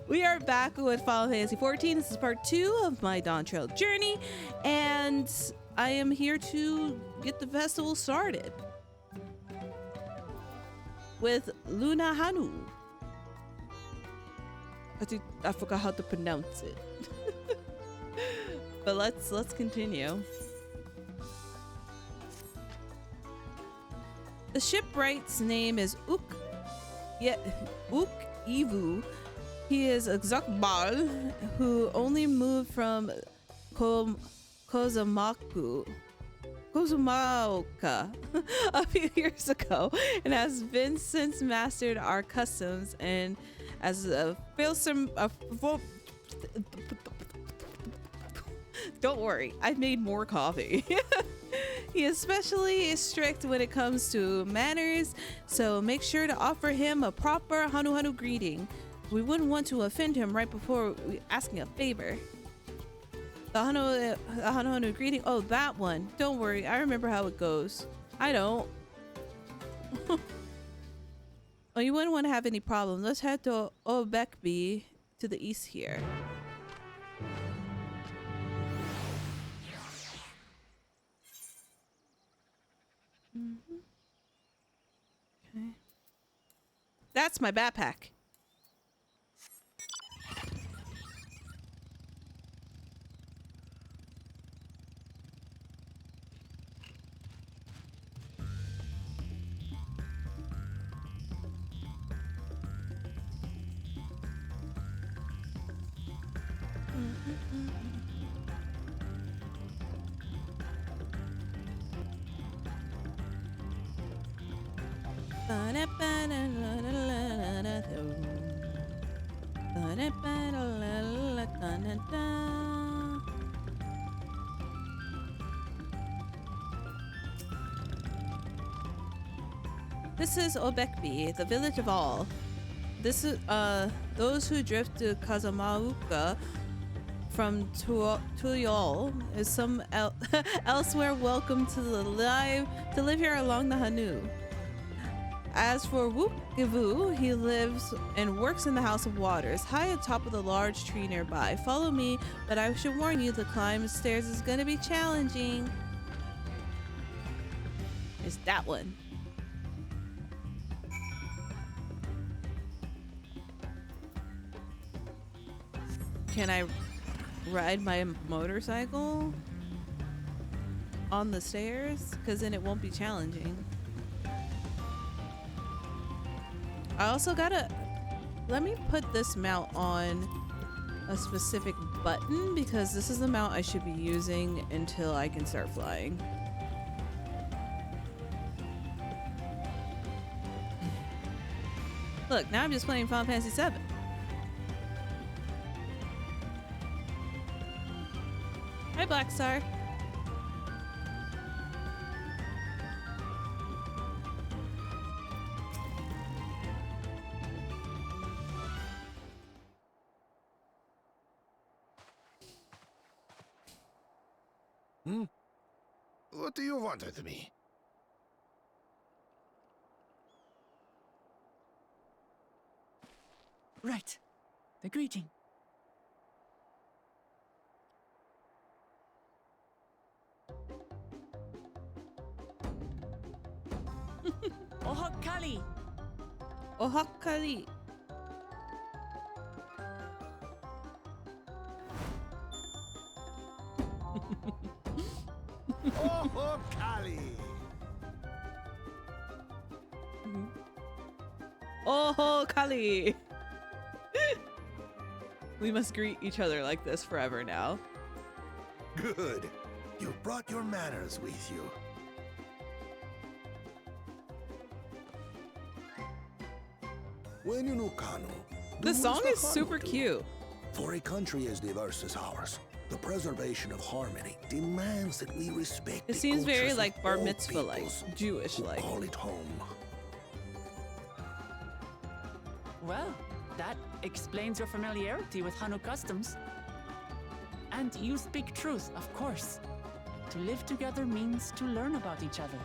We are back with Final Fantasy XIV. This is part 2 of my Dawntrail journey, and I am here to get the festival started with Luna Hanu. I forgot how to pronounce it. But let's continue. The shipwright's name is Uk Ivu. He is a Zakbal who only moved from Kozumaoka a few years ago and has been since mastered our customs and as a fearsome don't worry, I've made more coffee. He especially is strict when it comes to manners, so make sure to offer him a proper Hanu Hanu greeting. We wouldn't want to offend him right before asking a favor. The Hanu Hanu greeting, oh, that one. Don't worry, I remember how it goes. I don't. Oh, you wouldn't want to have any problem. Let's head to Obekbi to the east here. Okay. That's my backpack. This is Obekbi, the village of all. This is those who drift to Kazamauka from Tuyol is some elsewhere welcome to live here along the Hanu. As for Wukivu, he lives and works in the House of Waters, high atop of the large tree nearby. Follow me, but I should warn you, the climb stairs is gonna be challenging. It's that one. Can I ride my motorcycle on the stairs? Because then it won't be challenging. I also gotta, let me put this mount on a specific button because this is the mount I should be using until I can start flying. Look, now I'm just playing Final Fantasy XIV. Hi, Black Star. What do you want with me? Right. The greeting. Ohakali. Ohakali. Oh, Kali! Oh, Kali! We must greet each other like this forever now. Good. You brought your manners with you. When you know Kano, The song is super cute. For a country as diverse as ours, the preservation of harmony demands that we respect. It seems very like bar mitzvah like, Jewish like. Call it home. Well, that explains your familiarity with Hanu customs. And you speak truth, of course. To live together means to learn about each other.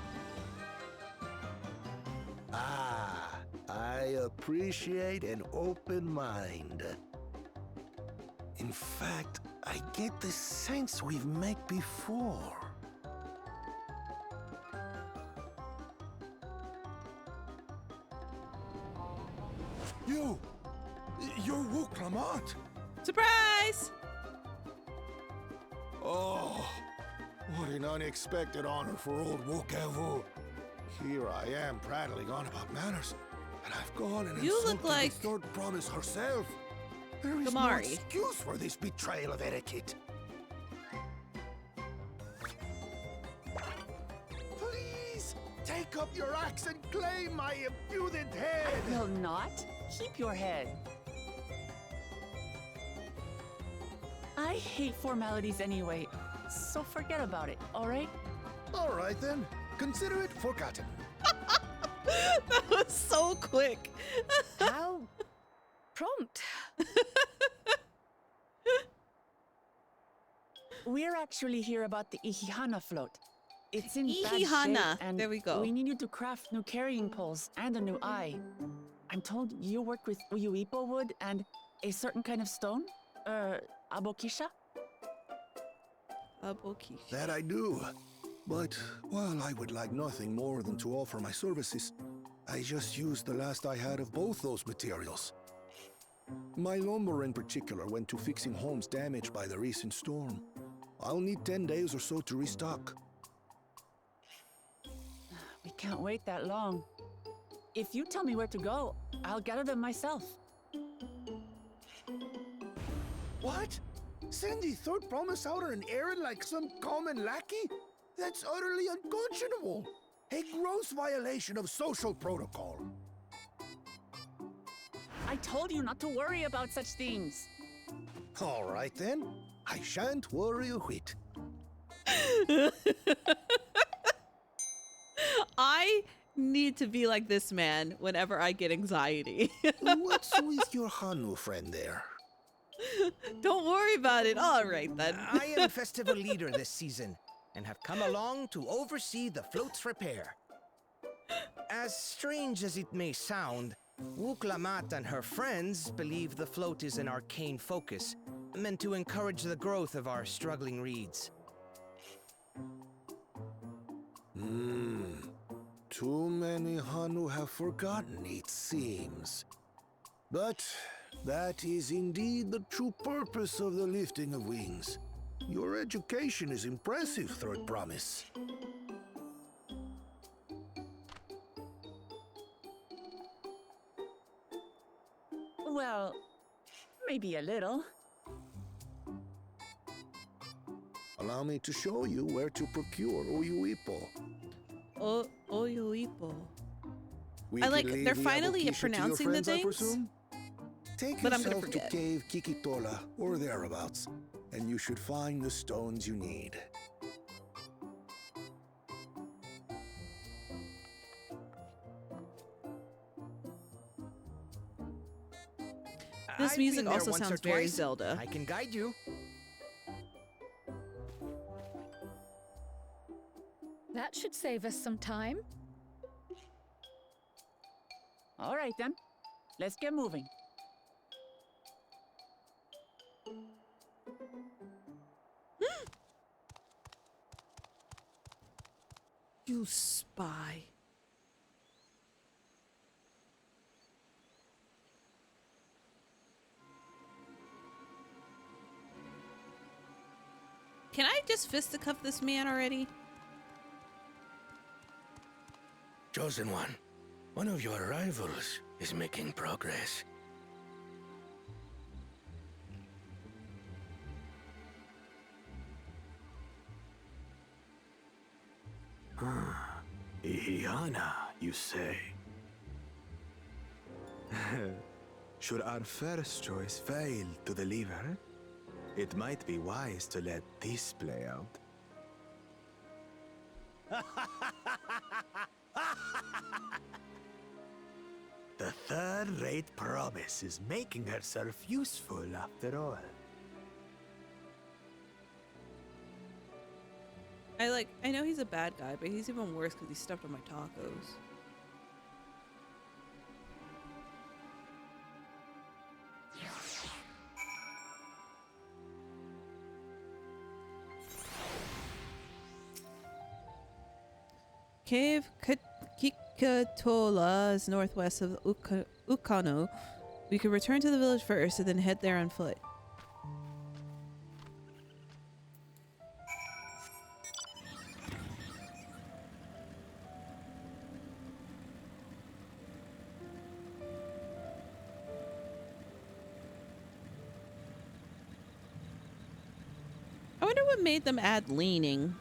Ah, I appreciate an open mind. In fact, I get the sense we've met before. You're Wu Clement. Surprise! Oh, what an unexpected honor for old Wokavu. Here I am prattling on about manners, and I've gone and You look insulted like the third promise herself. There is no Gamari. excuse for this betrayal of etiquette. Please, take up your axe and claim my impudent head. Will not? Keep your head. I hate formalities anyway, so forget about it, alright? All right then, consider it forgotten. That was so quick. How prompt. We're actually here about the Ihihana float. It's in bad shape, Ihihana. and There we go. we need you to craft new carrying poles and a new eye. I'm told you work with Uyuipo wood and a certain kind of stone? Abokisha? Abokish. That I do. But while I would like nothing more than to offer my services, I just used the last I had of both those materials. My lumber in particular went to fixing homes damaged by the recent storm. I'll need 10 days or so to restock. We can't wait that long. If you tell me where to go, I'll gather them myself. What? Send the third promise out on an errand like some common lackey? That's utterly unconscionable. A gross violation of social protocol. I told you not to worry about such things. All right then. I shan't worry a whit. I need to be like this man whenever I get anxiety. What's with your Hanu friend there? Don't worry about it. All right then. I am festival leader this season and have come along to oversee the float's repair. As strange as it may sound, Wuklamat and her friends believe the float is an arcane focus, meant to encourage the growth of our struggling reeds. Too many Hanu have forgotten, it seems. But that is indeed the true purpose of the lifting of wings. Your education is impressive, Third Promise. Well, maybe a little. Allow me to show you where to procure Uyuipo. Oyuipo. We I can like- leave they're the finally Abokisha to your pronouncing the friends, I things, presume? Take but I'm gonna yourself to forget. Cave Kikitola or thereabouts, and you should find the stones you need. This I've music been there also once or sounds very twice. Zelda. I can guide you. That should save us some time. All right then, let's get moving. You spy. Can I just fisticuff this man already? Chosen one of your rivals is making progress. Ihihana, you say? Should our first choice fail to deliver, it might be wise to let this play out. The third-rate promise is making herself useful after all. I know he's a bad guy, but he's even worse because he stepped on my tacos. Cave Kikatola is northwest of Ukano. We could return to the village first and then head there on foot. I wonder what made them add leaning.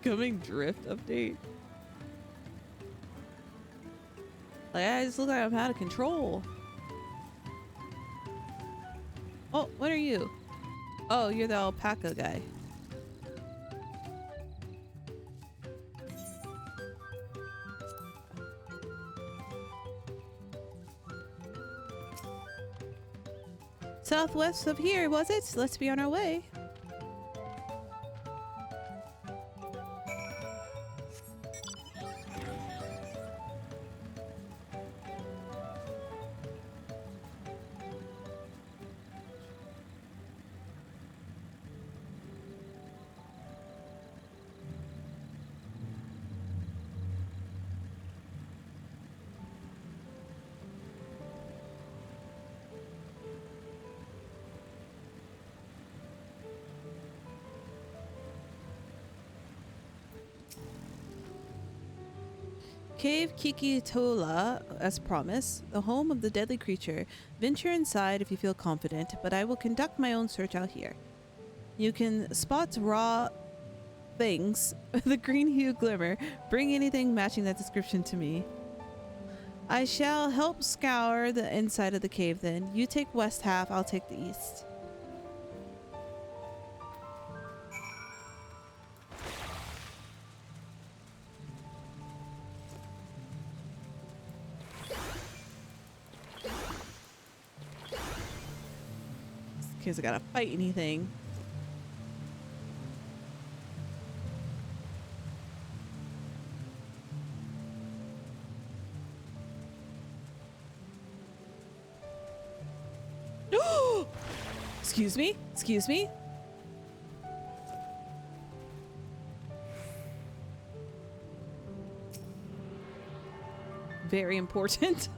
Coming drift update. Like, I just look like I'm out of control. Oh, what are you? Oh, you're the alpaca guy. Southwest of here, was it? Let's be on our way. Cave Kikitola, as promised, the home of the deadly creature. Venture inside if you feel confident, but I will conduct my own search out here. You can spot raw things with a green hue glimmer. Bring anything matching that description to me. I shall help scour the inside of the cave then. You take west half, I'll take the east. In case I gotta fight anything. Excuse me? Excuse me? Very important.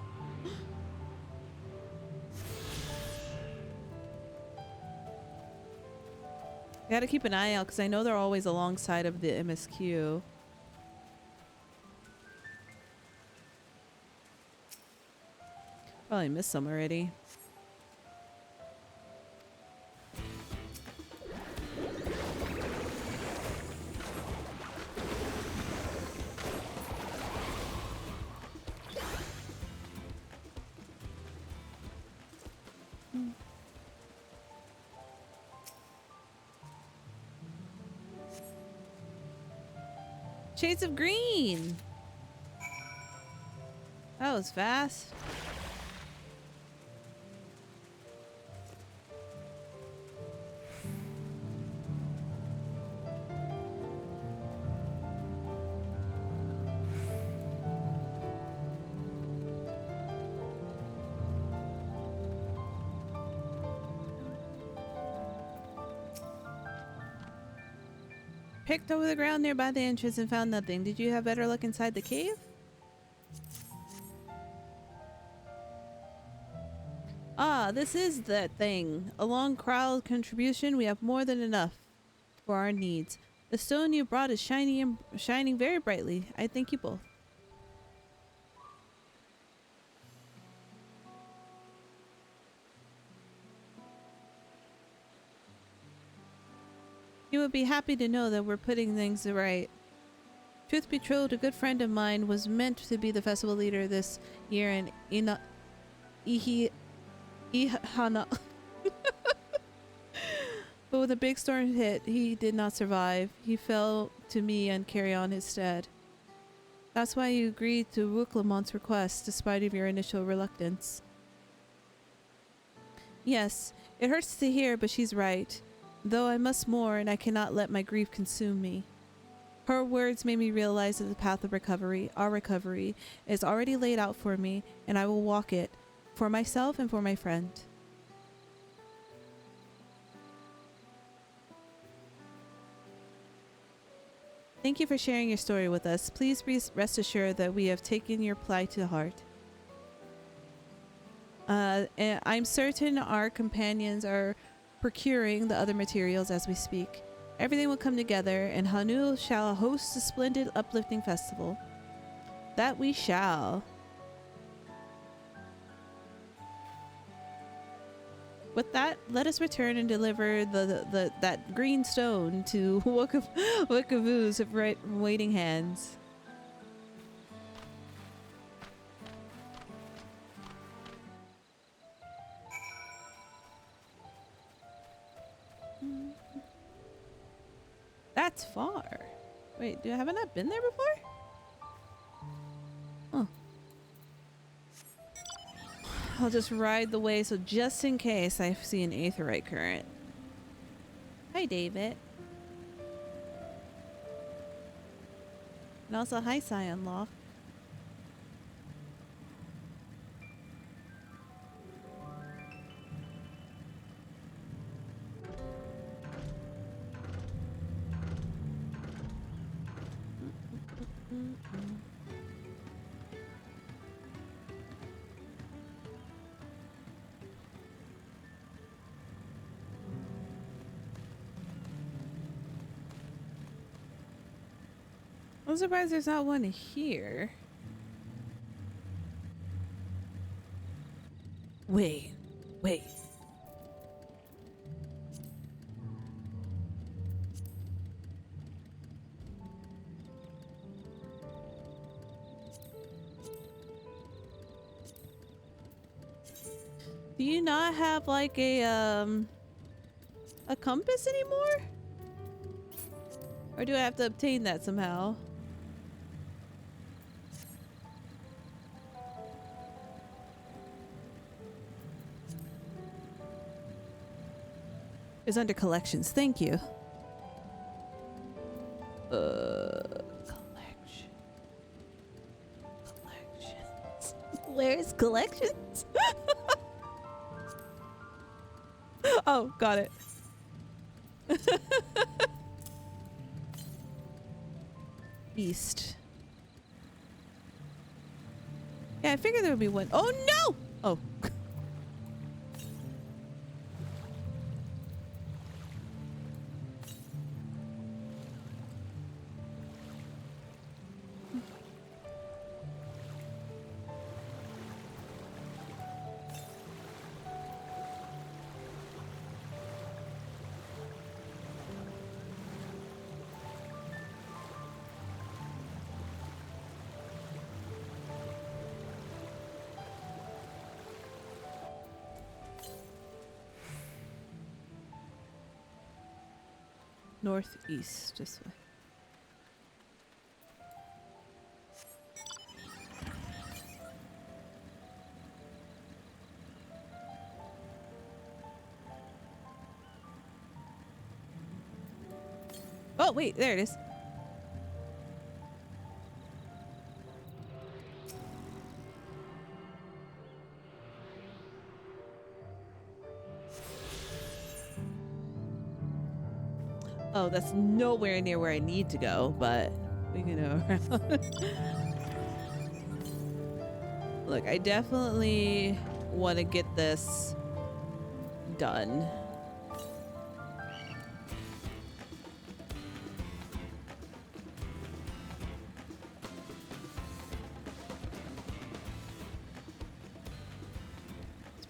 Gotta keep an eye out because I know they're always alongside of the MSQ. Probably missed some already. Shades of green. That was fast. Picked over the ground nearby the entrance and found nothing. Did you have better luck inside the cave? Ah, this is that thing. Along crowd contribution, we have more than enough for our needs. The stone you brought is shining very brightly. I thank you both. You would be happy to know that we're putting things right. Truth be told, a good friend of mine was meant to be the festival leader this year in Ihana. But when the big storm hit, he did not survive. He fell to me and carry on instead. That's why you agreed to Wooklamont's request, despite of your initial reluctance. Yes, it hurts to hear, but she's right. Though I must mourn, I cannot let my grief consume me. Her words made me realize that the path of recovery, our recovery, is already laid out for me, and I will walk it, for myself and for my friend. Thank you for sharing your story with us. Please rest assured that we have taken your plight to heart. And I'm certain our companions are procuring the other materials as we speak. Everything will come together, and Hanu shall host a splendid, uplifting festival. That we shall. With that, let us return and deliver that green stone to Wakavu's waiting hands. That's far. Wait, haven't I been there before? Oh. I'll just ride the way, so just in case I see an aetheryte current. Hi, David. And also, hi, Scion Law. I'm surprised there's not one here. Wait. Do you not have like a compass anymore? Or do I have to obtain that somehow? It's under collections. Thank you. Collections. Where's collections? Oh, got it. East. Yeah, I figured there would be one. Oh no! Oh. Northeast, this way. Oh, wait, there it is. Oh, that's nowhere near where I need to go, but we can go around. Look, I definitely want to get this done.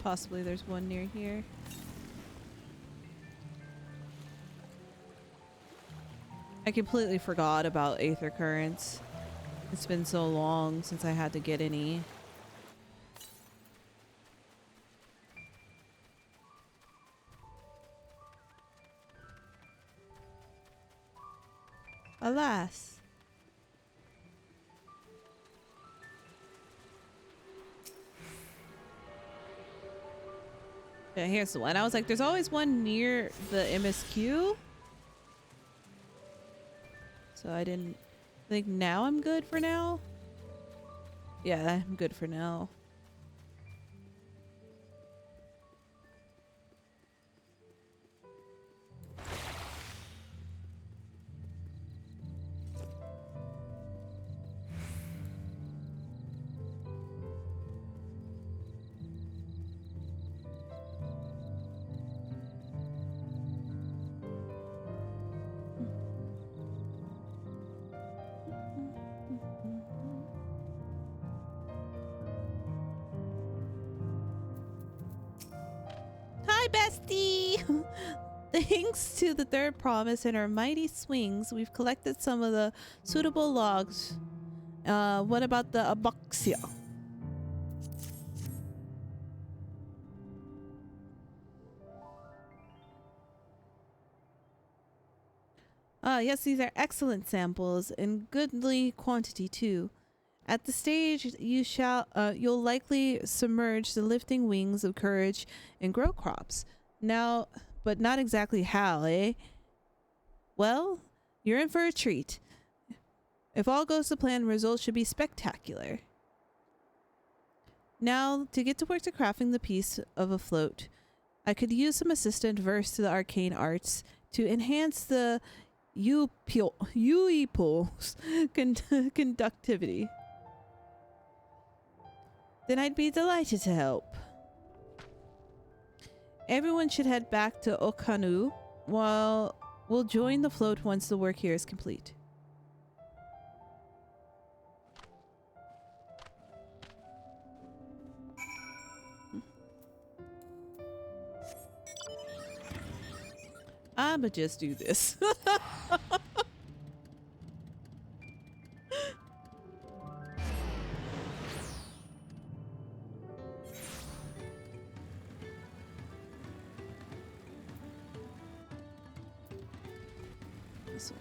Possibly there's one near here. I completely forgot about Aether Currents. It's been so long since I had to get any. Alas. Yeah, here's the one. I was like, there's always one near the MSQ. So I didn't think now I'm good for now. Yeah, I'm good for now. Hi, bestie! Thanks to the third promise and our mighty swings, we've collected some of the suitable logs. What about the Abaxia? Yes, these are excellent samples in goodly quantity too. At the stage, you'll likely submerge the lifting wings of courage and grow crops. Now, but not exactly how, eh? Well, you're in for a treat. If all goes to plan, results should be spectacular. Now, to get to work to crafting the piece of a float, I could use some assistant versed to the arcane arts to enhance the Uipo's conductivity. Then I'd be delighted to help. Everyone should head back to Okanu while we'll join the float once the work here is complete. I'ma just do this. This way.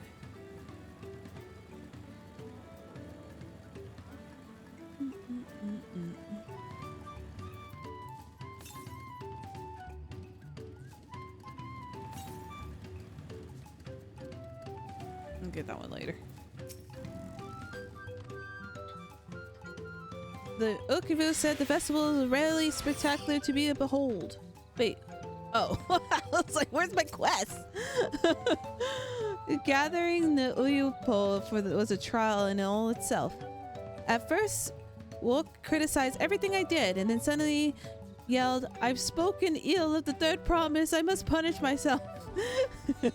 I'll get that one later. The Ukivu said the festival is rarely spectacular to be a behold. Wait. Oh. I was like, where's my quest? Gathering the Uyupo was a trial in all itself. At first, Wook criticized everything I did and then suddenly yelled, "I've spoken ill of the third promise. I must punish myself."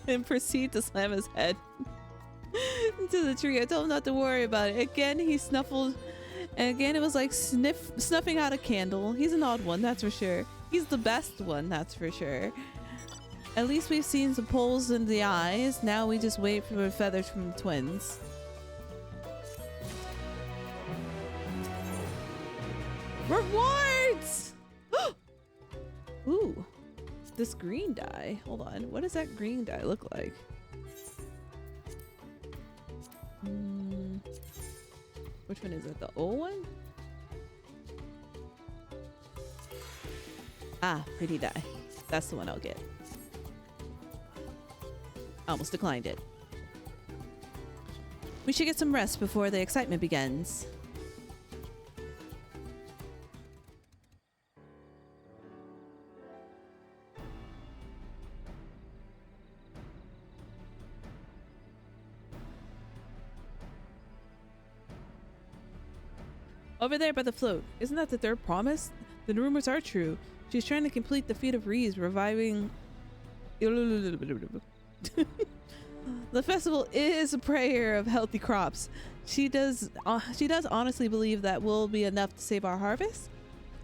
And proceed to slam his head into the tree. I told him not to worry about it. Again, he snuffled, and again it was like snuffing out a candle. He's an odd one, that's for sure. He's the best one, that's for sure. At least we've seen some poles in the eyes. Now we just wait for feathers from the twins. Rewards! Ooh, this green dye. Hold on, what does that green dye look like? Which one is it? The old one? Ah, pretty dye. That's the one I'll get. Almost declined it. We should get some rest before the excitement begins. Over there by the float. Isn't that the third promise? The rumors are true. She's trying to complete the feat of Rees, reviving... The festival is a prayer of healthy crops. She does honestly believe that will be enough to save our harvest.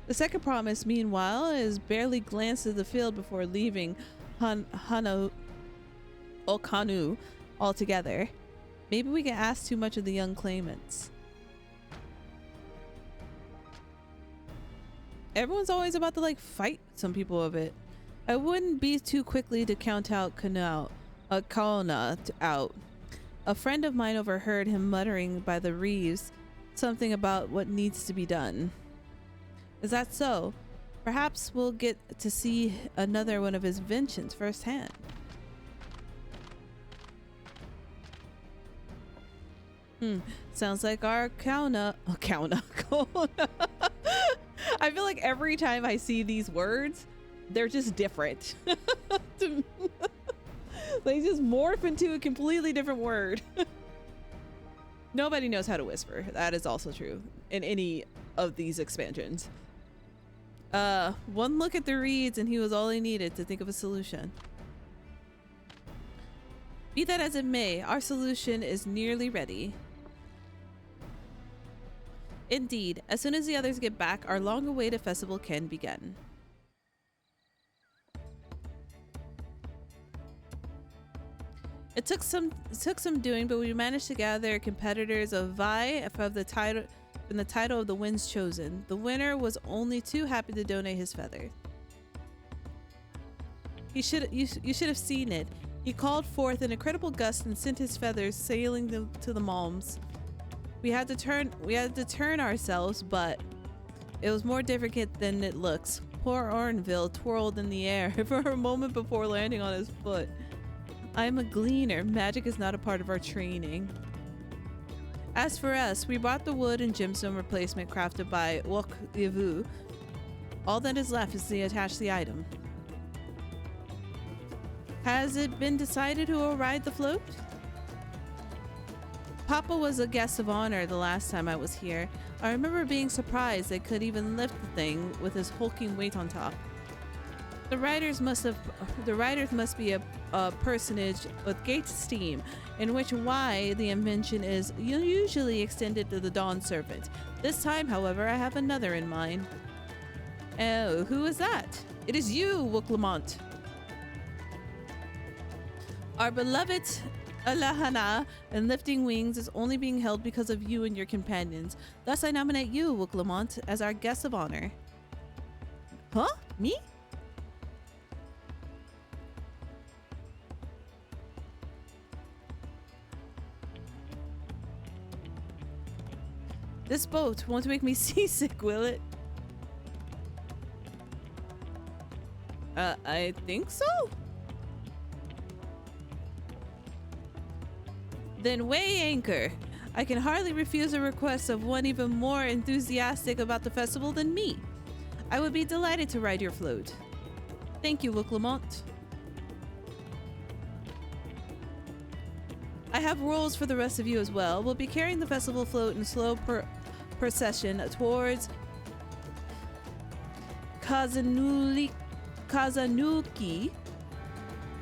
The second promise, meanwhile, is barely glanced at the field before leaving Okanu altogether. Maybe we can ask too much of the young claimants. Everyone's always about to like fight some people of it. I wouldn't be too quickly to count out Kaona out. A friend of mine overheard him muttering by the reeds something about what needs to be done. Is that so? Perhaps we'll get to see another one of his inventions firsthand. Sounds like our Kauna. I feel like every time I see these words, they're just different. They just morph into a completely different word. Nobody knows how to whisper. That is also true in any of these expansions. One look at the reeds and he was all he needed to think of a solution. Be that as it may, our solution is nearly ready. Indeed, as soon as the others get back, our long-awaited festival can begin. It took some doing, but we managed to gather competitors of Vi from the title of the Winds Chosen. The winner was only too happy to donate his feather. You should have seen it. He called forth an incredible gust and sent his feathers sailing to the Malms. We had to turn ourselves, but it was more difficult than it looks. Poor Orenville twirled in the air for a moment before landing on his foot. I'm a gleaner. Magic is not a part of our training. As for us, we bought the wood and gemstone replacement crafted by Wok-Ivu. All that is left is to attach the item. Has it been decided who will ride the float? Papa was a guest of honor the last time I was here. I remember being surprised they could even lift the thing with his hulking weight on top. The riders must be a personage with great esteem, in which why the invention is usually extended to the Dawn Servant. This time, however, I have another in mind. Oh, who is that? It is you, Wooklamont. Our beloved Alahana and Lifting Wings is only being held because of you and your companions. Thus, I nominate you, Wooklamont, as our guest of honor. Huh? Me? This boat won't make me seasick, will it? I think so. Then weigh anchor. I can hardly refuse a request of one even more enthusiastic about the festival than me. I would be delighted to ride your float. Thank you, Wooklamont. I have rules for the rest of you as well. We'll be carrying the festival float in slow procession towards Kazanuki,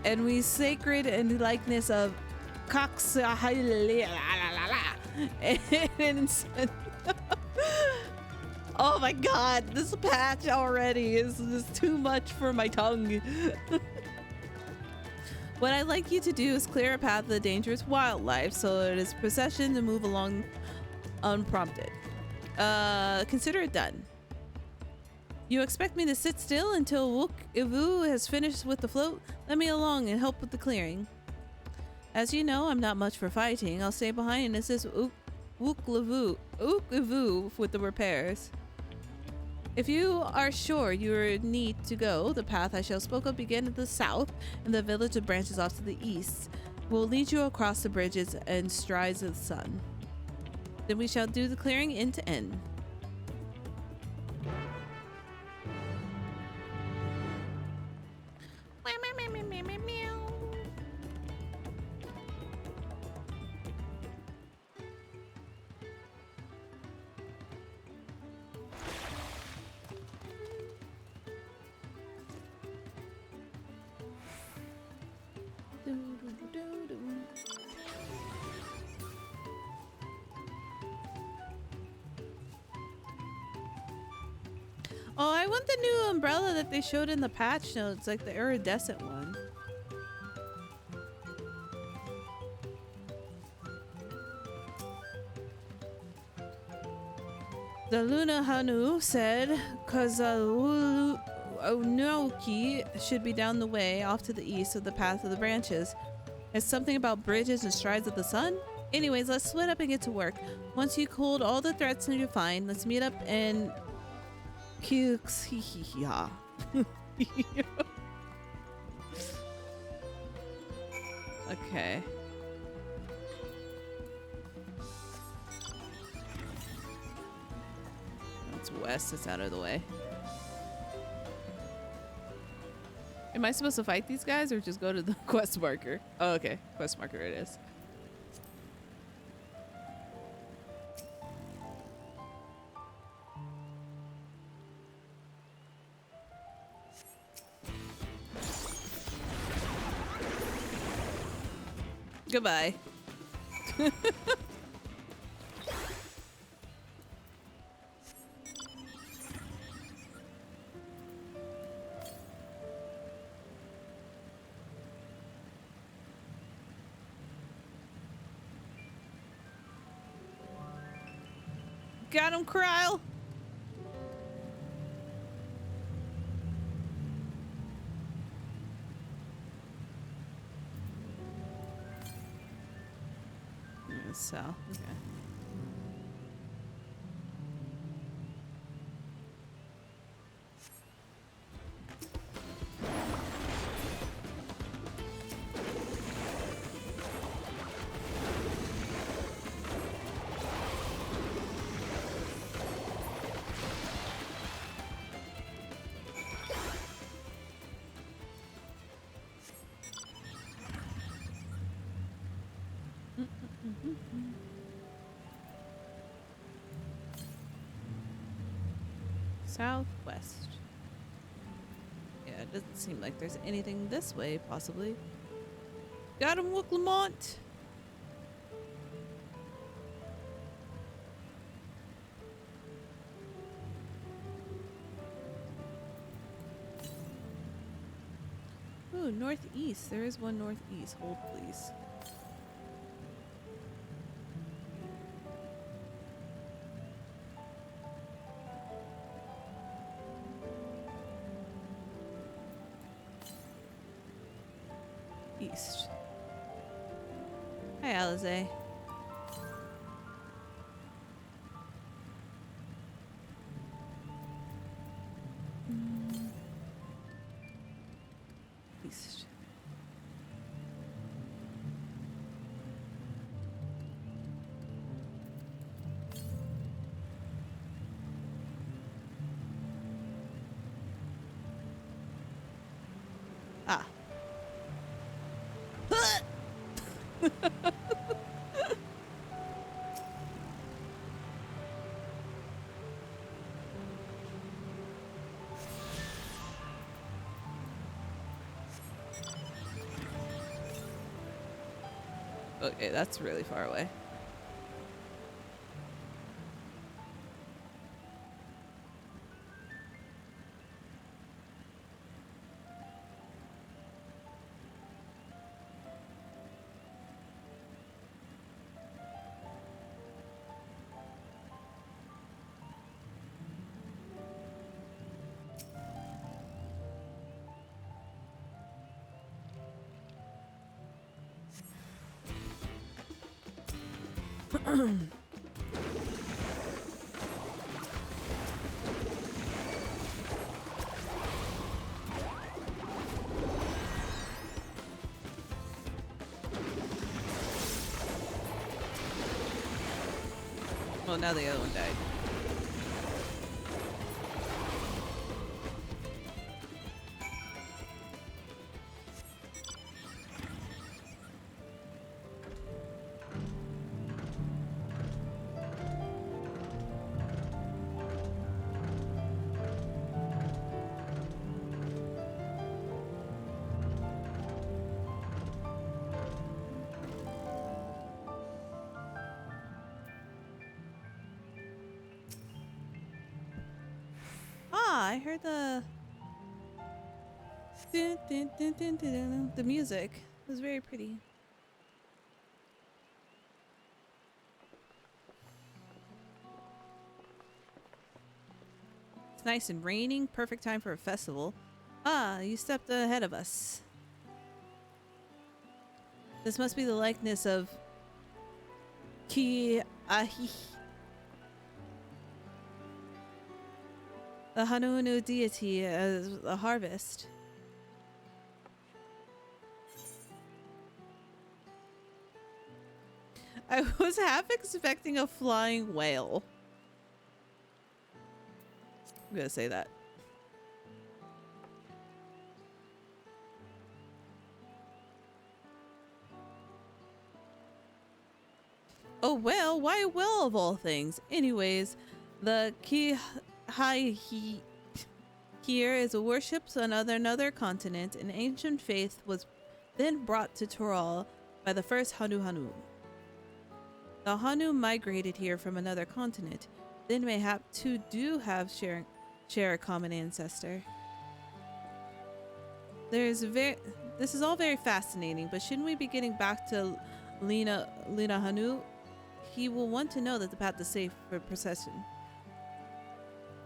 and we sacred in the likeness of Oh my god, this patch already is too much for my tongue. What I'd like you to do is clear a path of the dangerous wildlife so it is procession to move along unprompted. Consider it done. You expect me to sit still until Wook-Ivu has finished with the float? Let me along and help with the clearing. As you know, I'm not much for fighting. I'll stay behind and assist Wook-Ivu with the repairs. If you are sure you need to go, the path I shall spoke of begins at the south, and the village that branches off to the east will lead you across the bridges and strides of the sun. Then we shall do the clearing end to end. Oh, I want the new umbrella that they showed in the patch notes, like the iridescent one. The Luna Hanu said Kazanuki should be down the way off to the east of the path of the branches. It's something about bridges and strides of the sun? Anyways, let's split up and get to work. Once you cooled all the threats you find, let's meet up in ffxiv. Okay. That's west. It's out of the way. Am I supposed to fight these guys or just go to the quest marker? Oh, okay. Quest marker it is. Goodbye. Got him, Kryle. So, okay. Southwest. Yeah, it doesn't seem like there's anything this way, possibly. Got him, Wook Lamont! Ooh, northeast. There is one northeast. Hold, please. East. Hi, Alize. East. Ah. Okay, that's really far away. Well, now the other one died. I heard the music. It was very pretty. It's nice and raining. Perfect time for a festival. Ah, you stepped ahead of us. This must be the likeness of Ki Ahi. the Hanunu deity as the harvest. I was half expecting a flying whale. I'm gonna say that. Oh well, why a whale of all things? Anyways, the Kihai here is a worship on another continent. An ancient faith was then brought to Toral by the first Hanu. The Hanu migrated here from another continent. Then mayhap two do have share a common ancestor. This is all very fascinating, but shouldn't we be getting back to Lena Hanu? He will want to know that the path is safe for procession.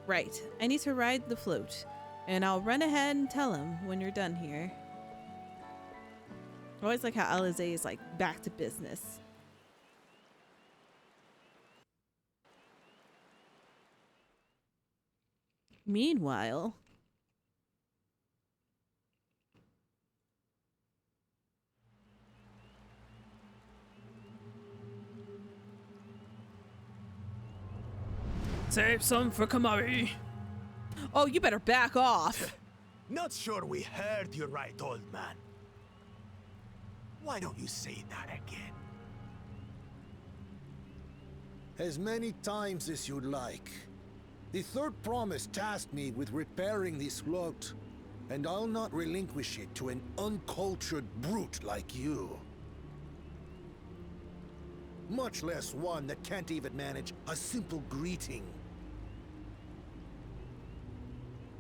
Right, I need to ride the float, and I'll run ahead and tell him when you're done here. I always like how Alize is like back to business. Meanwhile, save some for Kamari. Oh, you better back off. Not sure we heard you right, old man. Why don't you say that again? As many times as you'd like. The third promise tasked me with repairing this float, and I'll not relinquish it to an uncultured brute like you. Much less one that can't even manage a simple greeting.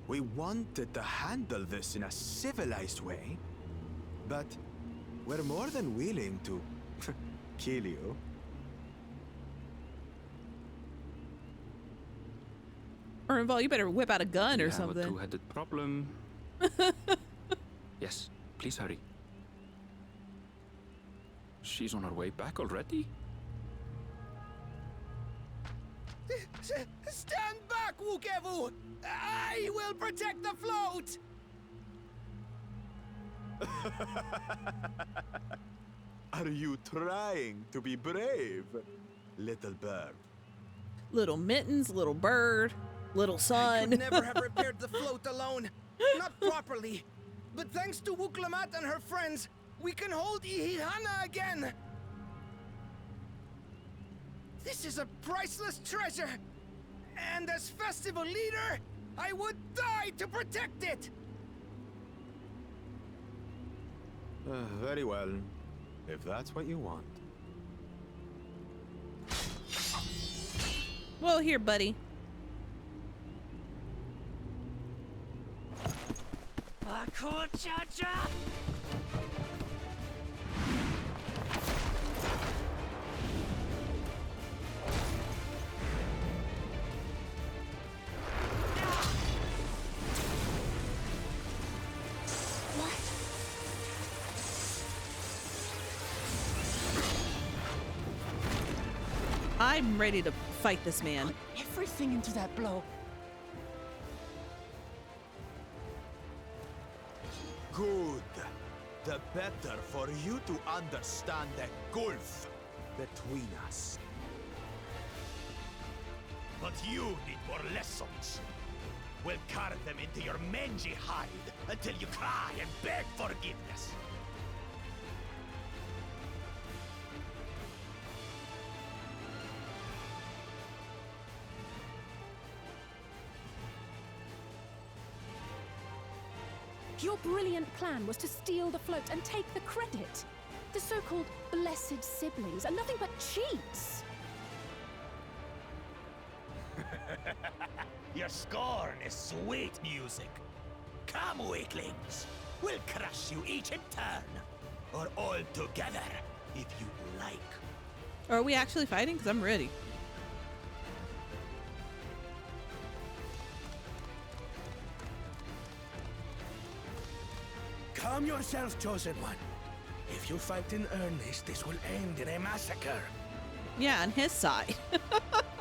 We wanted to handle this in a civilized way, but we're more than willing to kill you. Ernval, you better whip out a gun or something. We have a two-headed problem. Yes, please hurry. She's on her way back already? Stand back, Wukevu! I will protect the float! Are you trying to be brave, little bird? Little mittens, little bird, little I sun. could never have repaired the float alone. Not properly. But thanks to Wuklamat and her friends, we can hold Ihihana again. This is a priceless treasure. And as festival leader, I would die to protect it. Very well, if that's what you want. Well, here, buddy. I'm ready to fight this man. Put everything into that blow. Good. The better for you to understand the gulf between us. But you need more lessons. We'll carve them into your mangy hide until you cry and beg forgiveness. Your brilliant plan was to steal the float and take the credit. The so-called blessed siblings are nothing but cheats. Your scorn is sweet music. Come, weaklings. We'll crush you each in turn. Or all together, if you like. Are we actually fighting? Because I'm ready. Calm yourself, Chosen One. If you fight in earnest, this will end in a massacre. Yeah, on his side.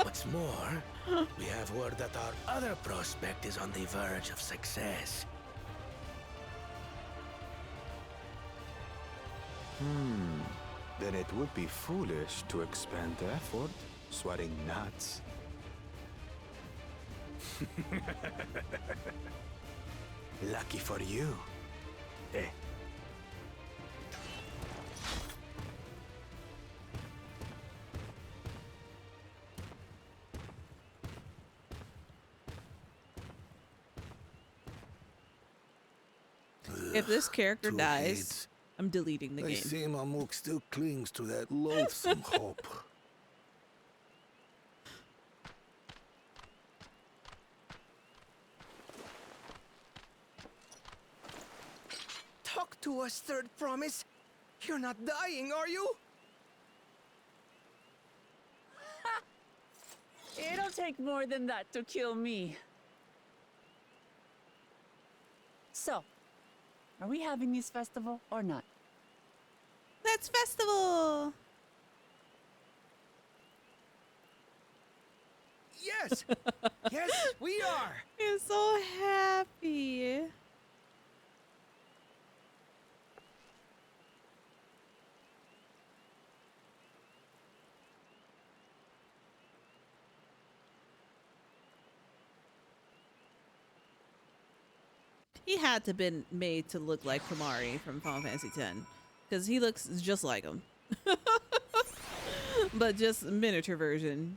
What's more, we have word that our other prospect is on the verge of success. Then it would be foolish to expend the effort, sweating nuts. Lucky for you. Eh? If this character Two dies, heads. I'm deleting the I game. see Mamuk still clings to that loathsome hope. Talk to us, Third Promise. You're not dying, are you? It'll take more than that to kill me. So, are we having this festival or not? Let's festival! Yes! Yes, we are! He's so happy. He had to been made to look like Kamari from Final Fantasy X, because he looks just like him, but just a miniature version.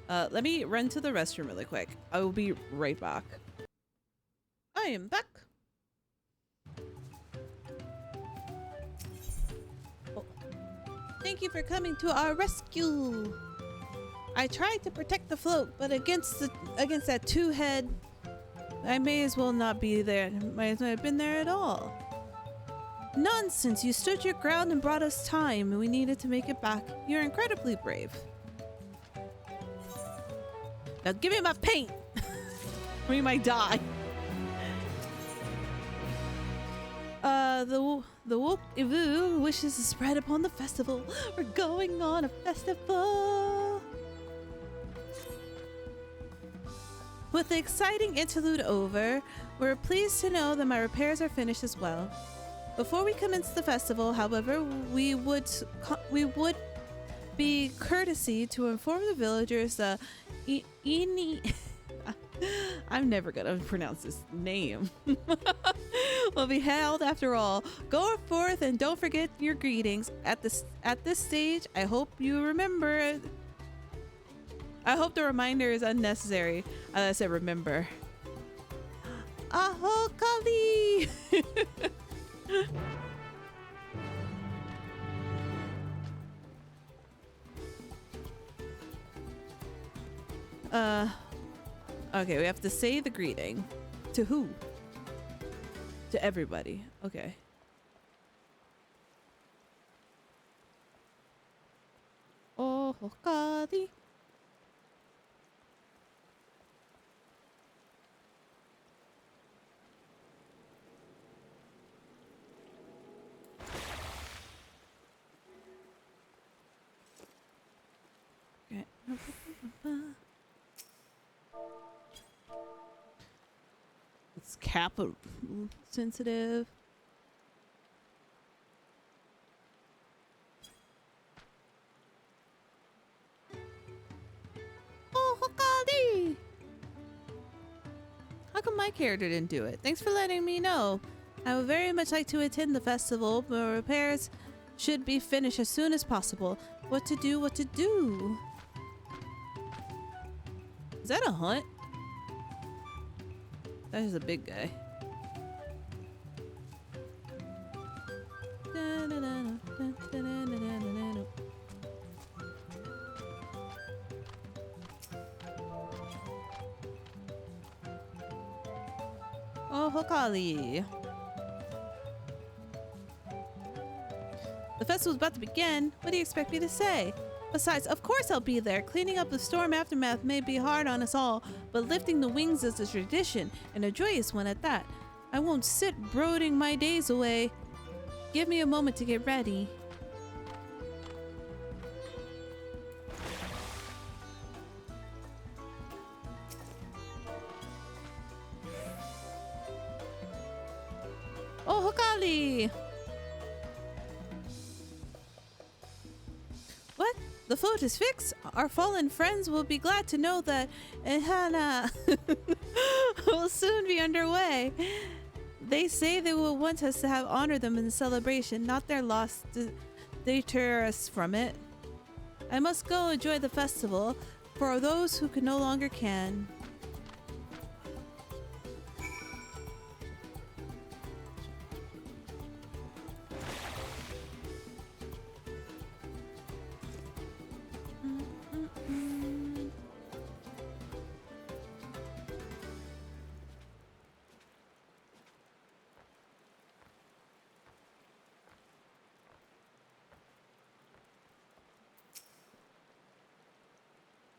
Let me run to the restroom really quick. I will be right back. I am back. Oh. Thank you for coming to our rescue. I tried to protect the float, but against that two-head, I may as well not be there. Might as well have been there at all. Nonsense! You stood your ground and brought us time. We needed to make it back. You're incredibly brave. Now give me my paint! Or you might die. The Wook Ivu wishes to spread upon the festival. We're going on a festival! With the exciting interlude over, we're pleased to know that my repairs are finished as well. Before we commence the festival, however, we would be courtesy to inform the villagers that I'm never gonna pronounce this name. Will be held after all. Go forth and don't forget your greetings. At this stage, I hope you remember. I hope the reminder is unnecessary. I said remember. Aho Kali! Okay, we have to say the greeting. To who? To everybody. Okay. Oh, Kali. Okay. It's kappa sensitive. Oh, Hokadi! How come my character didn't do it? Thanks for letting me know. I would very much like to attend the festival, but repairs should be finished as soon as possible. What to do, what to do? Is that a hunt? That is a big guy. Oh, Hokali. The festival's about to begin. What do you expect me to say? Besides, of course I'll be there. Cleaning up the storm aftermath may be hard on us all, but lifting the wings is a tradition, and a joyous one at that. I won't sit brooding my days away. Give me a moment to get ready. Oh, Hokali! What? The float is fixed? Our fallen friends will be glad to know that Ehana will soon be underway. They say they will want us to have honored them in the celebration, not their loss to deter us from it. I must go enjoy the festival for those who no longer can.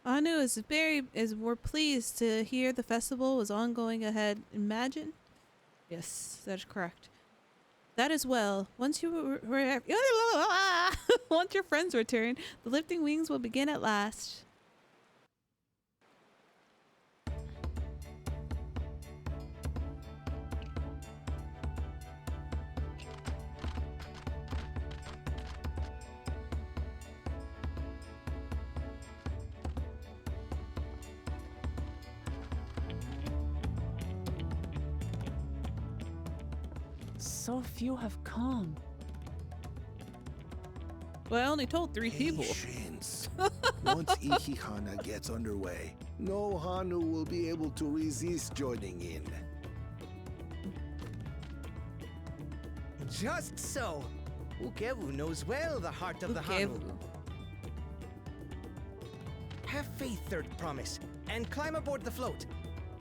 Anu we're pleased to hear the festival was ongoing ahead. Imagine? Yes, that is correct. That is well. Once once your friends return, the lifting wings will begin at last. So few have come. Well, I only told 3 people. Patience. Once Ihihana gets underway, no Hanu will be able to resist joining in. Just so. Ukewu knows well the heart of the Hanu. Have faith, Third Promise, and climb aboard the float.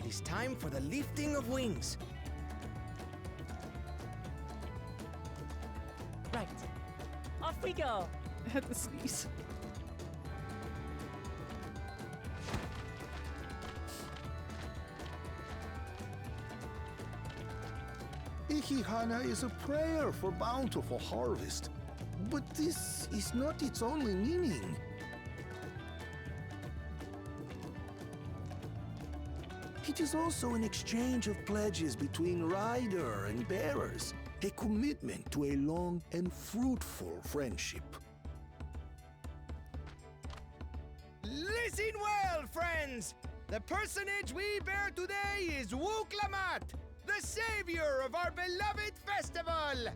It is time for the lifting of wings. Right. Off we go. I had to sneeze. Ihihana is a prayer for bountiful harvest. But this is not its only meaning. It is also an exchange of pledges between rider and bearers. A commitment to a long and fruitful friendship. Listen well, friends! The personage we bear today is Wuklamat, the savior of our beloved festival!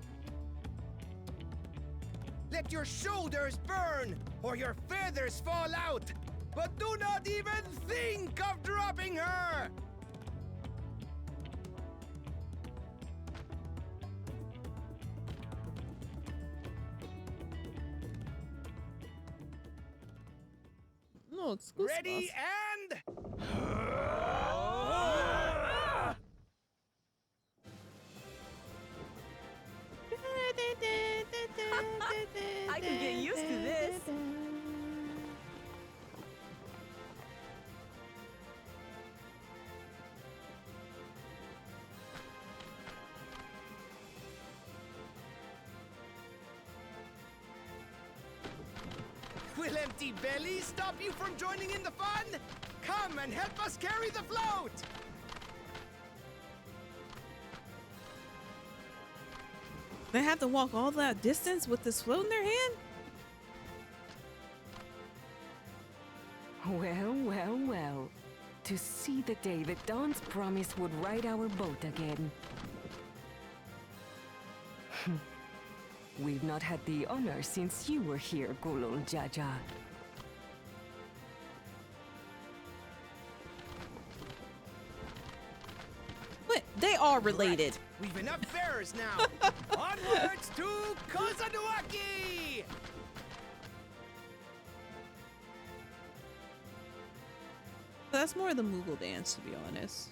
Let your shoulders burn, or your feathers fall out, but do not even think of dropping her! No, it's Goosebumps. Ready and... I can get used to this. Will empty bellies stop you from joining in the fun? Come and help us carry the float! They have to walk all that distance with this float in their hand? Well, well, well. To see the day that Dawn's promise would ride our boat again. We've not had the honor since you were here, Gulul Jaja. What? They are related. Right. We've enough bearers now. Onwards to Kozanuaki! That's more the Moogle dance, to be honest.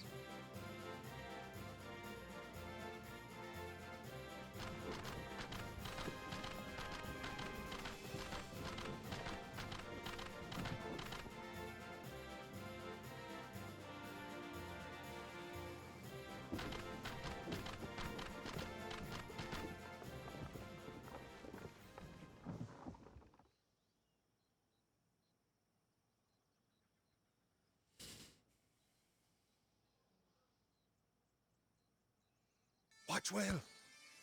Watch well,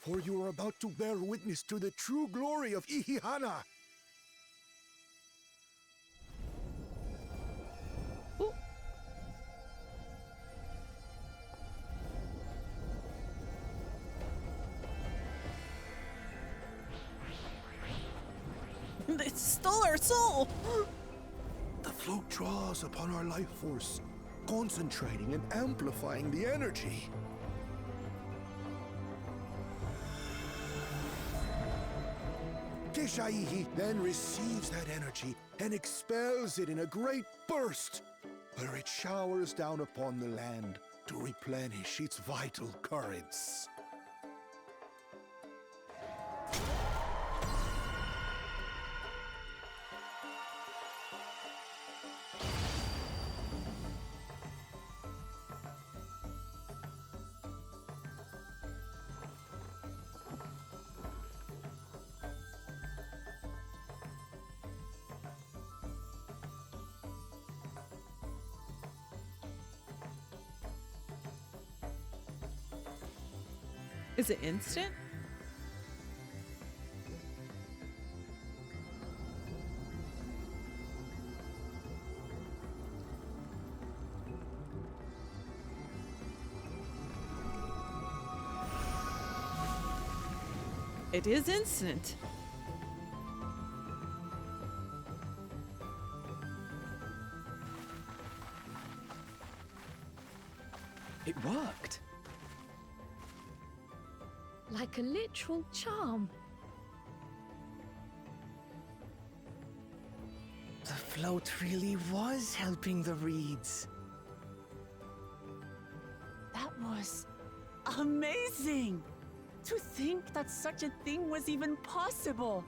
for you are about to bear witness to the true glory of Ihihana. They stole our soul! The float draws upon our life force, concentrating and amplifying the energy. Kishaihi then receives that energy and expels it in a great burst, where it showers down upon the land to replenish its vital currents. Is it instant? It is instant. It worked. Like a literal charm. The float really was helping the reeds. That was amazing! To think that such a thing was even possible!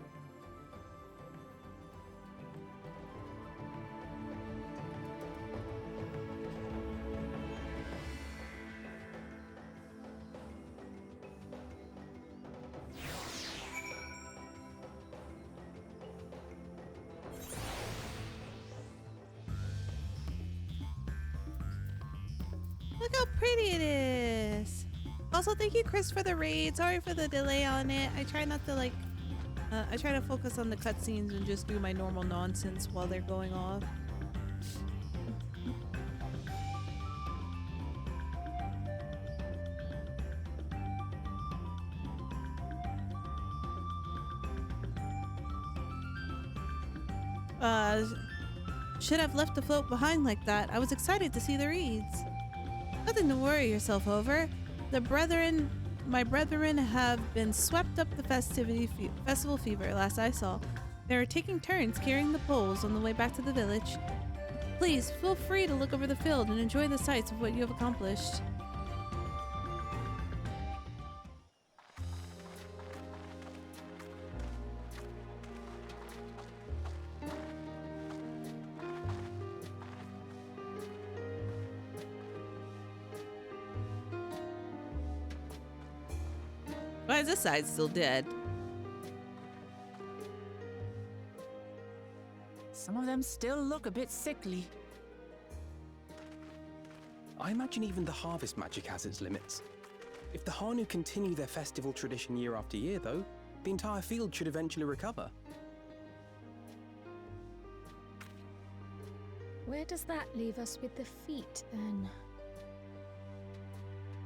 Look how pretty it is. Also, thank you, Chris, for the raid. Sorry for the delay on it. I try not to I try to focus on the cutscenes and just do my normal nonsense while they're going off. Should have left the float behind like that. I was excited to see the reeds. Nothing to worry yourself over. My brethren have been swept up the festival fever, last I saw. They are taking turns carrying the poles on the way back to the village. Please, feel free to look over the field and enjoy the sights of what you have accomplished. Why is this side still dead? Some of them still look a bit sickly. I imagine even the harvest magic has its limits. If the Hanu continue their festival tradition year after year, though, the entire field should eventually recover. Where does that leave us with the feet, then?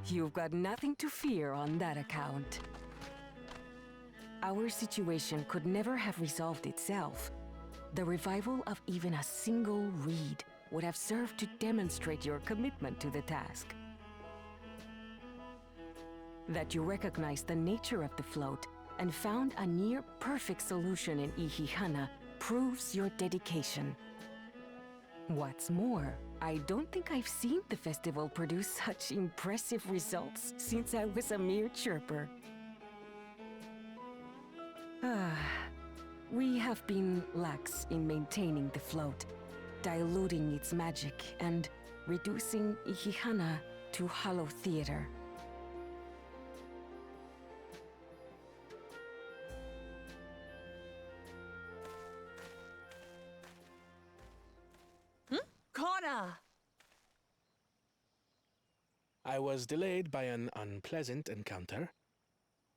You've got nothing to fear on that account. Our situation could never have resolved itself. The revival of even a single reed would have served to demonstrate your commitment to the task. That you recognize the nature of the float and found a near-perfect solution in Ihihana proves your dedication. What's more, I don't think I've seen the festival produce such impressive results since I was a mere chirper. We have been lax in maintaining the float, diluting its magic and reducing Ihihana to hollow theater. Kona! I was delayed by an unpleasant encounter,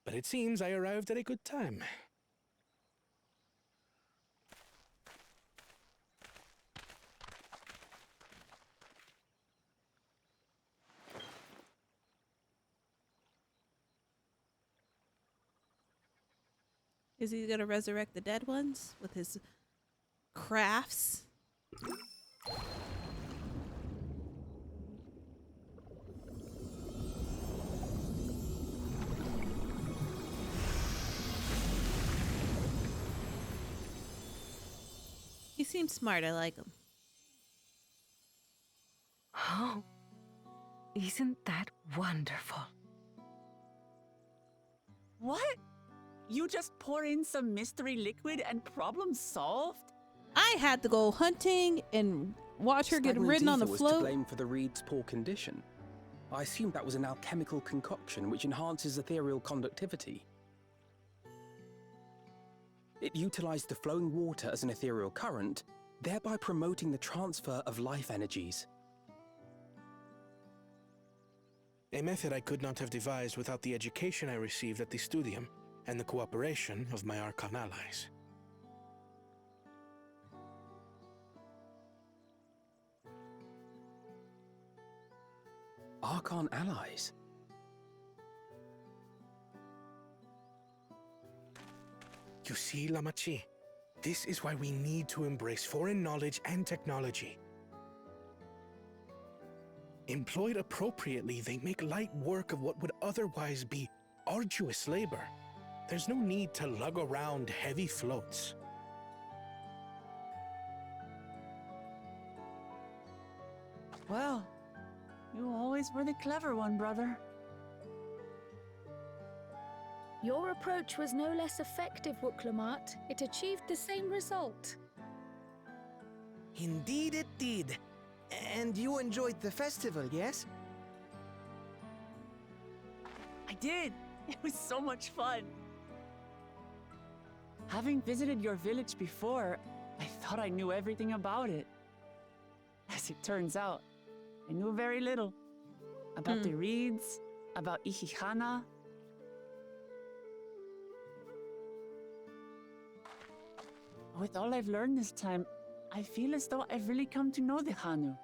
but it seems I arrived at a good time. Is he gonna resurrect the dead ones with his crafts? He seems smart. I like him. Oh, isn't that wonderful? What? You just pour in some mystery liquid and problem solved? I had to go hunting and watch her get Stagnant ridden on the ether was to float. blame for the reed's poor condition. I assumed that was an alchemical concoction which enhances ethereal conductivity. It utilized the flowing water as an ethereal current, thereby promoting the transfer of life energies. A method I could not have devised without the education I received at the studium and the cooperation of my Archon allies. Archon allies? You see, Lamachi, this is why we need to embrace foreign knowledge and technology. Employed appropriately, they make light work of what would otherwise be arduous labor. There's no need to lug around heavy floats. Well, you always were the clever one, brother. Your approach was no less effective, Wuklamat. It achieved the same result. Indeed it did. And you enjoyed the festival, yes? I did. It was so much fun. Having visited your village before, I thought I knew everything about it. As it turns out, I knew very little. About the reeds, about Ihihana. With all I've learned this time, I feel as though I've really come to know the Hanu.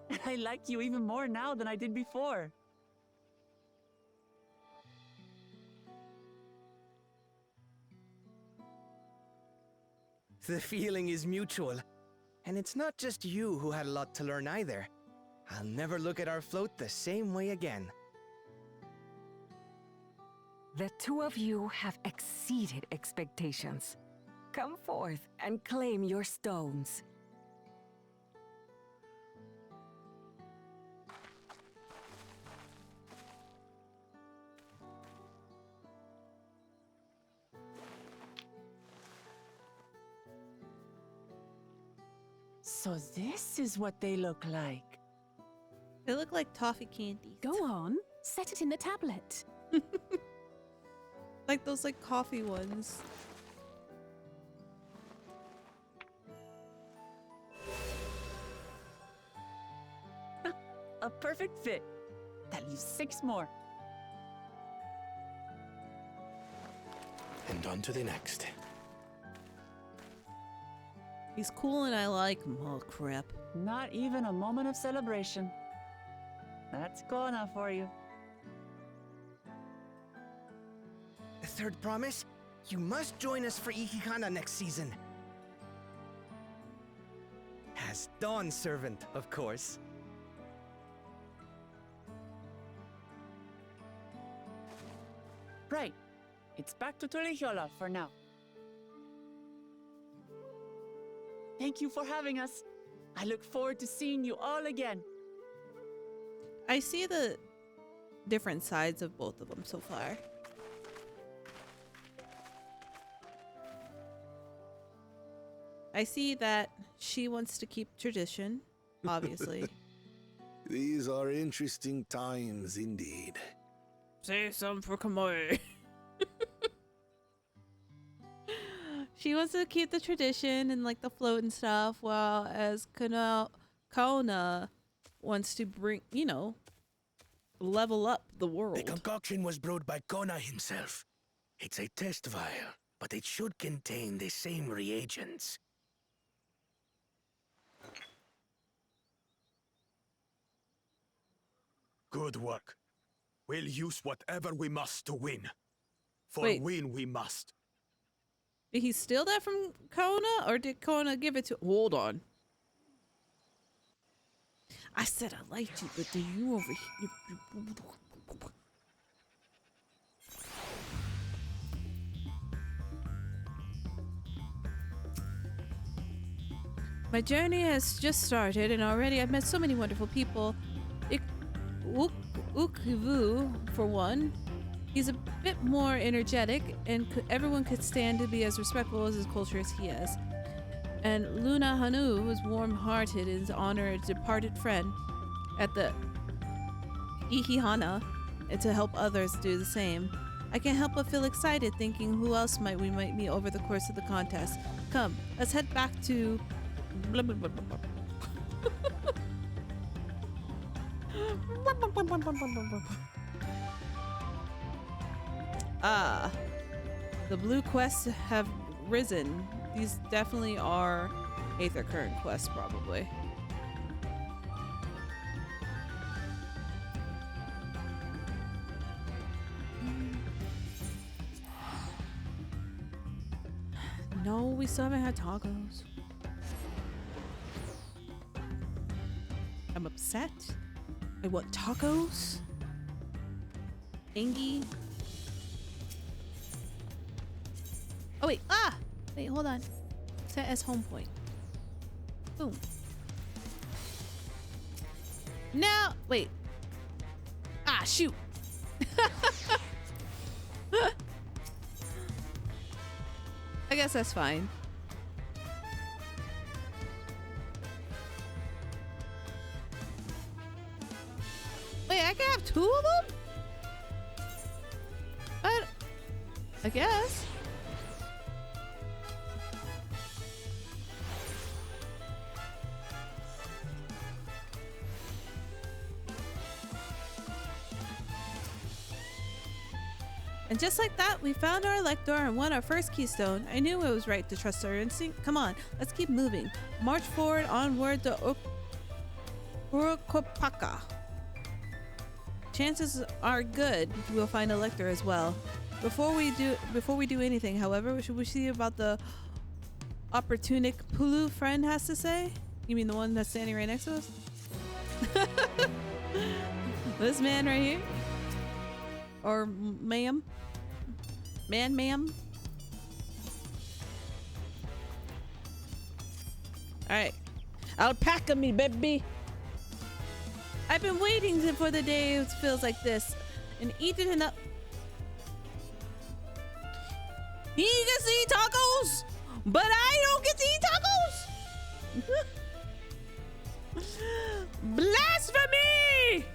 And I like you even more now than I did before. The feeling is mutual. And it's not just you who had a lot to learn either. I'll never look at our float the same way again. The two of you have exceeded expectations. Come forth and claim your stones. So this is what they look like. They look like toffee candies. Go on, set it in the tablet. Like those like coffee ones. A perfect fit. That leaves 6 more. And on to the next. He's cool and I like him. Oh crap. Not even a moment of celebration. That's Kona for you. The third promise? You must join us for Ihihana next season. As Dawn Servant, of course. Right. It's back to Tulihiola for now. Thank you for having us. I look forward to seeing you all again. I see the different sides of both of them so far. I see that she wants to keep tradition, obviously. These are interesting times indeed. Say some for Kamoi. She wants to keep the tradition and like the float and stuff, while as Kona wants to bring, you know, level up the world. The concoction was brewed by Kona himself. It's a test vial, but it should contain the same reagents. Good work. We'll use whatever we must to win. For Wait. win we must. Did he steal that from Kona, or did Kona give it to? Hold on. I said I liked you, but do you over here? My journey has just started, and already I've met so many wonderful people. Ukvu, for one. He's a bit more energetic, and everyone could stand to be as respectful as his culture as he is. And Luna Hanu was warm-hearted and honored a departed friend at the Ihihana, and to help others do the same. I can't help but feel excited thinking who else we might meet over the course of the contest. Come, let's head back to blah, blah, blah, blah, blah. Ah, the blue quests have risen. These definitely are Aether Current quests, probably. No, we still haven't had tacos. I'm upset. I want tacos. Angie. Oh wait, wait, hold on. Set as home point. Boom. Now, wait. Shoot. I guess that's fine. Wait, I can have two of them? I guess. And just like that, we found our Elector and won our first keystone. I knew it was right to trust our instinct. Come on, let's keep moving. March forward, onward to Urukopaka. Chances are good we'll find Elector as well. Before we do anything, however, should we see about the opportunic Pulu friend has to say? You mean the one that's standing right next to us? This man right here? Or ma'am? Ma'am? Alright. Alpaca me, baby! I've been waiting for the day it feels like this. And eating enough. He gets to eat tacos! But I don't get to eat tacos! Blasphemy!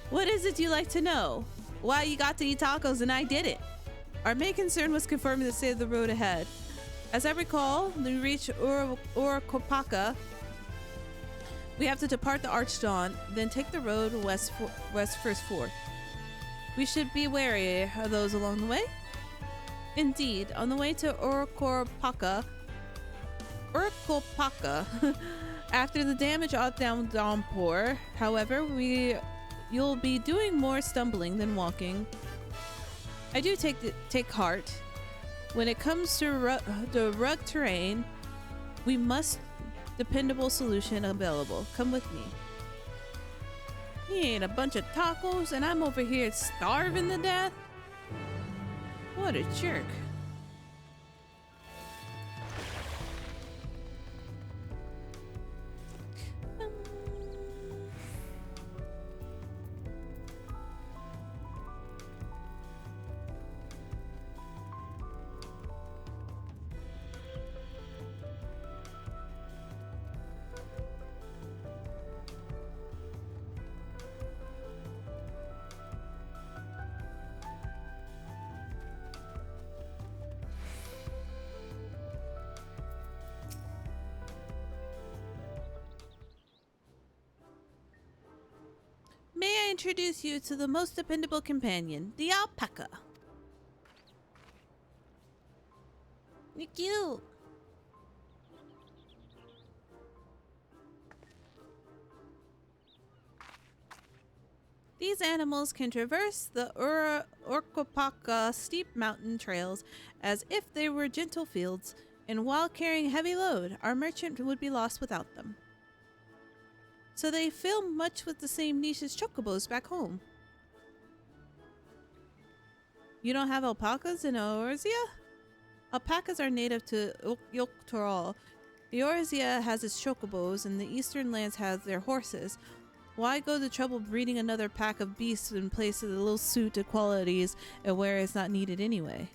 What is it you like to know? Why you got to eat tacos and I didn't? Our main concern was confirming the state of the road ahead. As I recall, when we reach Urukopaka, we have to depart the Archdawn, then take the road west first forth. We should be wary of those along the way. Indeed, on the way to Urukopaka, after the damage out down downpour, however, you'll be doing more stumbling than walking. I do take heart. When it comes to the rugged terrain, we must dependable solution available. Come with me. He ate a bunch of tacos and I'm over here starving to death? What a jerk. introduce you to the most dependable companion, the alpaca. You're cute. These animals can traverse the Orcopaka steep mountain trails as if they were gentle fields, and while carrying a heavy load, our merchant would be lost without them. So they fill much with the same niche as chocobos back home. You don't have alpacas in Eorzea? Alpacas are native to Yoktoral. Eorzea has its chocobos, and the eastern lands have their horses. Why go to trouble breeding another pack of beasts in place of the little suit to qualities and where it's not needed anyway?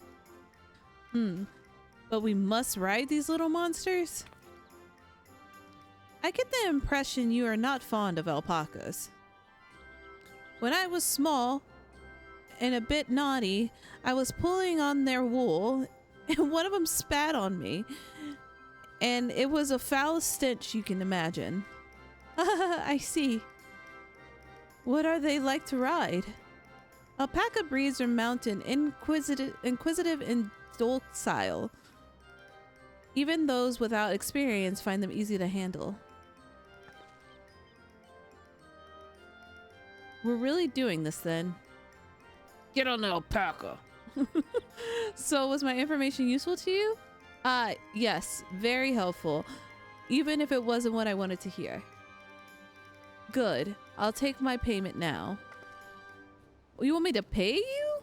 But we must ride these little monsters? I get the impression you are not fond of alpacas. When I was small and a bit naughty, I was pulling on their wool and one of them spat on me. And it was a foul stench you can imagine. I see. What are they like to ride? Alpaca breeds are mountain, inquisitive and docile. Even those without experience find them easy to handle. We're really doing this then. Get on the alpaca. So was my information useful to you? Yes, very helpful. Even if it wasn't what I wanted to hear. Good. I'll take my payment now. You want me to pay you?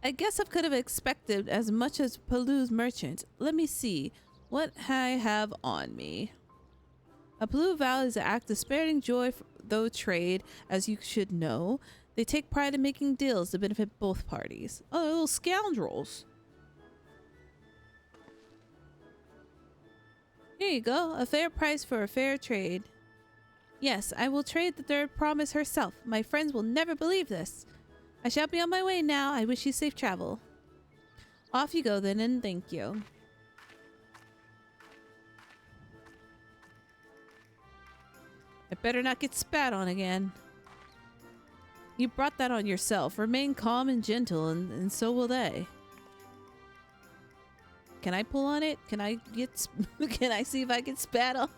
I guess I could have expected as much as Palu's merchant. Let me see what I have on me. A Palu vow is an act of sparing joy though trade, as you should know. They take pride in making deals to benefit both parties. Oh, they're little scoundrels. Here you go, a fair price for a fair trade. Yes, I will trade the third promise herself. My friends will never believe this. I shall be on my way now. I wish you safe travel. Off you go then, and thank you. I better not get spat on again. You brought that on yourself. Remain calm and gentle, and so will they. Can I pull on it? Can I get? Can I see if I can spat on?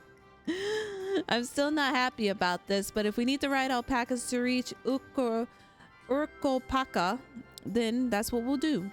I'm still not happy about this, but if we need to ride alpacas to reach Urkopaka, then that's what we'll do.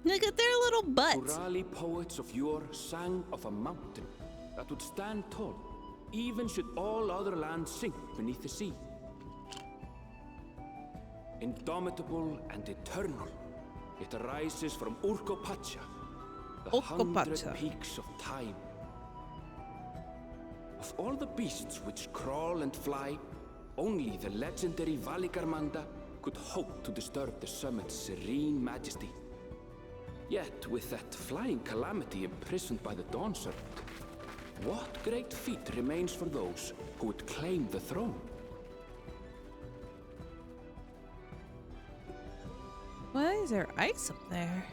Look at their little butts. Urali poets of yore sang of a mountain that would stand tall, even should all other lands sink beneath the sea. Indomitable and eternal, it arises from Urkopacha, the 100 peaks of time. Of all the beasts which crawl and fly, only the legendary Valigarmanda could hope to disturb the summit's serene majesty. Yet, with that flying calamity imprisoned by the Dawn Serpent, what great feat remains for those who would claim the throne? Why is there ice up there?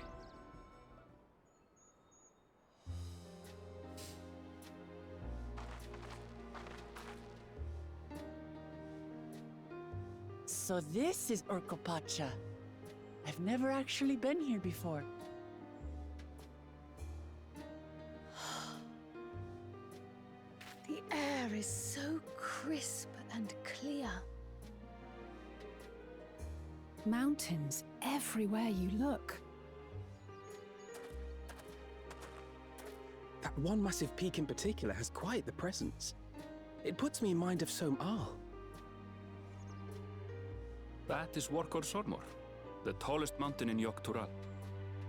So this is Urkopacha. I've never actually been here before. The air is so crisp and clear. Mountains everywhere you look. That one massive peak in particular has quite the presence. It puts me in mind of Som-Al. That is Workor Sormor, the tallest mountain in Yoktural.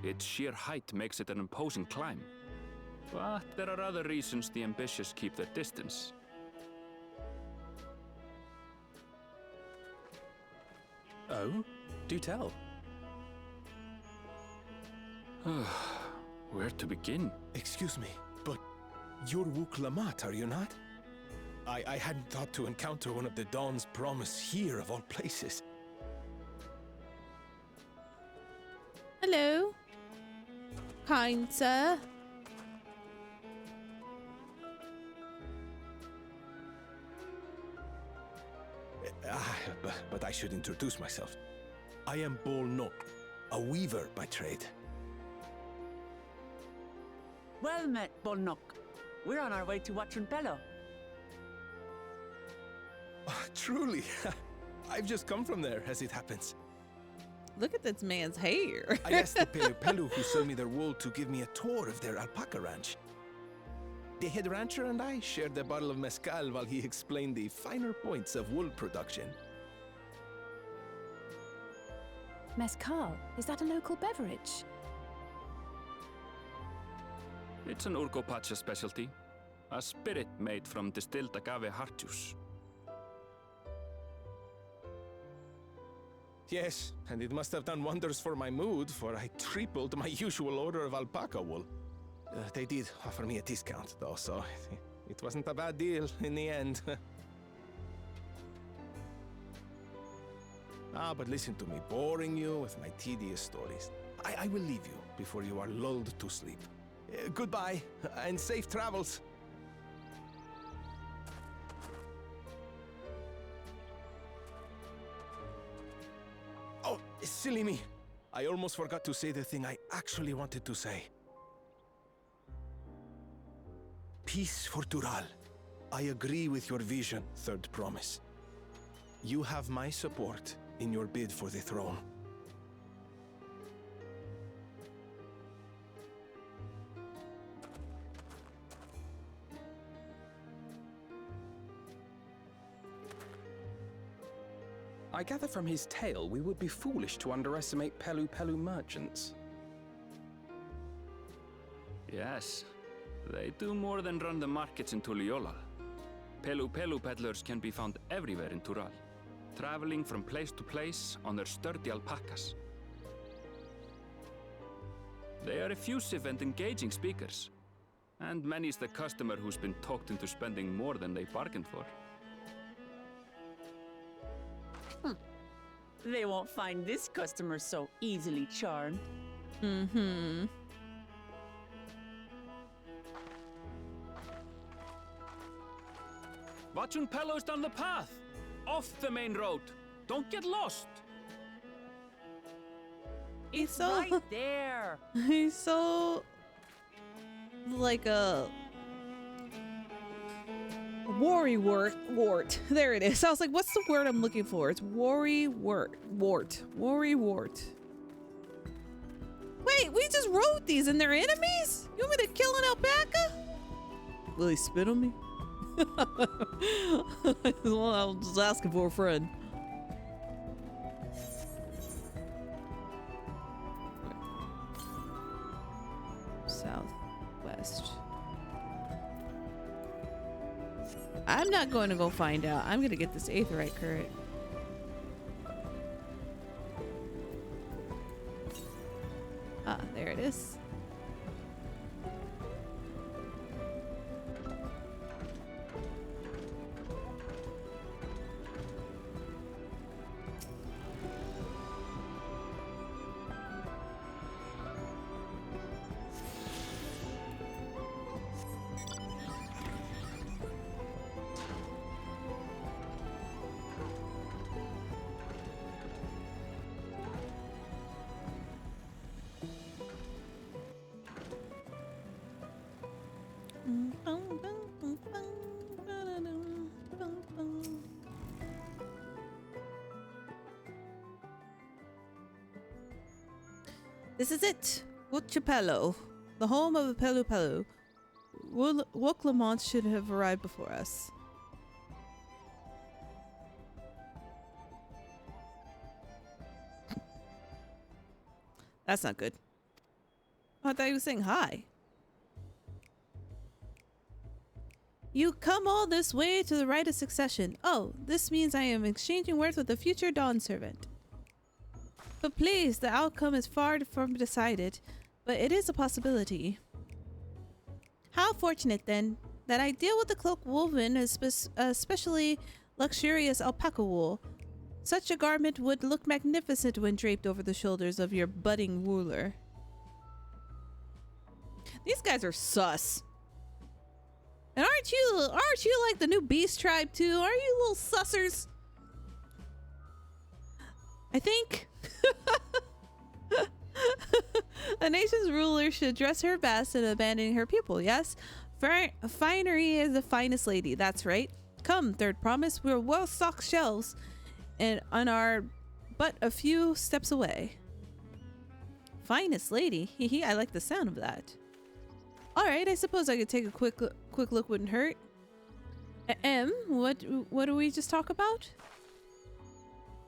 Its sheer height makes it an imposing climb. But there are other reasons the ambitious keep their distance. Oh? Do tell. Where to begin? Excuse me, but you're Wook Lamat, are you not? I hadn't thought to encounter one of the Dawn's promise here of all places. Hello. Kind sir. But I should introduce myself. I am Bol Nok, a weaver by trade. Well met, Bolnok. We're on our way to Watranpello. Truly. I've just come from there, as it happens. Look at this man's hair. I asked the Pelu who sold me their wool to give me a tour of their alpaca ranch. The head rancher and I shared a bottle of mezcal while he explained the finer points of wool production. Mezcal, is that a local beverage? It's an Urgopacha specialty. A spirit made from distilled agave heart juice. Yes, and it must have done wonders for my mood, for I tripled my usual order of alpaca wool. They did offer me a discount, though, so it wasn't a bad deal in the end. But listen to me, boring you with my tedious stories. I will leave you before you are lulled to sleep. Goodbye, and safe travels. Oh, silly me. I almost forgot to say the thing I actually wanted to say. Peace for Tural. I agree with your vision, Third Promise. You have my support in your bid for the throne. I gather from his tale we would be foolish to underestimate Pelu merchants. Yes, they do more than run the markets in Tuliyollal. Pelu peddlers can be found everywhere in Tural, traveling from place to place on their sturdy alpacas. They are effusive and engaging speakers, and many's the customer who's been talked into spending more than they bargained for. They won't find this customer so easily charmed. Mm-hmm. Watranpello's down the path! Off the main road! Don't get lost! It's so- right there! He's so like a worrywart. There it is. I was like, what's the word I'm looking for? It's worrywart. Worrywart. Wait, we just rode these and they're enemies? You want me to kill an alpaca? Will he spit on me? Well, I was just asking for a friend. Southwest. I'm not going to go find out. I'm going to get this aetheryte current. Ah, there it is. This is it. Watranpello, the home of the Pelu. Wook Lamont should have arrived before us. That's not good. I thought he was saying hi. You come all this way to the right of succession. Oh, this means I am exchanging words with a future Dawn servant. But please, the outcome is far from decided, but it is a possibility. How fortunate then that I deal with the cloak woven as especially luxurious alpaca wool. Such a garment would look magnificent when draped over the shoulders of your budding ruler. These guys are sus. And aren't you like the new beast tribe too? Aren't you little sussers? I think a nation's ruler should dress her best and abandon her people, yes? Finery is the finest lady, that's right. Come, third promise, we're well-stocked shelves and are but a few steps away. Finest lady? Hehe, I like the sound of that. Alright, I suppose I could take a quick look wouldn't hurt. What do we just talk about?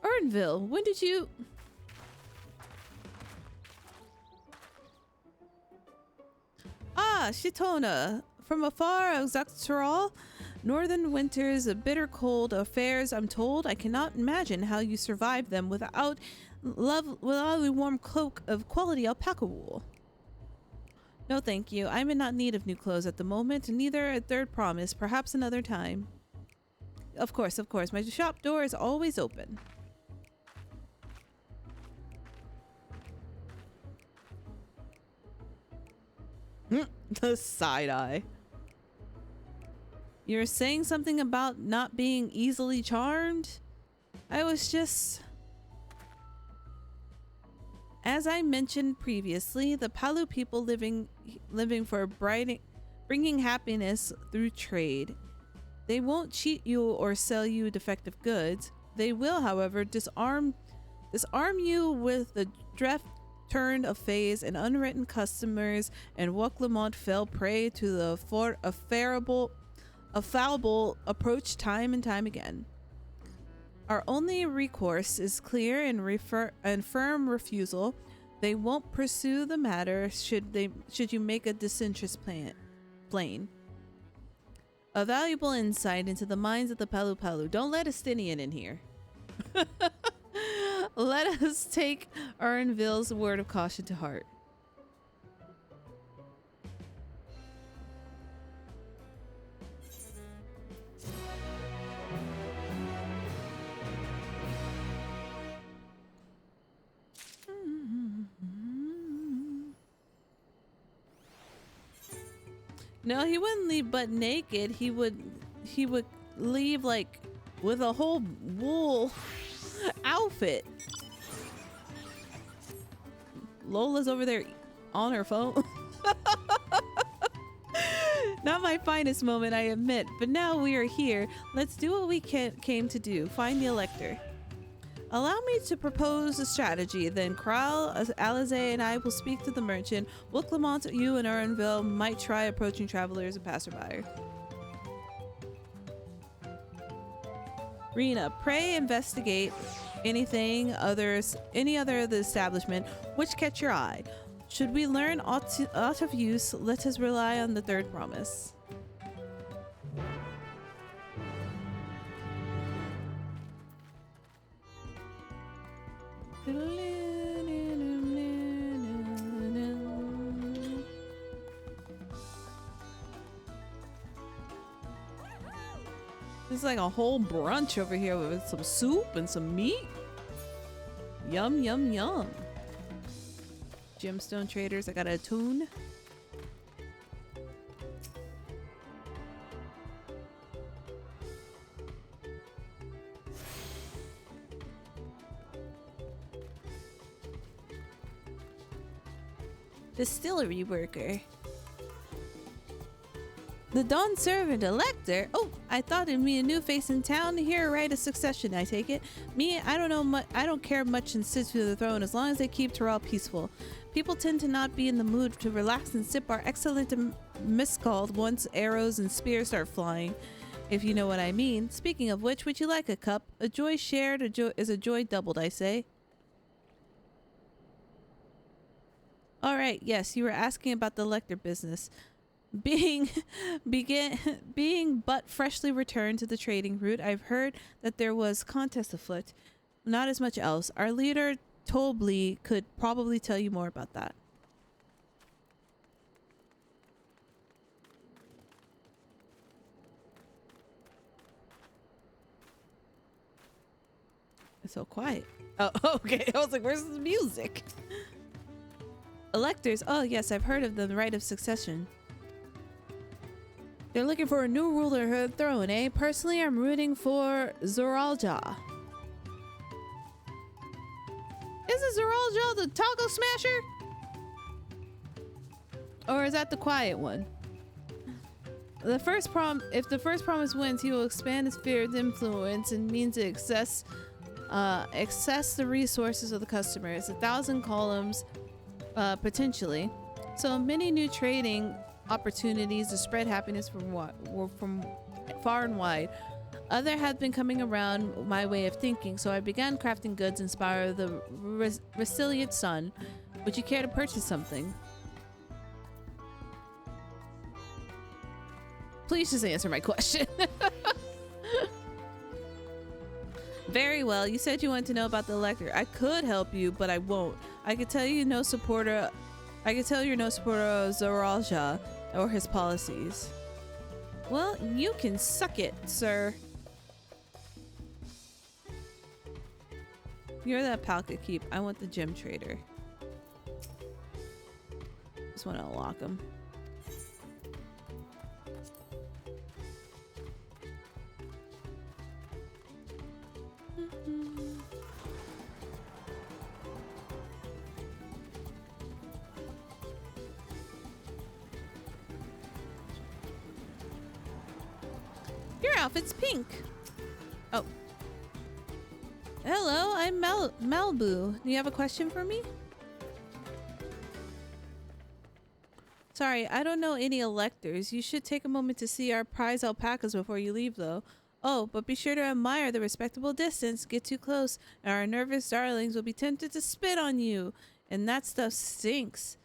Urnville, when did you... Ah, Shitona. From afar of Zaktaral, northern winters, a bitter cold affairs, I'm told. I cannot imagine how you survive them without a warm cloak of quality alpaca wool. No thank you. I'm in not need of new clothes at the moment, neither a third promise, perhaps another time. Of course, my shop door is always open. The side eye. You're saying something about not being easily charmed? I was just... As I mentioned previously, the Palu people living for bringing happiness through trade. They won't cheat you or sell you defective goods. They will, however, disarm you with the drift turn of phase and unwritten customers, and Woklamont fell prey to the a fallible approach time and time again. Our only recourse is clear and firm refusal. They won't pursue the matter should you make a disinterest plain. A valuable insight into the minds of the Palu Palu. Don't let a Stinian in here. Let us take Urnville's word of caution to heart. No, he wouldn't leave butt naked. He would leave like with a whole wool outfit. Lola's over there on her phone. Not my finest moment, I admit, but now we are here. Let's do what we came to do. Find the Elector. Allow me to propose a strategy, then Kral, Alize, and I will speak to the merchant. Woklamont, you and Urnville might try approaching travelers and passerby. Rena, pray investigate any other of the establishment which catch your eye. Should we learn aught of use, let us rely on the third promise. There's like a whole brunch over here with some soup and some meat. Yum, yum, yum. Gemstone traders, I got a tune. Distillery worker. The Dawn servant Elector? Oh, I thought it'd be a new face in town. Here, right of succession, I take it. Me, I don't know much. I don't care much and sit to the throne as long as they keep Terrell peaceful. People tend to not be in the mood to relax and sip our excellent miscalled once arrows and spears start flying, if you know what I mean. Speaking of which, would you like a cup? A joy shared is a joy doubled, I say. All right, yes, you were asking about the Elector business. Being but freshly returned to the trading route, I've heard that there was contest afoot. Not as much else. Our leader, Tolblee, could probably tell you more about that. So quiet. Oh, okay. I was like, where's the music? Electors. Oh, yes, I've heard of the right of succession. They're looking for a new ruler for the throne, eh? Personally, I'm rooting for Zoralja. Isn't Zoralja the taco smasher? Or is that the quiet one? If the first promise wins, he will expand his sphere of influence and means to access the resources of the customers. 1,000 columns, potentially. So many new trading opportunities to spread happiness from far and wide. Other had been coming around my way of thinking, so I began crafting goods inspired the resilient sun. Would you care to purchase something? Please just answer my question. Very well. You said you wanted to know about the elector. I could help you, but I won't. I could tell you're no supporter of Zoralja or his policies. Well, you can suck it, sir. You're the Alpaca keep. I want the gem trader. Just want to unlock him. Your outfit's pink. Oh. Hello, I'm Malbu. Do you have a question for me? Sorry, I don't know any electors. You should take a moment to see our prize alpacas before you leave, though. Oh, but be sure to admire the respectable distance. Get too close, and our nervous darlings will be tempted to spit on you. And that stuff stinks.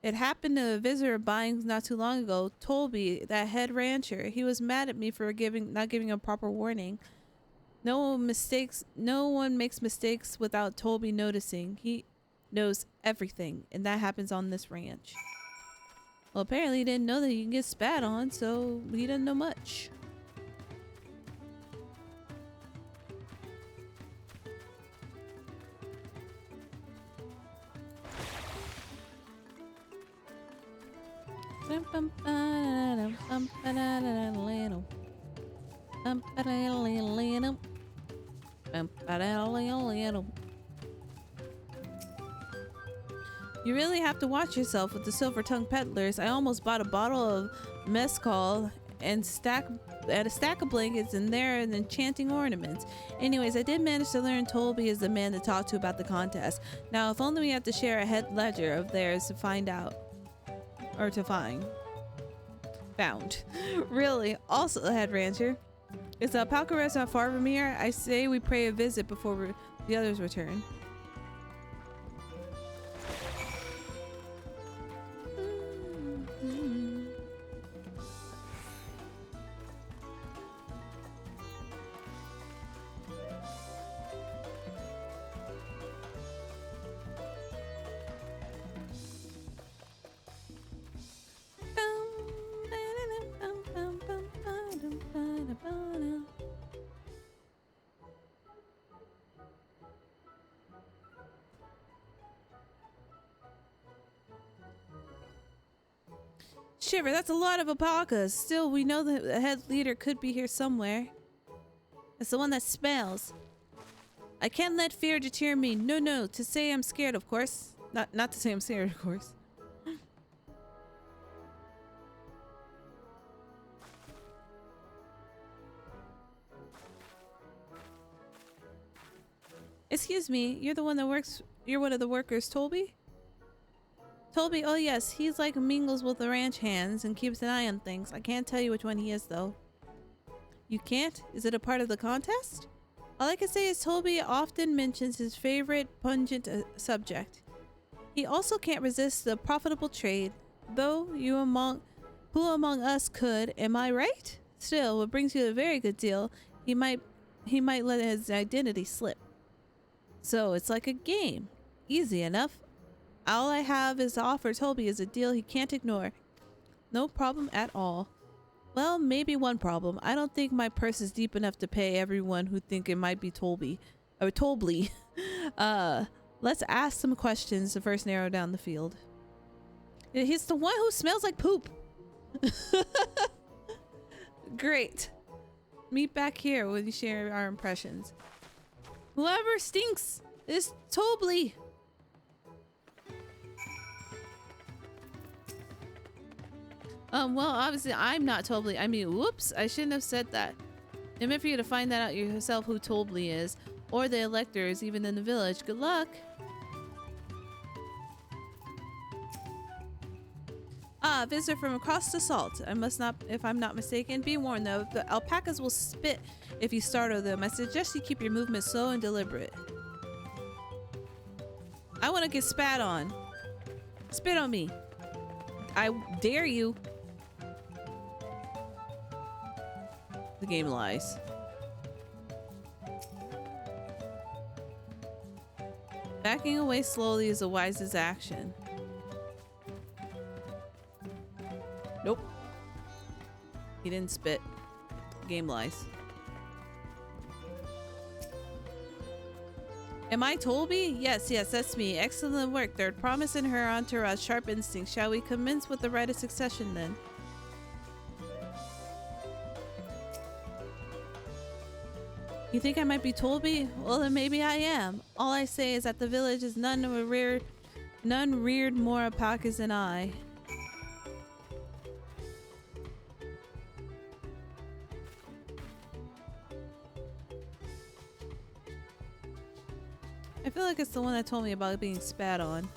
It happened to a visitor buying not too long ago. Tolby, that head rancher, he was mad at me for not giving a proper warning. No one makes mistakes without Tolby noticing. He knows everything, and that happens on this ranch. Well, apparently he didn't know that you can get spat on, so he doesn't know much. You really have to watch yourself with the silver-tongued peddlers. I almost bought a bottle of mezcal and a stack of blankets and there and enchanting ornaments. Anyways, I did manage to learn Tolby is the man to talk to about the contest. Now, if only we have to share a head ledger of theirs to find out. Or to find. Found. Really? Also the head rancher. Is the Alpaca restaurant far from here? I say we pay a visit before the others return. Shiver, that's a lot of alpacas. Still, we know the head leader could be here somewhere. It's the one that smells. I can't let fear deter me. No, to say I'm scared, of course. Not to say I'm scared, of course. Excuse me, you're one of the workers, Tolby? Tolby, oh yes, he's like mingles with the ranch hands and keeps an eye on things. I can't tell you which one he is, though. You can't? Is it a part of the contest? All I can say is Tolby often mentions his favorite pungent subject. He also can't resist the profitable trade, though who among us could, am I right? Still, what brings you a very good deal, he might let his identity slip. So it's like a game. Easy enough. All I have is to offer Tolby is a deal he can't ignore. No problem at all. Well, maybe one problem. I don't think my purse is deep enough to pay everyone who think it might be Tolby. or Tolbly. Let's ask some questions to first narrow down the field. He's the one who smells like poop. Great. Meet back here when you share our impressions. Whoever stinks is Tolbly. Well, obviously I'm not Tolbly. I mean, whoops, I shouldn't have said that. I meant for you to find that out yourself who Tolbly is, or the electors, even in the village. Good luck. Ah, visitor from across the salt. I must not, if I'm not mistaken. Be warned though, the alpacas will spit if you startle them. I suggest you keep your movements slow and deliberate. I want to get spat on. Spit on me. I dare you. The game lies. Backing away slowly is the wisest action. Nope. He didn't spit. Game lies. Am I Tolby? Yes, that's me. Excellent work. Third promise in her entourage. Sharp instinct. Shall we commence with the rite of succession then? You think I might be Tolby? Well, then maybe I am. All I say is that the village is none reared more alpacas than I. I feel like it's the one that told me about being spat on.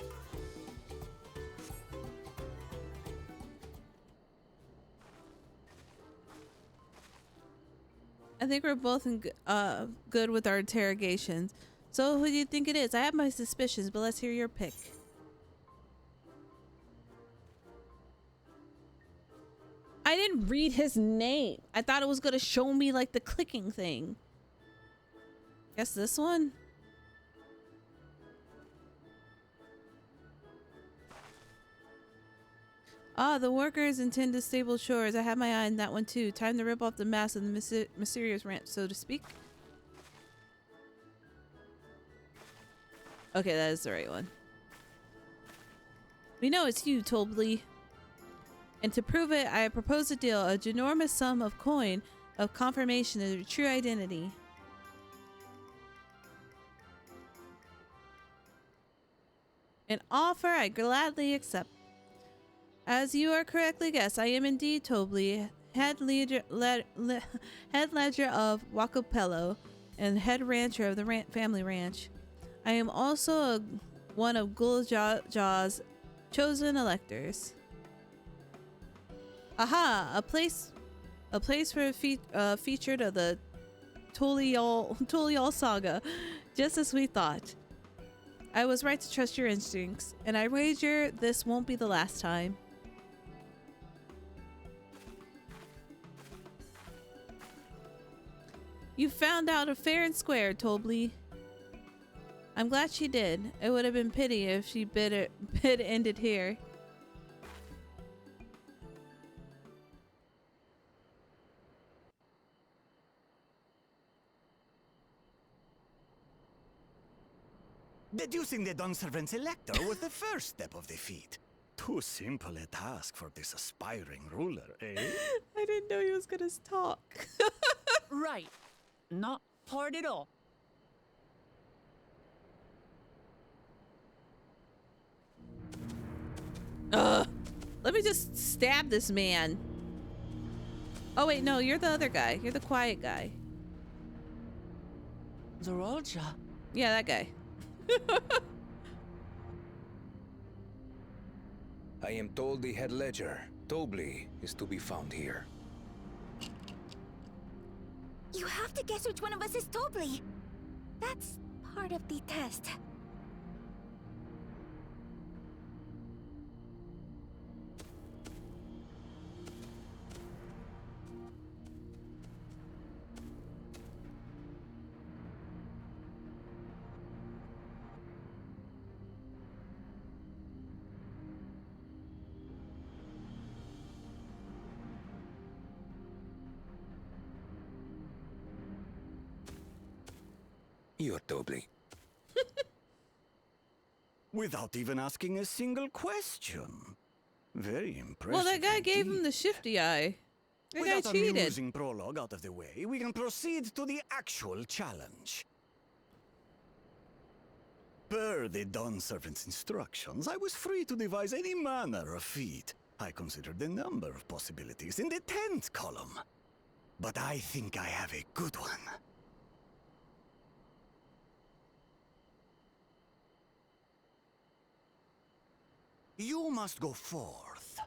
I think we're both good with our interrogations. So who do you think it is? I have my suspicions, but let's hear your pick. I didn't read his name. I thought it was gonna show me like the clicking thing. Guess this one? Ah, the workers intend to stable chores. I have my eye on that one too. Time to rip off the mask of the mysterious ranch, so to speak. Okay, that is the right one. We know it's you, Tolbly. And to prove it, I propose a deal, a ginormous sum of coin of confirmation of your true identity. An offer I gladly accept. As you are correctly guessed, I am indeed Tolbly, head ledger of Wakopello and head rancher of the family ranch. I am also one of Guljaw's chosen electors. Aha! A place for featured of the Tuliol saga, just as we thought. I was right to trust your instincts, and I wager this won't be the last time. You found out it fair and square, Tolbly. I'm glad she did. It would have been pity if she bid ended here. Deducing the Donservant's elector was the first step of the feat. Too simple a task for this aspiring ruler, eh? I didn't know he was gonna talk. Right. Not hard at all. Let me just stab this man. Oh wait, no, you're the other guy. You're the quiet guy. Zorolja. Yeah, that guy. I am told the head ledger, Tolbly, is to be found here. You have to guess which one of us is Tolbly. That's part of the test. You're Tobli. Without even asking a single question. Very impressive. Well, that guy gave indeed. him the shifty eye. That guy With that cheated. amusing prologue out of the way, we can proceed to the actual challenge. Per the Dawn Servant's instructions, I was free to devise any manner of feat. I considered a number of possibilities in the 10th column. But I think I have a good one. You must go forth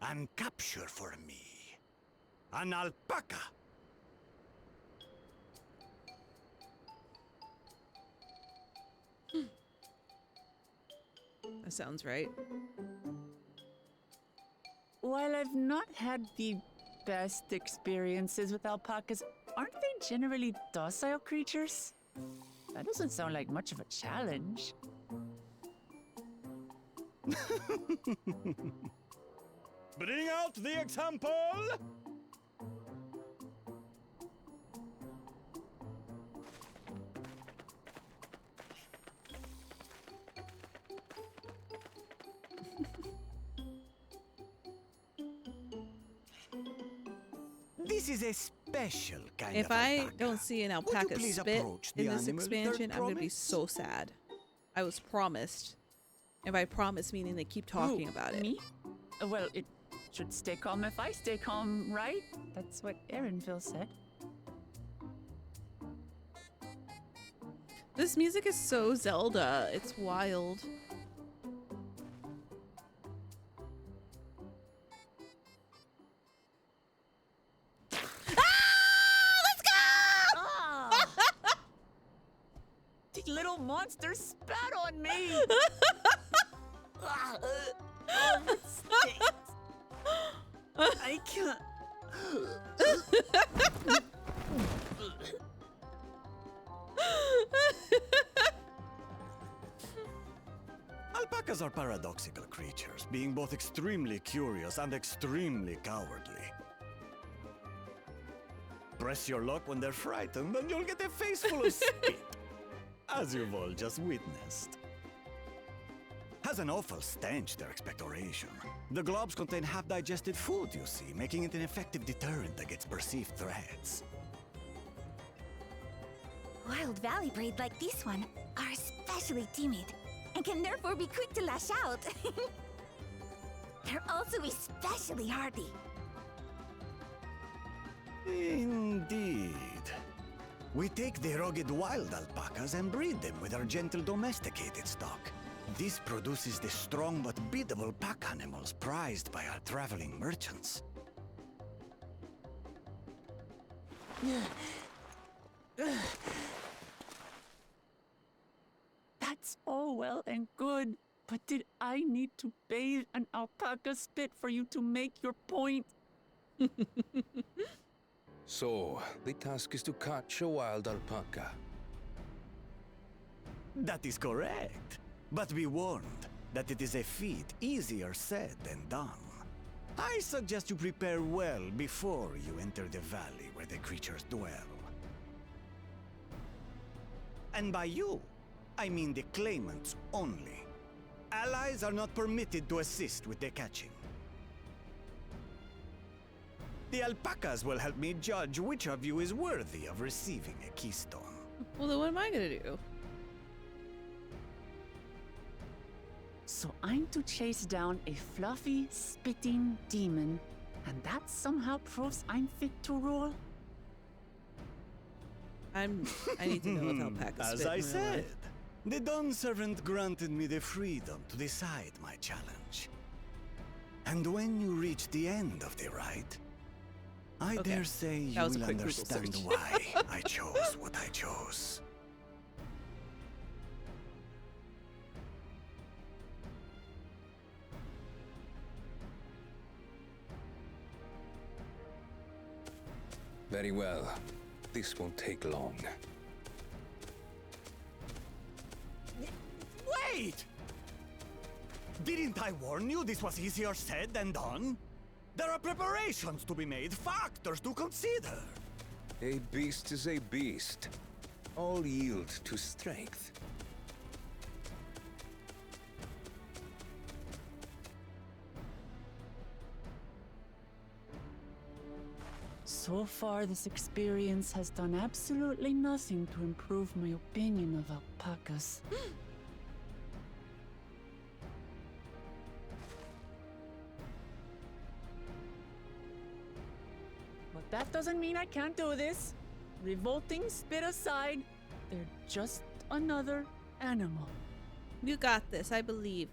and capture for me an alpaca. That sounds right. While I've not had the best experiences with alpacas, aren't they generally docile creatures? That doesn't sound like much of a challenge. Bring out the example! This is a special kind If of I alpaca. don't see an Would you alpaca please spit approach the in this animal expansion, third I'm gonna be promise? so sad. I was promised. And by promise meaning they keep talking about it. Me? Well, it should stay calm if I stay calm, right? That's what Aaronville said. This music is so Zelda. It's wild. The little monster spat on me! It stinks. I can't. Alpacas are paradoxical creatures, being both extremely curious and extremely cowardly. Press your luck when they're frightened, and you'll get a face full of spit, as you've all just witnessed. Has an awful stench, their expectoration. The globs contain half-digested food, you see, making it an effective deterrent against perceived threats. Wild valley braid like this one are especially timid and can therefore be quick to lash out. They're also especially hardy. Indeed. We take the rugged wild alpacas and breed them with our gentle domesticated stock. This produces the strong but biddable pack animals prized by our traveling merchants. That's all well and good, but did I need to bathe an alpaca spit for you to make your point? So, the task is to catch a wild alpaca. That is correct. But be warned that it is a feat easier said than done. I suggest you prepare well before you enter the valley where the creatures dwell. And by you, I mean the claimants only. Allies are not permitted to assist with the catching. The alpacas will help me judge which of you is worthy of receiving a keystone. Well, then what am I gonna do? So I'm to chase down a fluffy, spitting demon, and that somehow proves I'm fit to rule? I need to know if alpacas As spit I in real said, life. the Dawn Servant granted me the freedom to decide my challenge. And when you reach the end of the ride, I Okay. dare say you That was a will quick Google understand search. why I chose what I chose. Very well. This won't take long. Wait! Didn't I warn you this was easier said than done? There are preparations to be made, factors to consider. A beast is a beast. all yield to strength. So far, this experience has done absolutely nothing to improve my opinion of alpacas. But that doesn't mean I can't do this. Revolting spit aside, they're just another animal. You got this, I believe.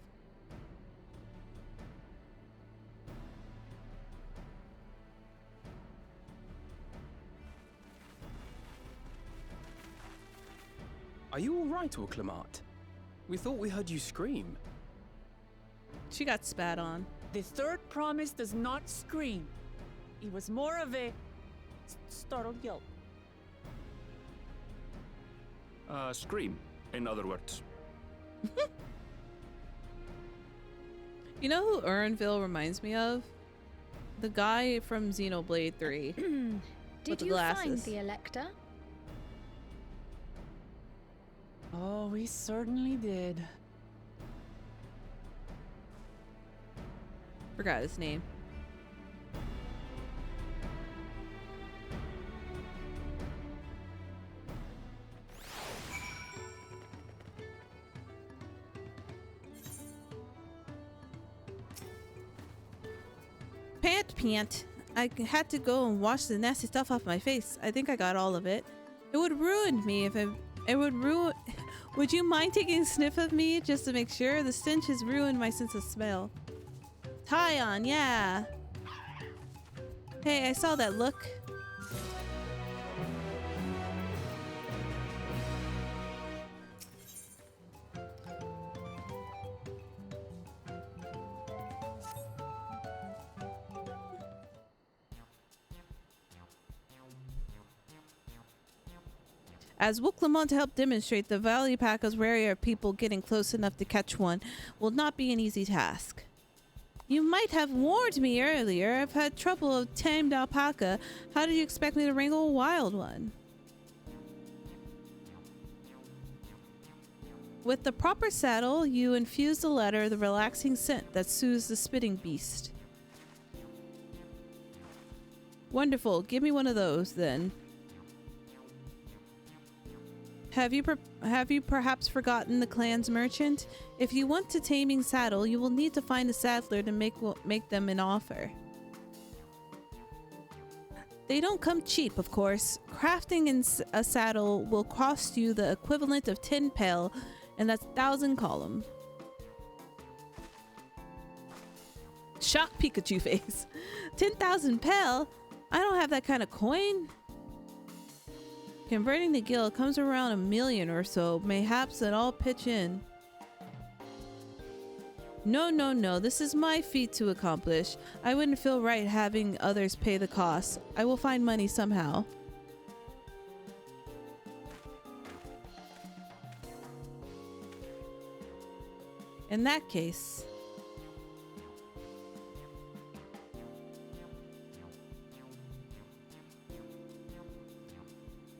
Are you all right, Orklamat? We thought we heard you scream. She got spat on. The third promise does not scream. It was more of a startled yelp. Scream, in other words. You know who Urnville reminds me of? The guy from Xenoblade 3. Did you find the Elector? Oh, we certainly did. Forgot his name. Pant. I had to go and wash the nasty stuff off my face. I think I got all of it. It would ruin me if it would ruin... Would you mind taking a sniff of me just to make sure? The stench has ruined my sense of smell. Tie on, yeah. Hey, I saw that look. As Wooklamont helped demonstrate, the Valley Alpacas wary of people getting close enough to catch one will not be an easy task. You might have warned me earlier. I've had trouble with tamed alpaca. How did you expect me to wrangle a wild one? With the proper saddle, you infuse the leather the relaxing scent that soothes the spitting beast. Wonderful. Give me one of those, then. Have you perhaps forgotten the clan's merchant? If you want to taming saddle, you will need to find a saddler to make them an offer. They don't come cheap, of course. Crafting a saddle will cost you the equivalent of 10 pel, and that's 1,000 column. Shock Pikachu face. 10,000 pel? I don't have that kind of coin. Converting the guild comes around 1 million or so. Mayhaps it all pitch in. No. This is my feat to accomplish. I wouldn't feel right having others pay the cost. I will find money somehow. In that case...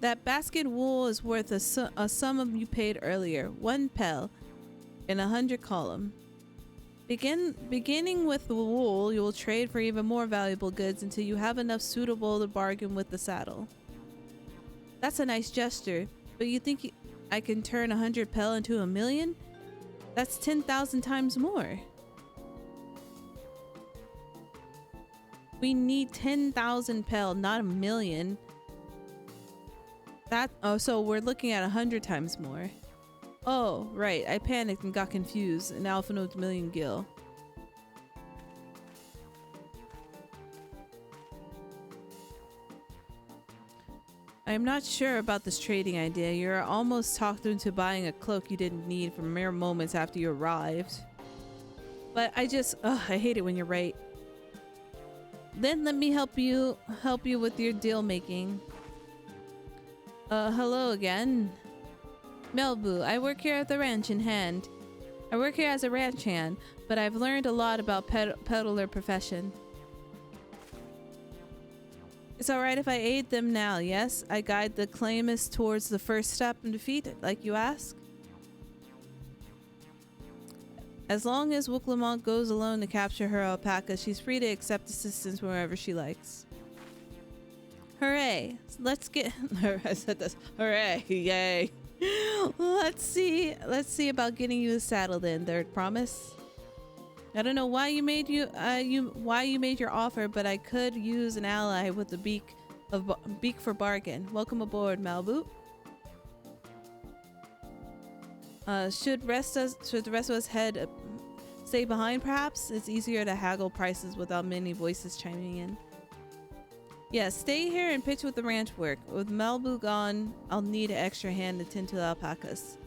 That basket wool is worth a sum you paid earlier, 1 pel, in 100 column. Beginning with the wool, you will trade for even more valuable goods until you have enough suitable to bargain with the saddle. That's a nice gesture, but you think I can turn 100 pel into 1 million? That's 10,000 times more. We need 10,000 pel, not 1 million. So we're looking at 100 times more. Oh, right. I panicked and got confused. An Alpha Note Million Gil. I'm not sure about this trading idea. You're almost talked into buying a cloak you didn't need for mere moments after you arrived. But I hate it when you're right. Then let me help you with your deal making. Hello again. Melbu, I work here at the ranch in hand. I work here as a ranch hand, but I've learned a lot about peddler profession. It's alright if I aid them now, yes? I guide the claimants towards the first step in defeat, like you ask? As long as Wooklamont goes alone to capture her alpaca, she's free to accept assistance wherever she likes. Hooray! Let's get I said this. Hooray! Yay! Let's see about getting you a saddle then, Third Promise. I don't know why you made your offer, but I could use an ally with a beak for bargain. Welcome aboard, Malboot. Should the rest of us stay behind perhaps? It's easier to haggle prices without many voices chiming in. Yeah, stay here and pitch with the ranch work. With Malboot gone, I'll need an extra hand to tend to the alpacas.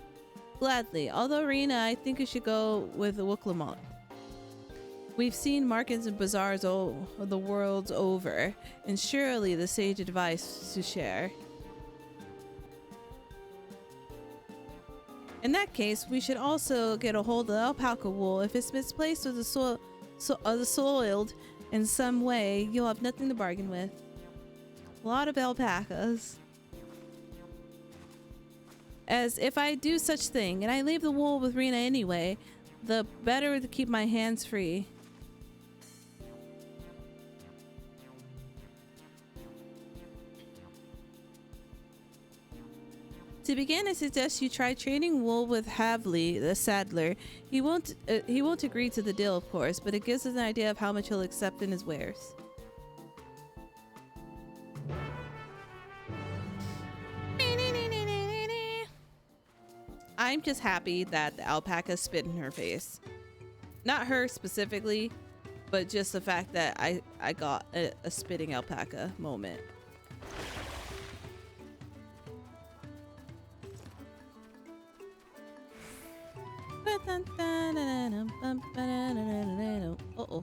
Gladly. Although Rena, I think you should go with the Wooklamont. We've seen markets and bazaars the world over, and surely the sage advice to share. In that case, we should also get a hold of the alpaca wool. If it's misplaced or the soiled in some way, you'll have nothing to bargain with. A lot of alpacas. As if I do such thing, and I leave the wool with Rena anyway, the better to keep my hands free. To begin, I suggest you try trading wool with Havli, the saddler. He won't agree to the deal, of course, but it gives us an idea of how much he'll accept in his wares. I'm just happy that the alpaca spit in her face. Not her specifically, but just the fact that I got a spitting alpaca moment. Uh-oh.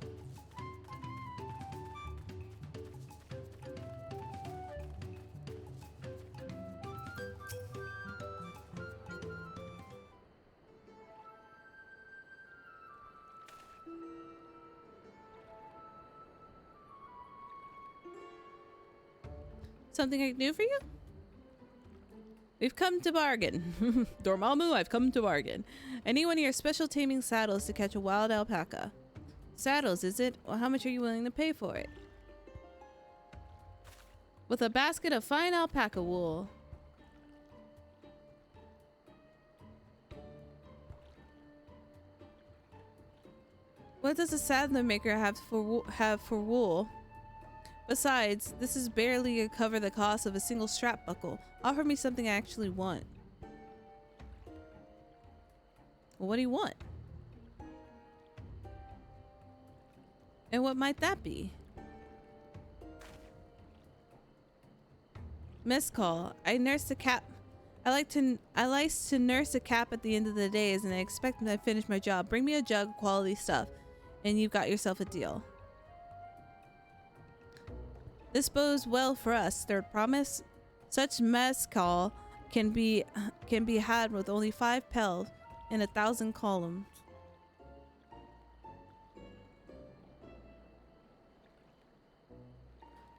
Something I can do for you? We've come to bargain. Dormammu, I've come to bargain. I need one of your special taming saddles to catch a wild alpaca. Saddles, is it? Well, how much are you willing to pay for it? With a basket of fine alpaca wool. What does a saddler maker have for wool? Besides, this is barely to cover the cost of a single strap buckle. Offer me something I actually want. Well, what do you want? And what might that be? Mezcal. I nurse a cap. I like to nurse a cap at the end of the days, and I expect that I finish my job. Bring me a jug of quality stuff, and you've got yourself a deal. This bodes well for us, Third Promise. Such mezcal can be had with only 5 pells and 1,000 columns.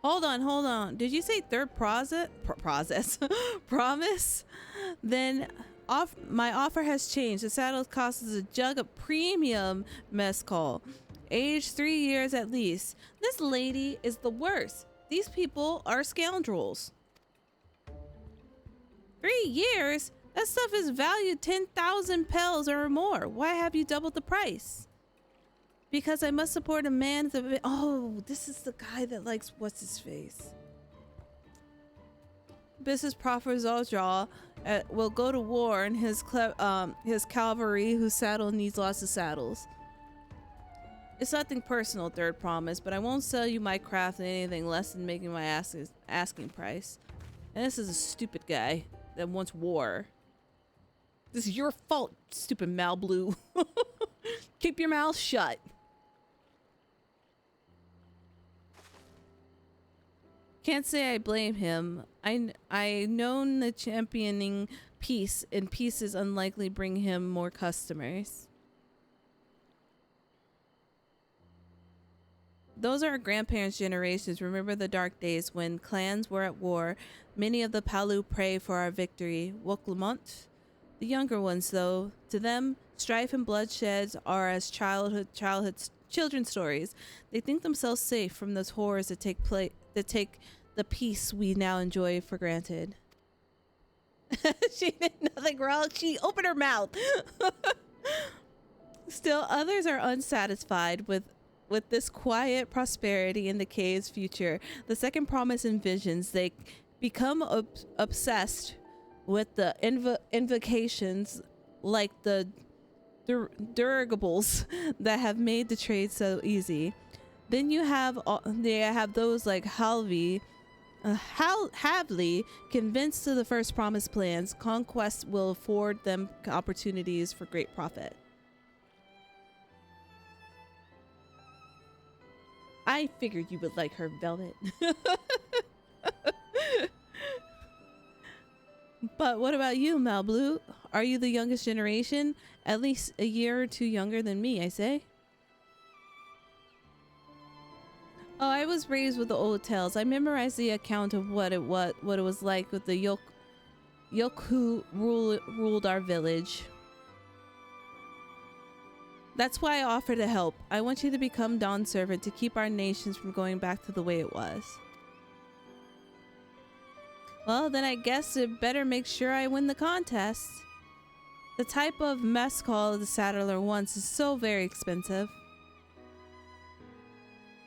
Hold on. Did you say third process? Promise? Then my offer has changed. The saddle costs us a jug of premium mezcal, aged 3 years at least. This lady is the worst. These people are scoundrels. 3 years? That stuff is valued 10,000 pells or more. Why have you doubled the price? Because I must support a man. Oh, this is the guy that likes what's his face. Business proffers Zaldral will go to war, and his cavalry, whose saddle needs lots of saddles. It's nothing personal, Third Promise, but I won't sell you my craft at anything less than making my asking price. And this is a stupid guy that wants war. This is your fault, stupid Malblue. Keep your mouth shut. Can't say I blame him. I known the championing peace, and peace is unlikely bring him more customers. Those are our grandparents' generations. Remember the dark days when clans were at war. Many of the Palu pray for our victory. Woklamont. The younger ones, though, to them, strife and bloodsheds are as children's stories. They think themselves safe from those horrors that take the peace we now enjoy for granted. She did nothing wrong. She opened her mouth. Still, others are unsatisfied with this quiet prosperity in the cave's future. The second promise envisions they become obsessed with the invocations like the dirigibles that have made the trade so easy. Then you have those like Havli, convinced of the first promise plans. Conquest will afford them opportunities for great profit. I figured you would like her, Velvet. But what about you, Malblue? Are you the youngest generation? At least a year or two younger than me, I say. Oh, I was raised with the old tales. I memorized the account of what it was like with the Yoku ruled our village. That's why I offer to help. I want you to become Dawn's servant to keep our nations from going back to the way it was. Well, then I guess it better make sure I win the contest. The type of mescal the Saddler wants is so very expensive.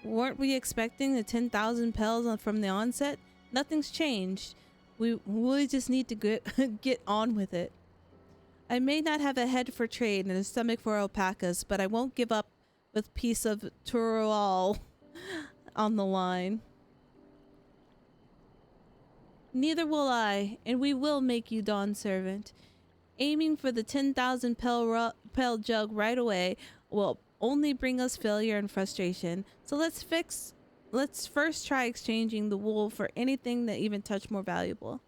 Weren't we expecting the 10,000 pels from the onset? Nothing's changed. We just need to get on with it. I may not have a head for trade and a stomach for alpacas, but I won't give up with piece of Turual on the line. Neither will I, and we will make you Dawn's servant. Aiming for the 10,000 pel jug right away will only bring us failure and frustration. So let's first try exchanging the wool for anything that even touch more valuable.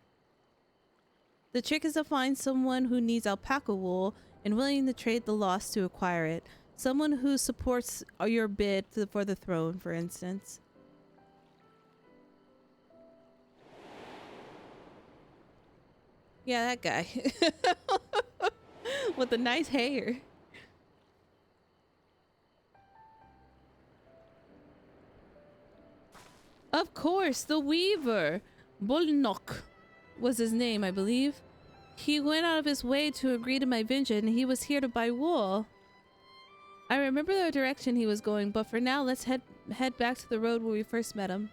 The trick is to find someone who needs alpaca wool and willing to trade the loss to acquire it. Someone who supports your bid for the throne, for instance. Yeah, that guy. With the nice hair. Of course, the Weaver. Bolnok was his name, I believe. He went out of his way to agree to my venture, and he was here to buy wool. I remember the direction he was going, but for now, let's head back to the road where we first met him.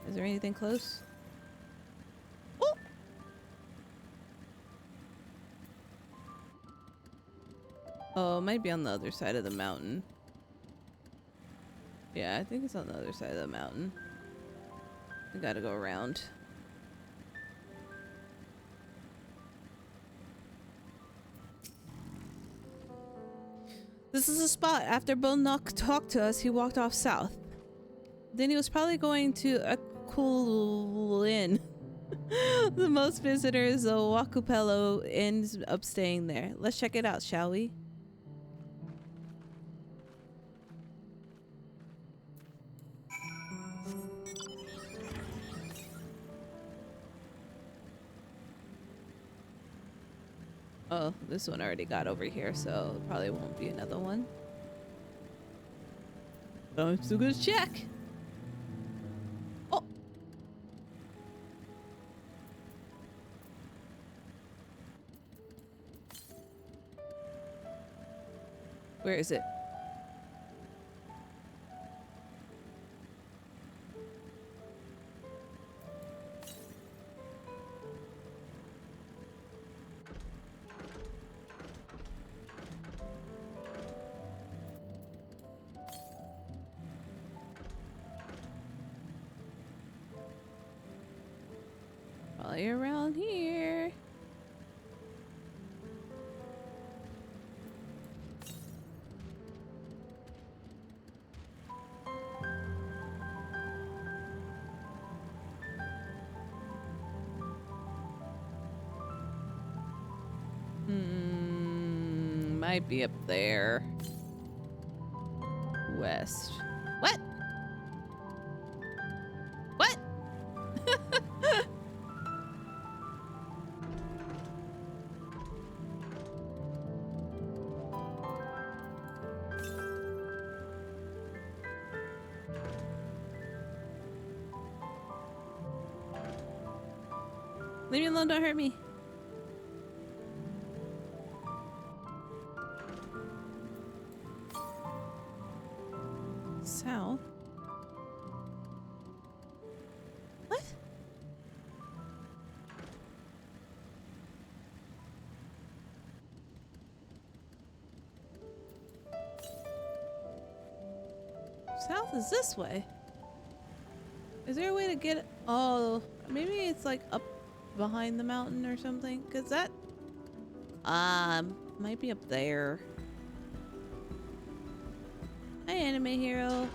Is there anything close? Oh! Oh, it might be on the other side of the mountain. Yeah, I think it's on the other side of the mountain. We gotta go around. This is the spot. After Bolnok talked to us, he walked off south. Then he was probably going to a cool inn. The most visitors, Wakupelo ends up staying there. Let's check it out, shall we? Oh, this one already got over here, so it probably won't be another one. I'm still gonna check. Oh. Where is it? Probably around here. Might be up there. West. What? What? Leave me alone, don't hurt me. South? What? South is this way. Is there a way to get... Oh, maybe it's like up behind the mountain or something? Because that... might be up there. Hi, anime hero.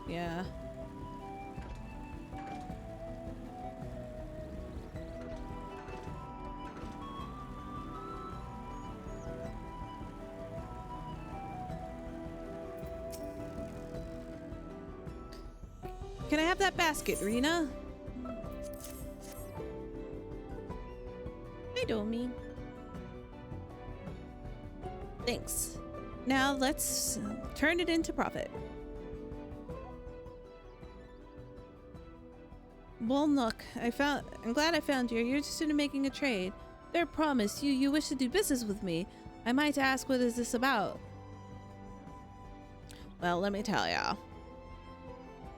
Yeah. Can I have that basket, Rena? Hey, Domi. Thanks. Now let's turn it into profit. Well, look, I'm glad I found you. You're interested in making a trade. There, promise you wish to do business with me. I might ask, what is this about? Well, let me tell ya.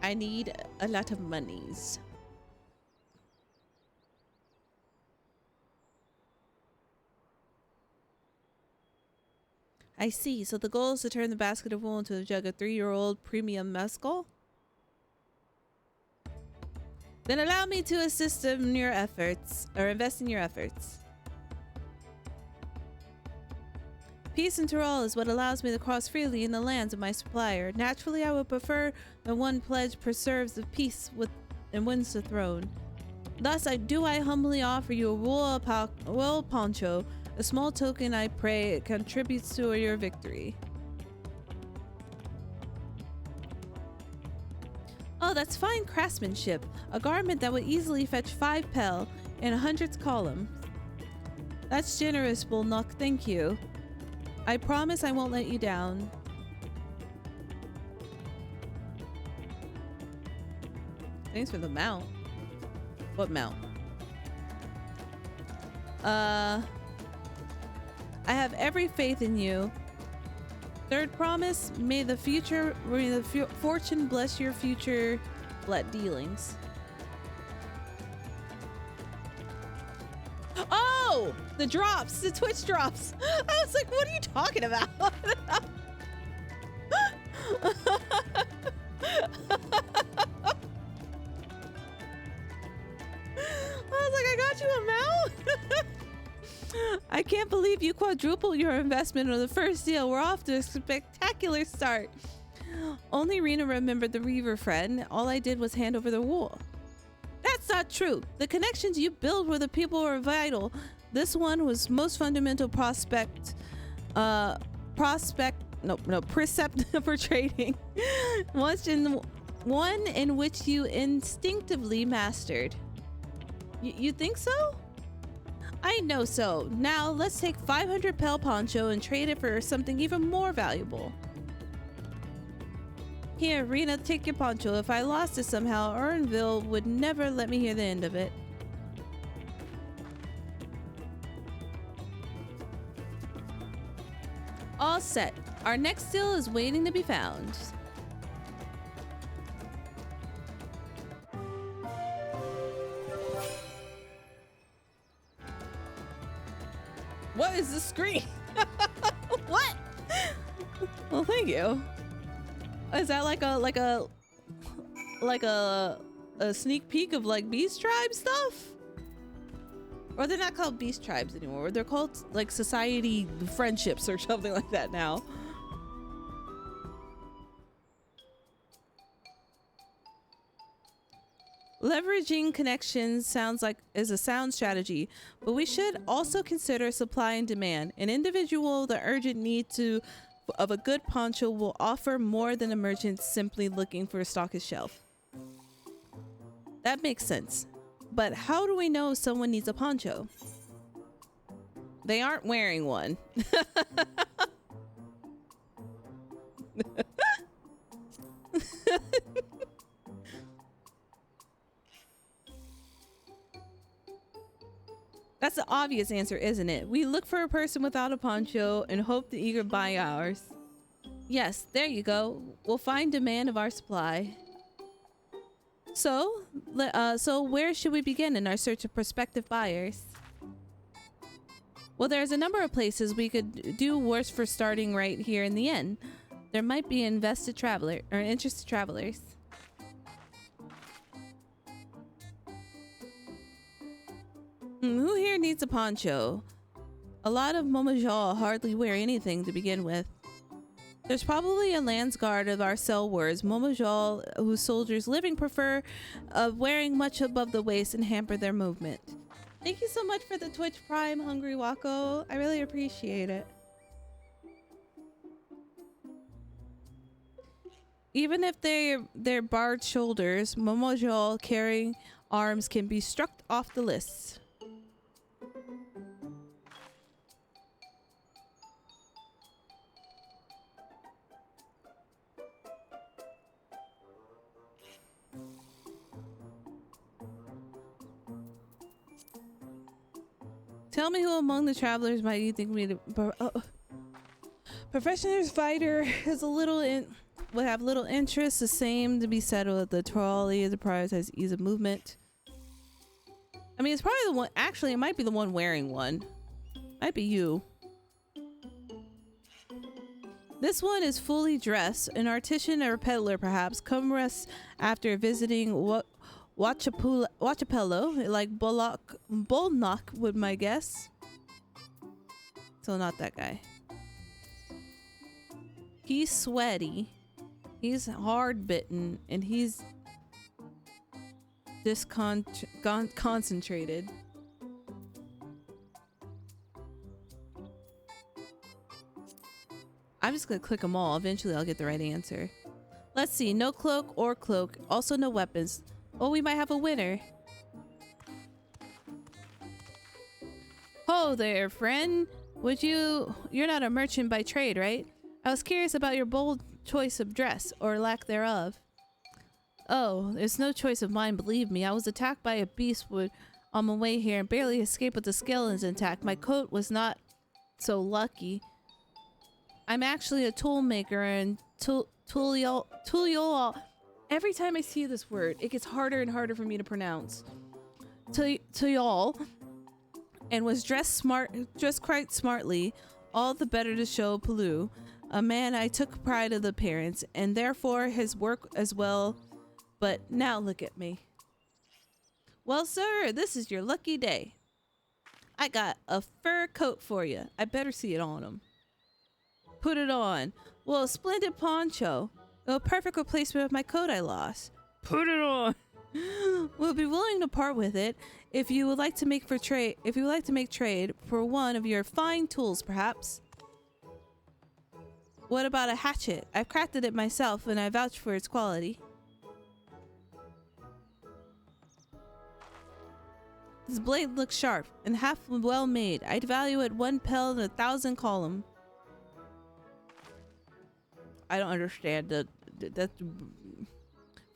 I need a lot of monies. I see. So the goal is to turn the basket of wool into a jug of 3-year-old premium mezcal? Then allow me to assist in your efforts, or invest in your efforts. Peace in Tyrol is what allows me to cross freely in the lands of my supplier. Naturally, I would prefer when one pledge preserves the peace and wins the throne. Thus, I humbly offer you a wool poncho, a small token I pray it contributes to your victory. Oh, that's fine craftsmanship. A garment that would easily fetch 5 pel in 100's column. That's generous, Bullnock. Thank you. I promise I won't let you down. Thanks for the mount. What mount? I have every faith in you. Third promise, may the fortune bless your future dealings. Oh, the drops, the Twitch drops. I was like, what are you talking about? I got you a mount. I can't believe you quadrupled your investment on the first deal. We're off to a spectacular start. Only Rena remembered the Reaver friend. All I did was hand over the wool. That's not true. The connections you build with the people are vital. This one was most fundamental precept for trading. One in which you instinctively mastered. You think so? I know so. Now let's take 500 pel poncho and trade it for something even more valuable. Here, Rena, take your poncho. If I lost it somehow, Urnville would never let me hear the end of it. All set. Our next deal is waiting to be found. What is the screen? What? Well, thank you. Is that like a sneak peek of like Beast Tribe stuff? Or they're not called Beast Tribes anymore. They're called like Society Friendships or something like that now. Leveraging connections sounds like is a sound strategy, but we should also consider supply and demand. An individual with the urgent need of a good poncho will offer more than a merchant simply looking for a stock his shelf. That makes sense. But how do we know someone needs a poncho? They aren't wearing one. That's the obvious answer, isn't it? We look for a person without a poncho and hope the eager buy ours. Yes, there you go. We'll find demand of our supply. So where should we begin in our search of prospective buyers? Well, there's a number of places we could do worse for starting right here in the inn. There might be interested travelers. Who here needs a poncho? A lot of Momojal hardly wear anything to begin with. There's probably a lance guard of our cell wards, Momojal, whose soldiers living prefer wearing much above the waist and hamper their movement. Thank you so much for the Twitch Prime, Hungry Wako. I really appreciate it. Even if they're barred shoulders, Momojal carrying arms can be struck off the list. Tell me who among the travelers might you think we need a professional fighter is would have little interest. The same to be said with the trolley as a prioritize ease of movement. I mean, it's probably the one. Actually, it might be the one wearing one. Might be you. This one is fully dressed, an artisan or a peddler, perhaps. Come rest after visiting Wachapello, like Bolnock would my guess. So not that guy. He's sweaty. He's hard bitten, and he's concentrated. I'm just gonna click them all. Eventually I'll get the right answer. Let's see. No cloak or cloak. Also no weapons. Oh, we might have a winner. Oh there, friend. You're not a merchant by trade, right? I was curious about your bold choice of dress, or lack thereof. Oh, it's no choice of mine, believe me. I was attacked by a beastwood on my way here and barely escaped with the skeletons intact. My coat was not so lucky. I'm actually a tool maker and tool. Every time I see this word, it gets harder and harder for me to pronounce. Tool, and was dressed quite smartly, all the better to show Palu. A man I took pride of the appearance, and therefore his work as well. But now look at me. Well, sir, this is your lucky day. I got a fur coat for you. I better see it on him. Put it on. Well, a splendid poncho. A perfect replacement of my coat I lost. Put it on. We'll be willing to part with it if you would like to make trade. If you would like to make trade for one of your fine tools, perhaps. What about a hatchet? I've crafted it myself, and I vouch for its quality. This blade looks sharp and half well made. I'd value it 1 pel and 1,000 column. I don't understand that.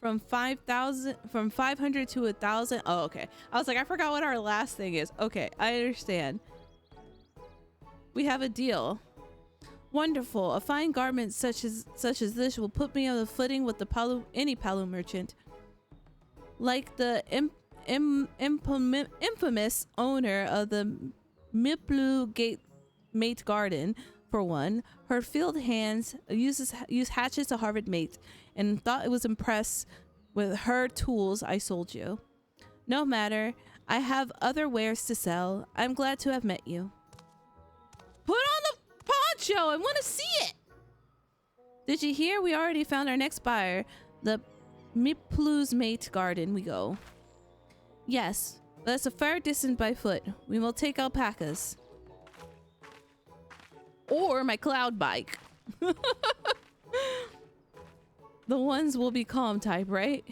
From 500 to 1,000. Oh, okay. I was like, I forgot what our last thing is. Okay, I understand. We have a deal. Wonderful. A fine garment such as this will put me on the footing with any Palu merchant. Like the infamous owner of the Miplu Gate Mate Garden, for one. Her field hands use hatchets to harvest mate, and thought it was impressed with her tools I sold you. No matter. I have other wares to sell. I'm glad to have met you. Put on the poncho! I want to see it! Did you hear? We already found our next buyer. The Miplu's Mate Garden we go. Yes, that's a fair distance by foot. We will take alpacas. Or my cloud bike. The ones will be calm type, right?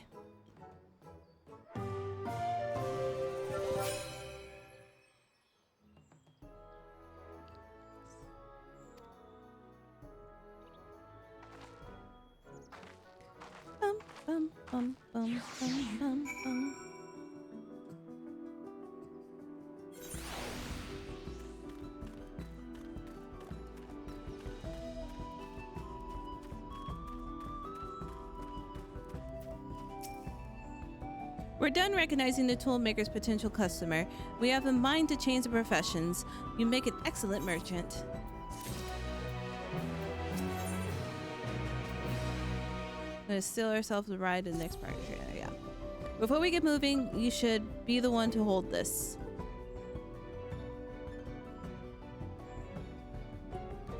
Bum, bum, bum, bum, bum, bum, bum. We're done recognizing the tool maker's potential customer. We have in mind to change the professions. You make an excellent merchant. Gonna steal ourselves a ride to the next party trainer, yeah. Before we get moving, you should be the one to hold this.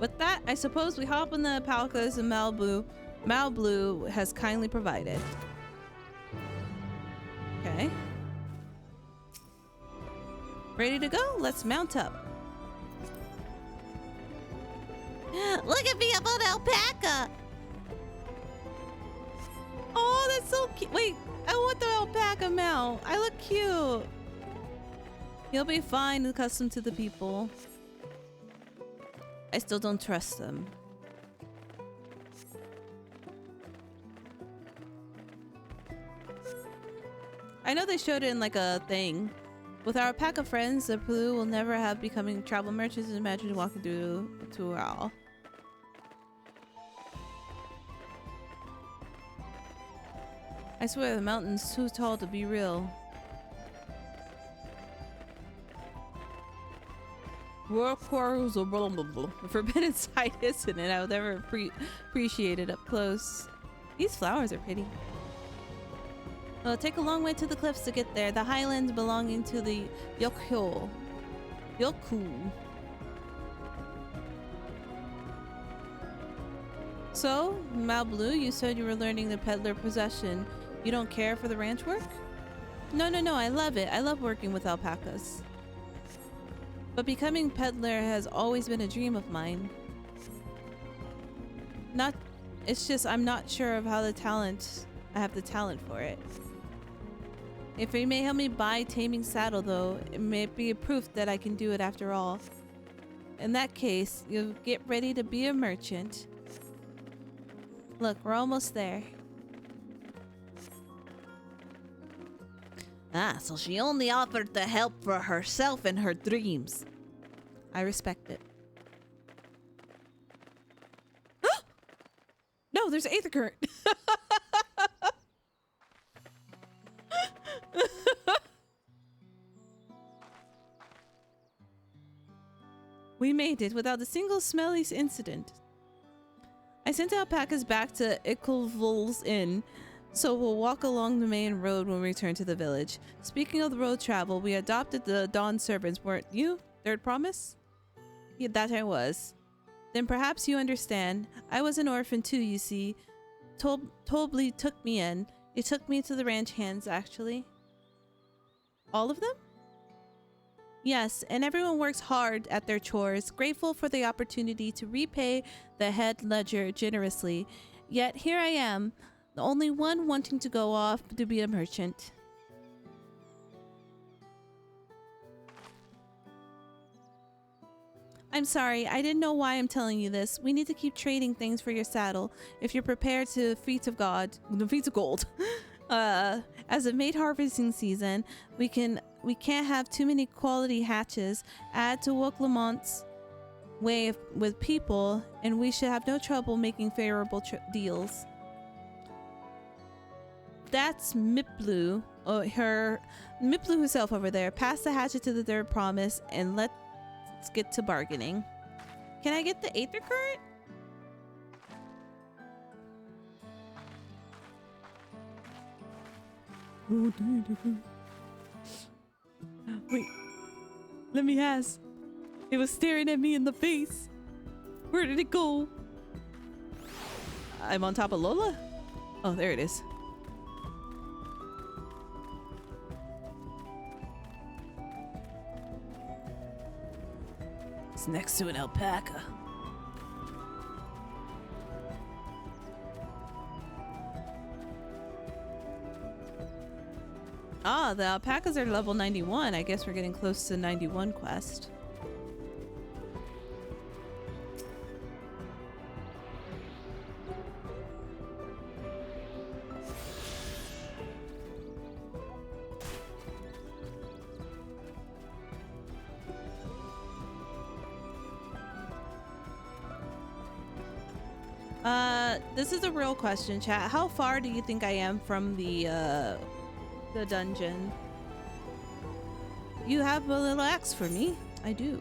With that, I suppose we hop on the Alpacas and Malblue has kindly provided. Okay. Ready to go? Let's mount up. Look at me, I'm an alpaca! Oh, that's so cute. Wait, I want the alpaca mount. I look cute. You'll be fine, accustomed to the people. I still don't trust them. I know they showed it in like a thing. With our pack of friends, the Pulu will never have becoming travel merchants. Imagine walking through to all. I swear the mountain's too tall to be real. The forbidden sight, isn't it? I would never appreciate it up close. These flowers are pretty. It'll take a long way to the cliffs to get there. The highlands belonging to the Yoku. So, Malblue, you said you were learning the peddler possession. You don't care for the ranch work? No, I love it. I love working with alpacas. But becoming peddler has always been a dream of mine. It's just I'm not sure of how I have the talent for it. If you may help me buy Taming Saddle though, it may be a proof that I can do it after all. In that case, you'll get ready to be a merchant. Look, we're almost there. Ah, so she only offered the help for herself and her dreams. I respect it. No, there's Aether Current. We made it without a single smelly incident. I sent alpacas back to Icklevol's Inn, so we'll walk along the main road when we return to the village. Speaking of the road travel, we adopted the Dawn servants, weren't you? Third promise? Yeah, that I was. Then perhaps you understand. I was an orphan too, you see. Tobley took me in. It took me to the ranch hands, actually. All of them? Yes, and everyone works hard at their chores, grateful for the opportunity to repay the head ledger generously. Yet here I am, the only one wanting to go off to be a merchant. I'm sorry, I didn't know why I'm telling you this. We need to keep trading things for your saddle. If you're prepared to feats of gold. As a mate harvesting season, we can't have too many quality hatches. Add to Woklamont's way with people, and we should have no trouble making favorable deals. That's Miplu, her Miplu herself over there. Pass the hatchet to the third promise, and let's get to bargaining. Can I get the Aether Current? Wait, let me ask. It was staring at me in the face. Where did it go? I'm on top of Lola? Oh, there it is. It's next to an alpaca. Ah, the alpacas are level 91. I guess we're getting close to 91 quest. This is a real question, chat. How far do you think I am from the dungeon? You have a little axe for me. I do.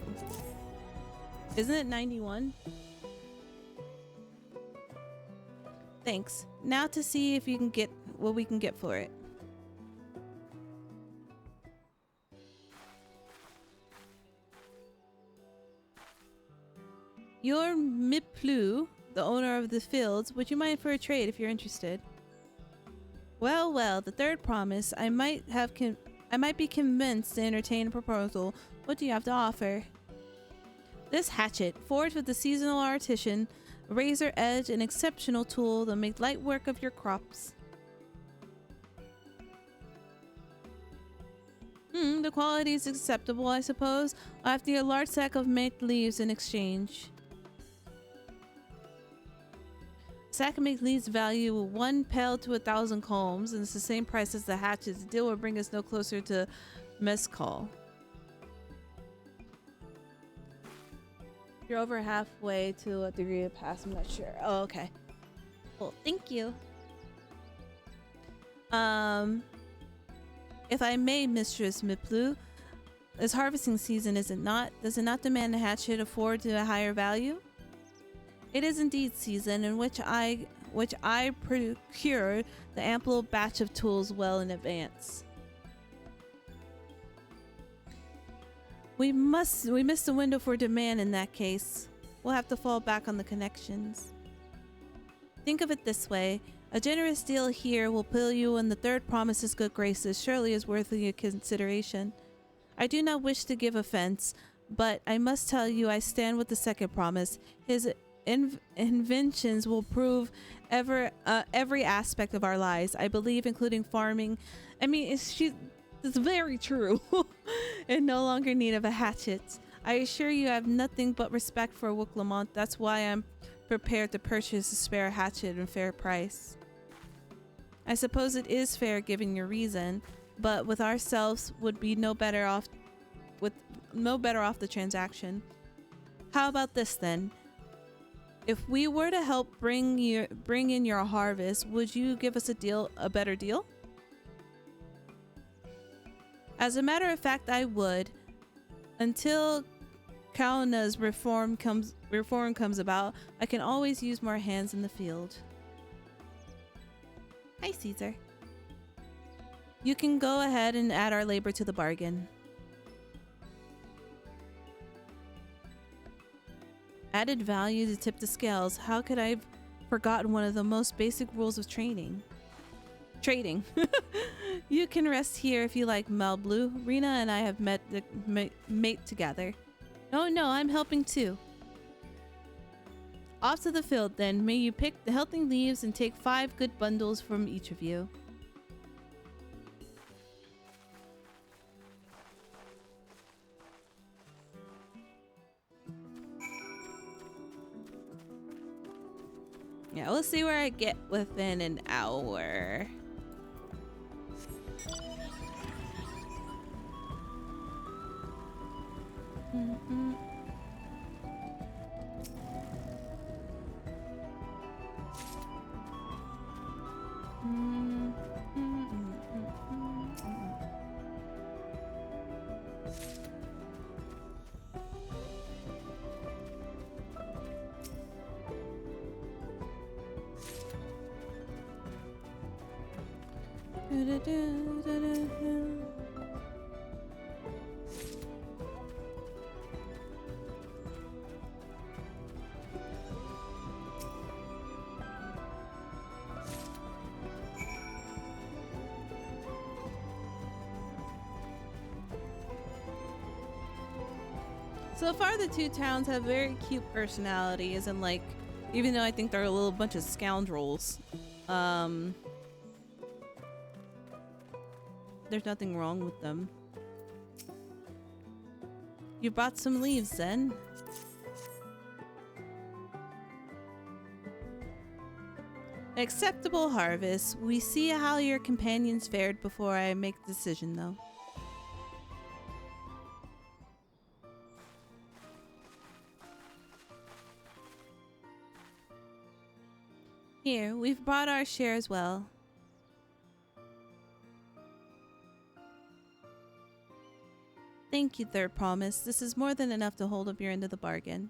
Isn't it 91? Thanks. Now to see if you can get what we can get for it. You're Miplu, the owner of the fields. Would you mind for a trade if you're interested? Well, well, the third promise. I might be convinced to entertain a proposal. What do you have to offer? This hatchet, forged with the seasonal artisan, razor edge, an exceptional tool to make light work of your crops. The quality is acceptable, I suppose. I'll have to get a large sack of mint leaves in exchange. Sack of mint leaves value 1 pel to 1,000 combs, and it's the same price as the hatchet. The deal will bring us no closer to mezcal. You're over halfway to a degree of pass. I'm not sure. Oh, okay. Well, thank you. If I may, Mistress Miplu, it's harvesting season, is it not? Does it not demand a hatchet afford to a higher value? It is indeed season, in which I procure the ample batch of tools well in advance. We missed the window for demand in that case. We'll have to fall back on the connections. Think of it this way. A generous deal here will pull you in the third promise's good graces. Surely is worthy of consideration. I do not wish to give offense, but I must tell you I stand with the second promise. His inventions will prove every aspect of our lives. I believe, including farming. I mean, it's very true. And no longer need of a hatchet. I assure you I have nothing but respect for Wooklamont. That's why I'm prepared to purchase a spare hatchet at a fair price. I suppose it is fair given your reason, but with ourselves would be no better off the transaction. How about this then? If we were to help bring in your harvest, would you give us a better deal? As a matter of fact, I would. Until Kauna's reform comes about, I can always use more hands in the field. Hi, Caesar. You can go ahead and add our labor to the bargain. Added value to tip the scales. How could I have forgotten one of the most basic rules of trading? You can rest here if you like, Melblue. Rena and I have met the mate together. Oh no, I'm helping too. Off to the field then. May you pick the healthy leaves and take 5 good bundles from each of you. Yeah, we'll see where I get within an hour. So far, the two towns have very cute personalities, and like, even though I think they're a little bunch of scoundrels, there's nothing wrong with them. You brought some leaves, then? Acceptable harvest. We see how your companions fared before I make the decision, though. Here, we've brought our share as well. Thank you, Third Promise. This is more than enough to hold up your end of the bargain.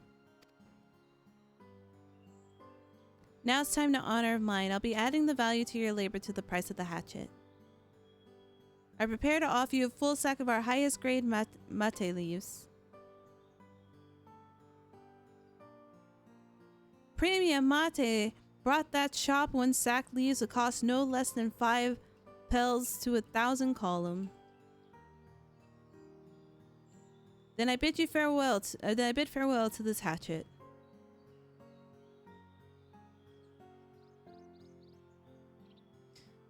Now it's time to honor mine. I'll be adding the value to your labor to the price of the hatchet. I prepare to offer you a full sack of our highest grade mate leaves. Premium mate brought that shop when sack leaves would cost no less than 5 pels to 1,000 column. Then I bid you farewell. Then I bid farewell to this hatchet.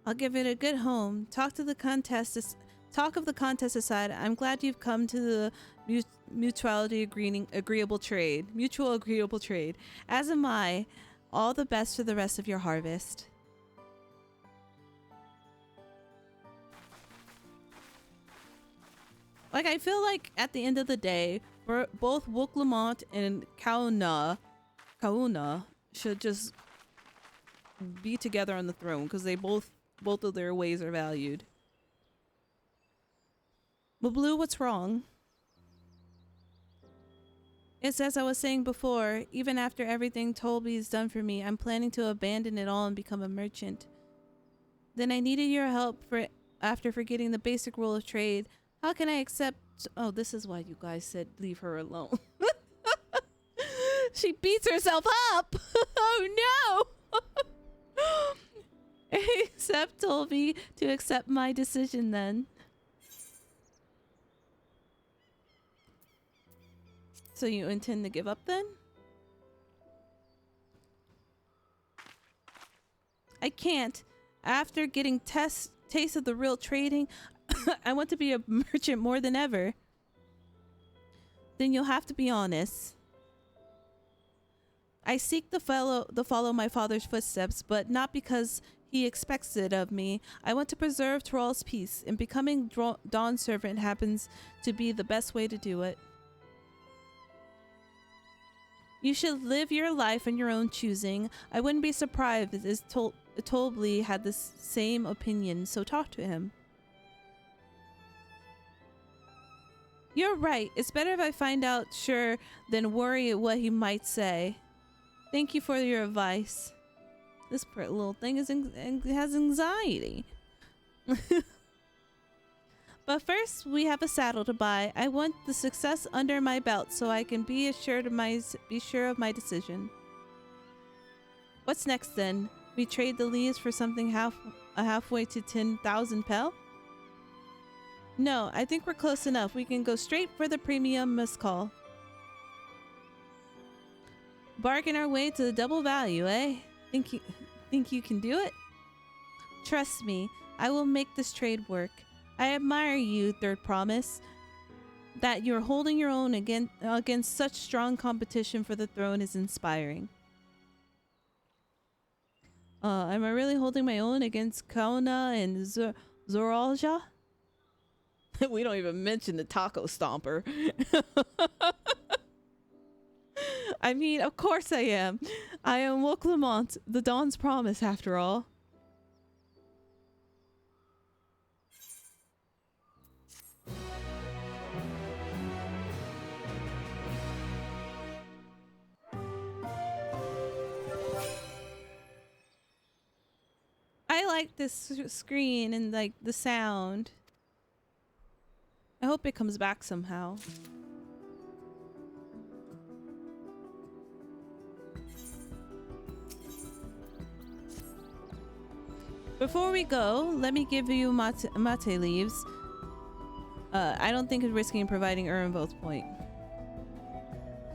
I'll give it a good home. Talk of the contest aside, I'm glad you've come to the mutual agreeable trade. As am I. All the best for the rest of your harvest. Like, I feel like at the end of the day, both Wooklamont and Kauna should just be together on the throne, because they both of their ways are valued. Blue, what's wrong? It's as I was saying before, even after everything Tolby's done for me, I'm planning to abandon it all and become a merchant. Then I needed your help after forgetting the basic rule of trade. How can I accept... Oh, this is why you guys said leave her alone. She beats herself up! Oh no! Accept Tolby to accept my decision then. So you intend to give up then? I can't. After getting taste of the real trading, I want to be a merchant more than ever. Then you'll have to be honest. I seek to follow my father's footsteps, but not because he expects it of me. I want to preserve Thrall's peace, and becoming Dawn servant happens to be the best way to do it. You should live your life on your own choosing. I wouldn't be surprised if Tolby had the same opinion, so talk to him. You're right. It's better if I find out sure than worry what he might say. Thank you for your advice. This little thing has anxiety. But first, we have a saddle to buy. I want the success under my belt so I can be sure of my decision. What's next then? We trade the leaves for something halfway to 10,000 pel? No, I think we're close enough. We can go straight for the premium mescal. Bargain our way to the double value, eh? Think you can do it? Trust me, I will make this trade work. I admire you, Third Promise. That you're holding your own against such strong competition for the throne is inspiring. Am I really holding my own against Kauna and Zoralja? We don't even mention the taco stomper. I mean, of course I am. I am Wooklamont, the Dawn's Promise, after all. I like this screen and like the sound. I hope it comes back somehow. Before we go, let me give you mate leaves. I don't think it's risking providing Urnvoth point.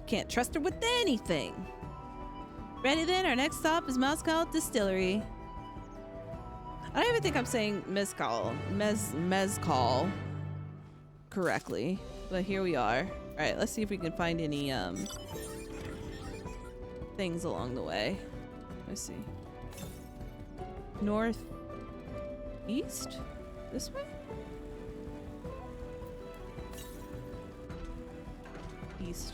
Can't trust her with anything. Ready then, our next stop is Mezcal Distillery. I don't even think I'm saying mezcal correctly, but here we are. All right, let's see if we can find any things along the way. Let's see. Northeast? This way? East.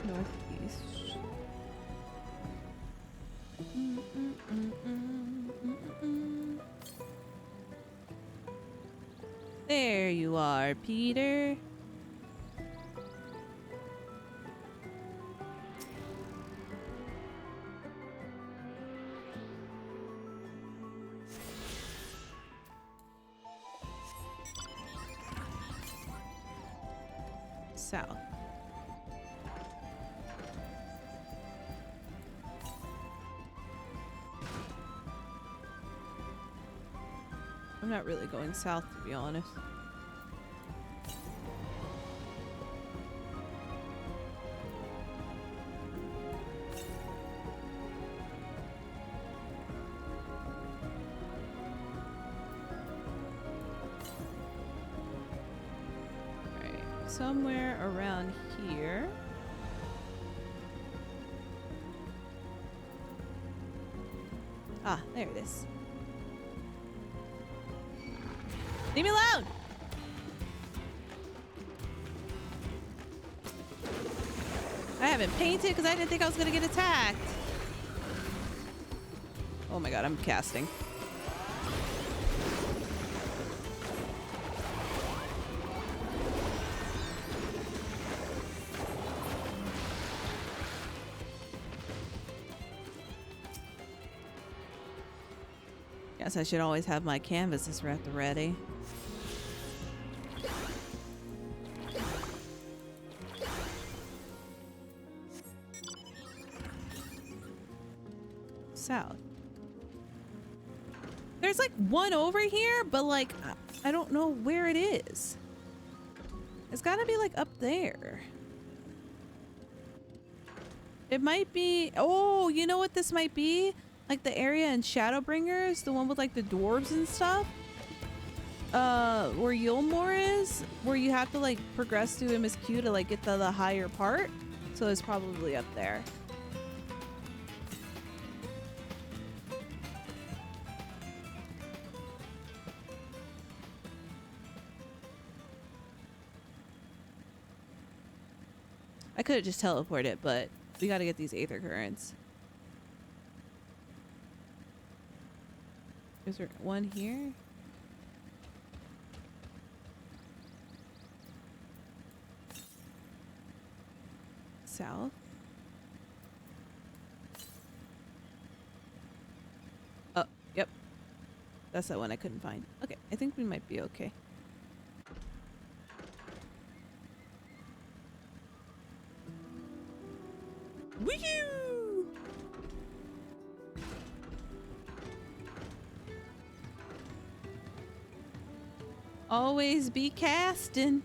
Northeast. There you are, Peter. South. I'm not really going south, to be honest. Alright, somewhere around here. Ah, there it is. Leave me alone! I haven't painted because I didn't think I was going to get attacked. Oh my god, I'm casting. Guess I should always have my canvases at the ready. South. There's like one over here, but like I don't know where it is. It's gotta be like up there. It might be, oh, you know what this might be? Like the area in Shadowbringers, the one with like the dwarves and stuff. Where Yulmore is, where you have to like progress through MSQ to like get to the higher part. So it's probably up there. I could have just teleported, but we gotta get these Aether Currents. Is there one here? South? Oh, yep. That's that one I couldn't find. Okay, I think we might be okay. Woo! Always be casting.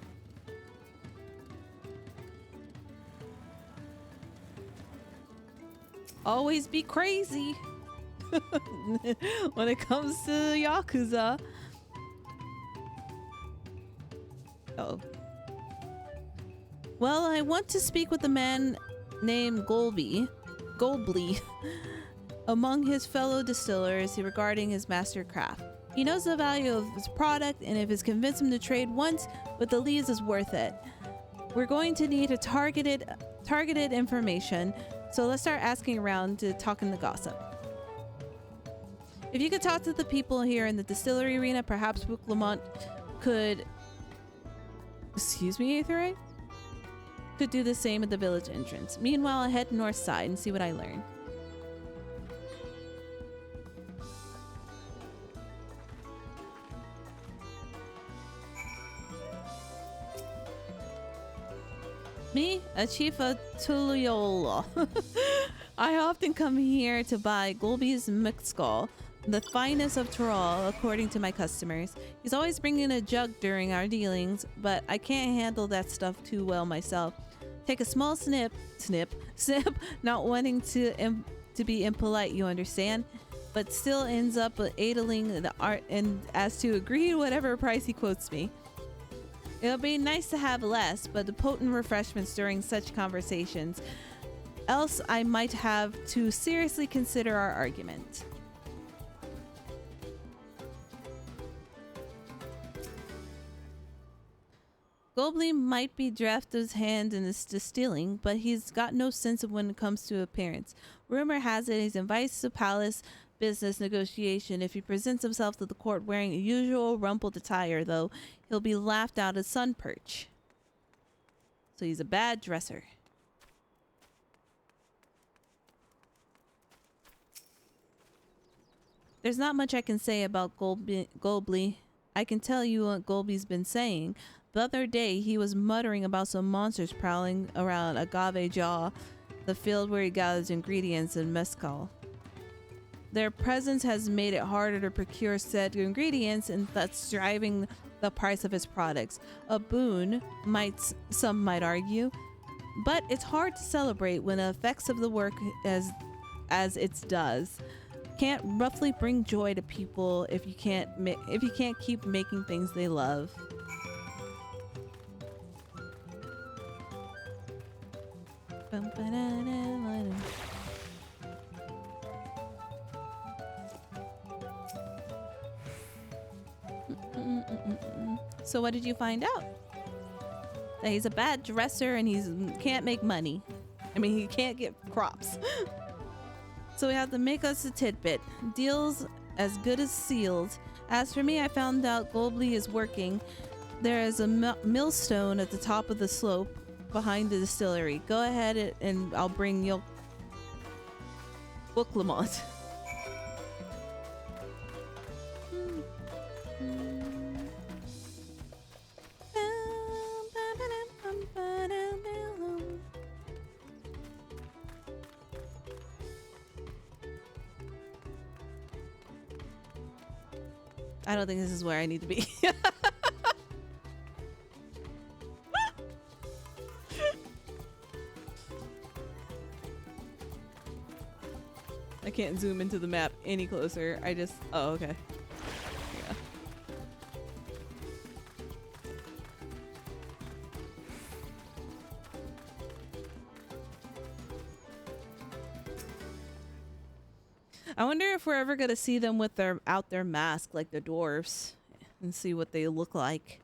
Always be crazy. When it comes to Yakuza. Oh. Well, I want to speak with a man named Golby among his fellow distillers regarding his master craft. He knows the value of his product, and if it's convinced him to trade once with the leads is worth it. We're going to need a targeted information, so let's start asking around to talking the gossip. If you could talk to the people here in the distillery arena, perhaps Lamont could... Excuse me, Aetherite? Could do the same at the village entrance. Meanwhile, I'll head north side and see what I learn. Me, a chief of Tuliola. I often come here to buy Golby's Mixcall, the finest of Tyrol, according to my customers. He's always bringing a jug during our dealings, but I can't handle that stuff too well myself. Take a small sip, not wanting to be impolite, you understand, but still ends up idling the art and as to agree whatever price he quotes me. It'll be nice to have less, but the potent refreshments during such conversations. Else I might have to seriously consider our argument. Goblin might be Drafter's hand in this distilling, but he's got no sense of when it comes to appearance. Rumor has it he's invited to palace business negotiation. If he presents himself to the court wearing a usual rumpled attire, though, he'll be laughed out of sun perch. So he's a bad dresser. There's not much I can say about Golby. I can tell you what Golby's been saying. The other day, he was muttering about some monsters prowling around Agave Jaw, the field where he gathers ingredients in mezcal. Their presence has made it harder to procure said ingredients and thus driving the price of his products. A boon, some might argue, but it's hard to celebrate when the effects of the work as it does can't roughly bring joy to people if you can't keep making things they love. So what did you find out? That he's a bad dresser and he can't make money. I mean, he can't get crops. So we have to make us a tidbit. Deals as good as sealed. As for me, I found out Golby is working. There is a millstone at the top of the slope behind the distillery. Go ahead and I'll bring you Book Lamont. I don't think this is where I need to be. I can't zoom into the map any closer. Oh, okay. Yeah. I wonder if we're ever gonna see them with their mask like the dwarves and see what they look like.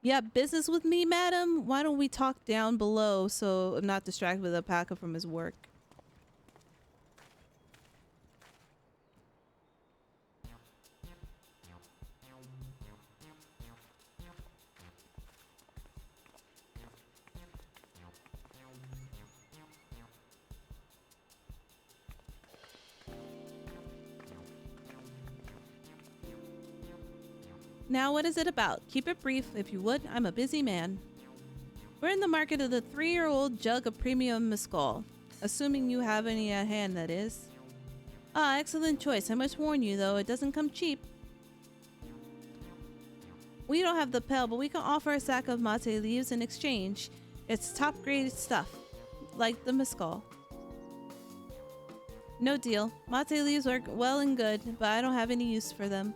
Yeah, business with me, madam? Why don't we talk down below so I'm not distracted with Alpaca from his work? Now, what is it about? Keep it brief, if you would. I'm a busy man. We're in the market of the 3-year-old jug of premium mezcal. Assuming you have any at hand, that is. Ah, excellent choice. I must warn you, though, it doesn't come cheap. We don't have the pail, but we can offer a sack of mate leaves in exchange. It's top-grade stuff, like the mezcal. No deal. Mate leaves work well and good, but I don't have any use for them.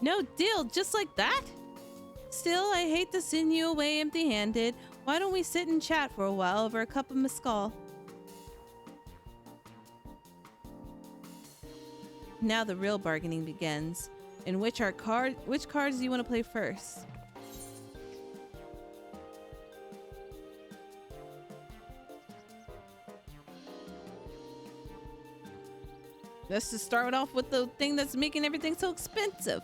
No deal, just like that? Still, I hate to send you away empty-handed. Why don't we sit and chat for a while over a cup of mezcal? Now the real bargaining begins. In which cards do you want to play first? Let's just start off with the thing that's making everything so expensive.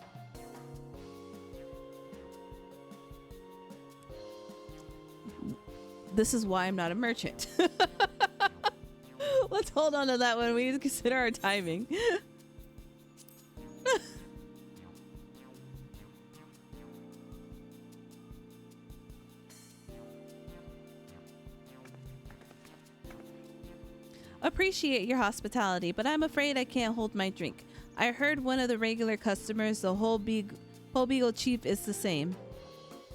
This is why I'm not a merchant. Let's hold on to that one. We need to consider our timing. Appreciate your hospitality, but I'm afraid I can't hold my drink. I heard one of the regular customers, the whole Beagle Chief, is the same.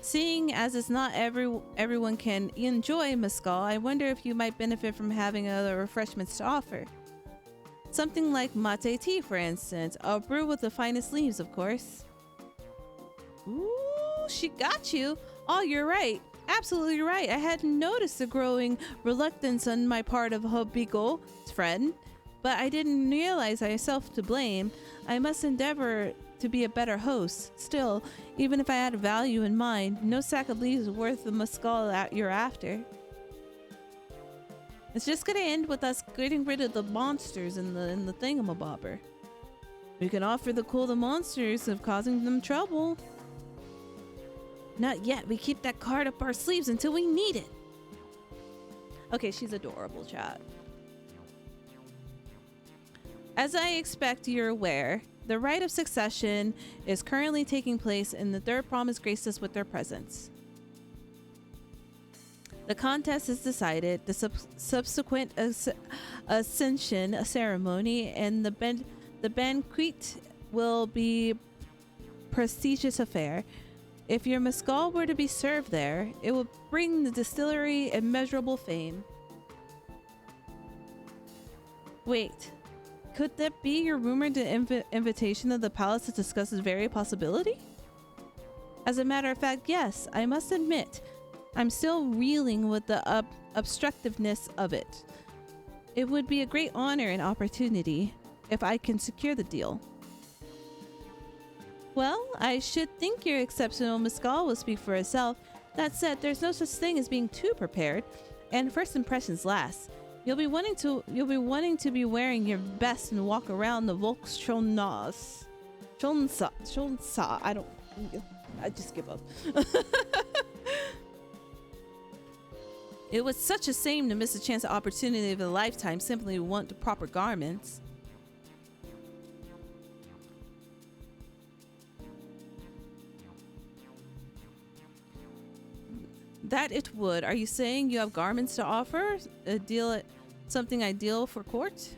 Seeing as it's not everyone can enjoy mezcal, I wonder if you might benefit from having other refreshments to offer. Something like mate tea, for instance. A brew with the finest leaves, of course. Ooh, she got you. Oh, you're right. Absolutely right. I hadn't noticed the growing reluctance on my part of Hobigo's friend, but I didn't realize myself to blame. I must endeavor to be a better host. Still, even if I had value in mind, no sack of leaves is worth the mezcal that you're after. It's just gonna end with us getting rid of the monsters in the thingamabobber. We can offer the cool the monsters of causing them trouble. Not yet. We keep that card up our sleeves until we need it. Okay, she's adorable, chat. As I expect you're aware, the rite of succession is currently taking place, and the third promise graced us with their presence. The contest is decided, the subsequent ascension ceremony, and the banquet will be prestigious affair. If your mezcal were to be served there, it will bring the distillery immeasurable fame. Wait, could that be your rumored invitation of the palace to discuss this very possibility? As a matter of fact, yes. I must admit, I'm still reeling with the obstructiveness of it. It would be a great honor and opportunity if I can secure the deal. Well, I should think your exceptional mezcal will speak for itself. That said, there's no such thing as being too prepared, and first impressions last. You'll be wanting to be wearing your best and walk around the Volksschonsa. I just give up. It was such a shame to miss a chance at opportunity of a lifetime simply to want the proper garments. That it would. Are you saying you have garments to offer? Something ideal for court?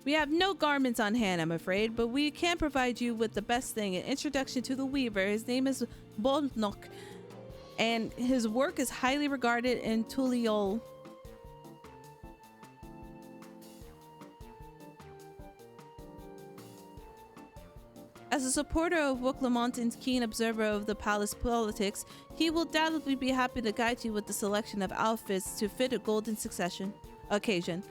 We have no garments on hand, I'm afraid, but we can provide you with the best thing, an introduction to the weaver. His name is Bolnok, and his work is highly regarded in Tuliol. As a supporter of Wuklamont and keen observer of the palace politics, he will doubtlessly be happy to guide you with the selection of outfits to fit a golden occasion.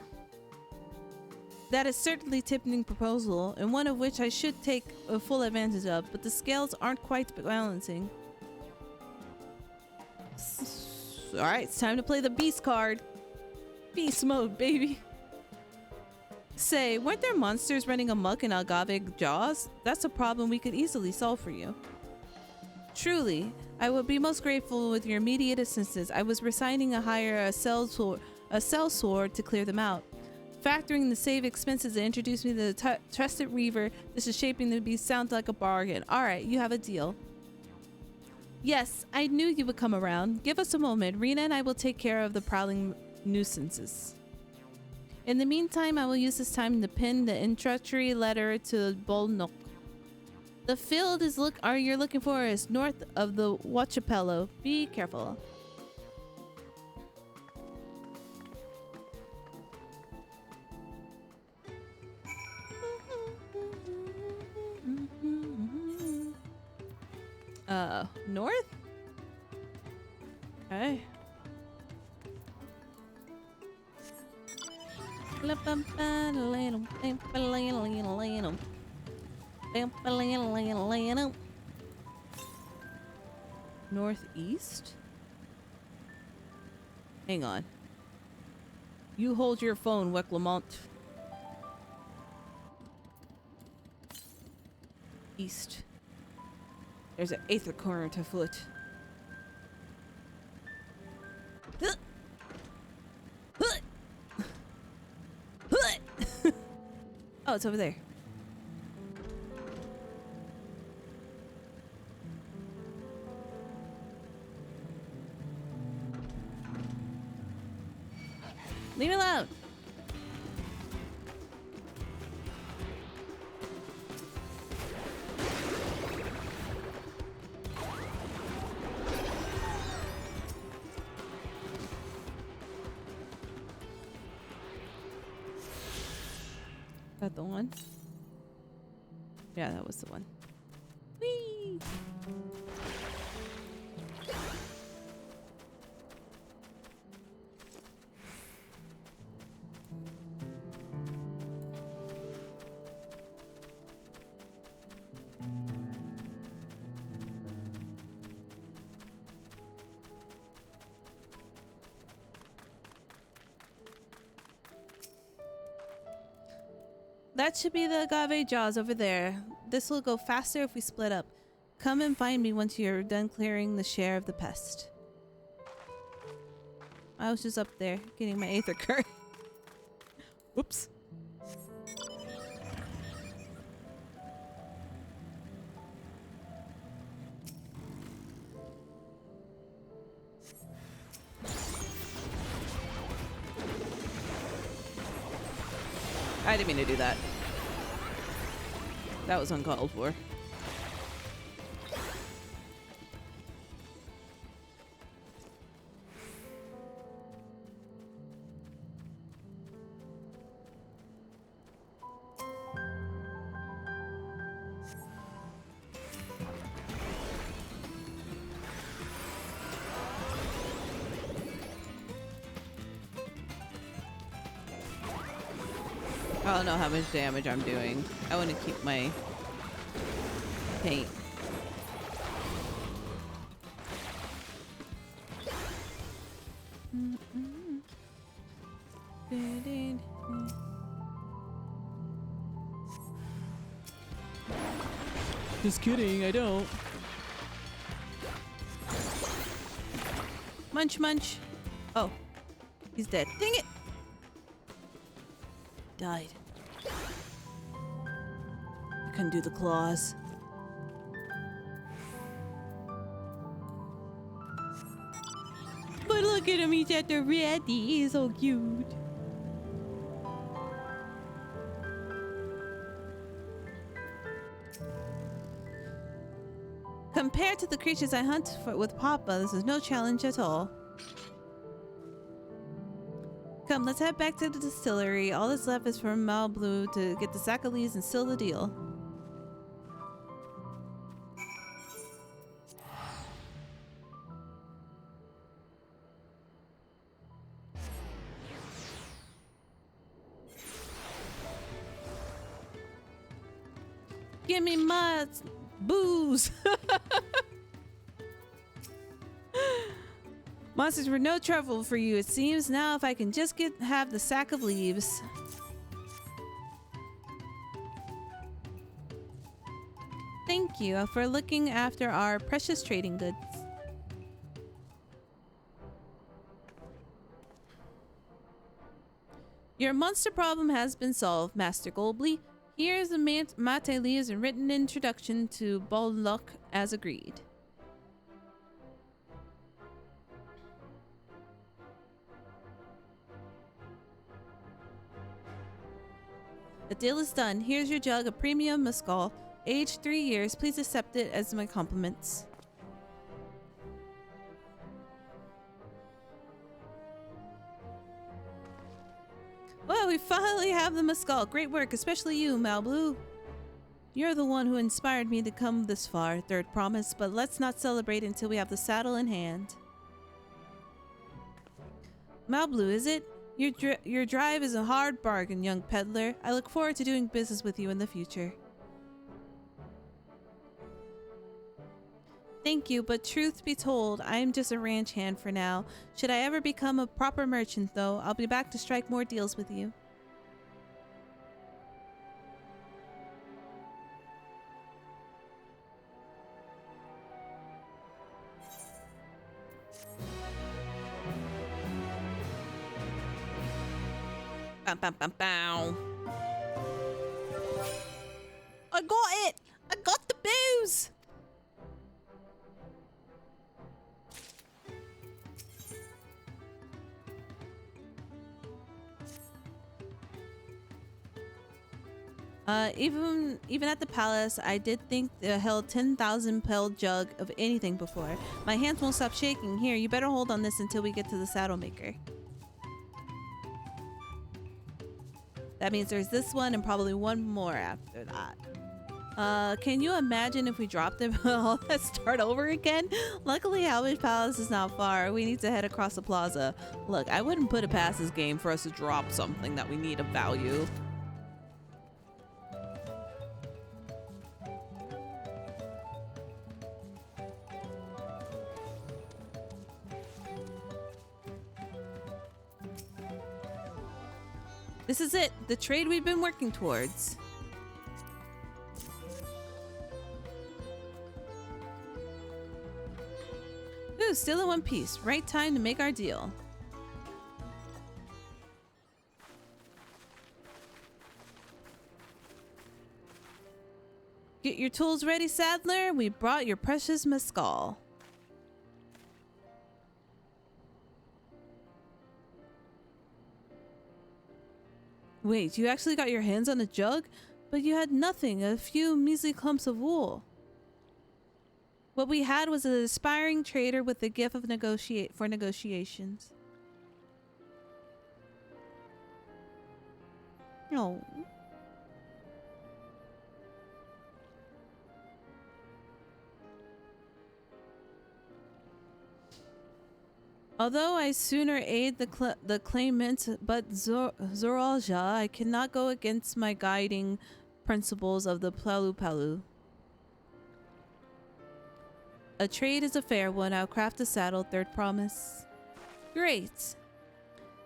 That is certainly a tempting proposal, and one of which I should take a full advantage of, but the scales aren't quite balancing. Alright, it's time to play the beast card. Beast mode, baby. Say, weren't there monsters running amok in Agave Jaws? That's a problem we could easily solve for you. Truly, I would be most grateful with your immediate assistance. I was resigning a cell sword to clear them out. Factoring the save expenses and introduce me to the trusted reaver, this is shaping to be sound like a bargain. Alright, you have a deal. Yes, I knew you would come around. Give us a moment. Rena and I will take care of the prowling nuisances. In the meantime, I will use this time to pin the introductory letter to Bolnok. The field you're looking for is north of the Wachapello. Be careful. North? Okay. Northeast? Hang on. You hold your phone, Weklamont. East. There's an aether current afoot. Oh, it's over there. Leave me alone. that the one? Yeah, that was the one. Whee! That should be the agave jaws over there. This will go faster if we split up. Come and find me once you're done clearing the share of the pest. I was just up there getting my aether card. Whoops. I didn't mean to do that. That was uncalled for. I don't know how much damage I'm doing. I want to keep my paint. Just kidding, I don't. Munch, munch. Oh, he's dead. Dang it! Died. I couldn't do the claws. But look at him, he's at the ready. He's so cute. Compared to the creatures I hunt for with Papa, this is no challenge at all. Come, let's head back to the distillery. All that's left is for Mal Blue to get the sack of leaves and seal the deal. Give me my booze. Monsters were no trouble for you, it seems. Now if I can just have the sack of leaves. Thank you for looking after our precious trading goods. Your monster problem has been solved, Master Goldbly. Here's the mate leaves and written introduction to Bollock as agreed. The deal is done. Here's your jug of premium mescal, aged 3 years. Please accept it as my compliments. Well, we finally have the mescal. Great work, especially you, Malblue. You're the one who inspired me to come this far, third promise, but let's not celebrate until we have the saddle in hand. Malblue, is it? Your drive is a hard bargain, young peddler. I look forward to doing business with you in the future. Thank you, but truth be told, I am just a ranch hand for now. Should I ever become a proper merchant, though, I'll be back to strike more deals with you. Bam, bam, bam, bam. I got it! I got the booze! Even at the palace, I did think they held 10,000 pel jug of anything before. My hands won't stop shaking. Here, you better hold on this until we get to the saddle maker. That means there's this one and probably one more after that. Can you imagine if we dropped them all and start over again? Luckily, Howard Palace is not far. We need to head across the plaza. Look, I wouldn't put it past this game for us to drop something that we need of value. This is it, the trade we've been working towards. Ooh, still in one piece. Right time to make our deal. Get your tools ready, Saddler. We brought your precious mescal. Wait, you actually got your hands on a jug? But you had nothing, a few measly clumps of wool. What we had was an aspiring trader with the gift of negotiations. No. Although I sooner aid the claimant, but Zoralja, I cannot go against my guiding principles of the Palu. A trade is a fair one. I'll craft a saddle, third promise. Great.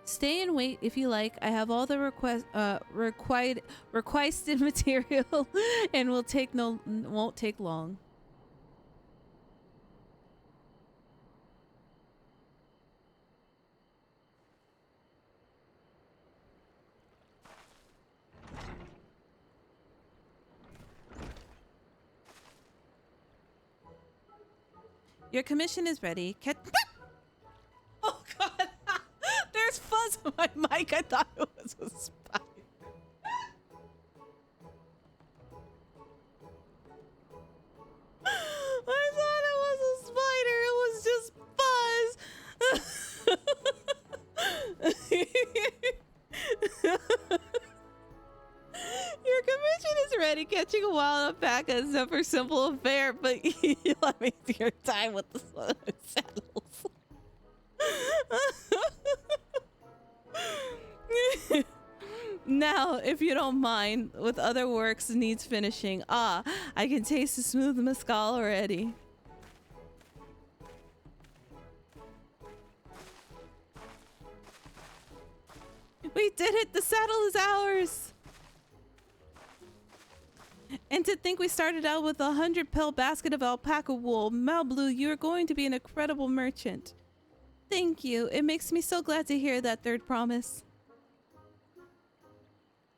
Stay and wait if you like. I have all the requested material and won't take long. Your commission is ready. Oh god! There's fuzz on my mic. I thought it was a spider. I thought it was a spider. It was just fuzz. Your commission is ready. Catching a wild alpaca is never a simple affair, but you let me do your time with the saddles. Now, if you don't mind, with other works needs finishing. Ah, I can taste the smooth mescal already. We did it! The saddle is ours! And to think we started out with 100 pill basket of alpaca wool. Malblue, you are going to be an incredible merchant. Thank you. It makes me so glad to hear that, third promise.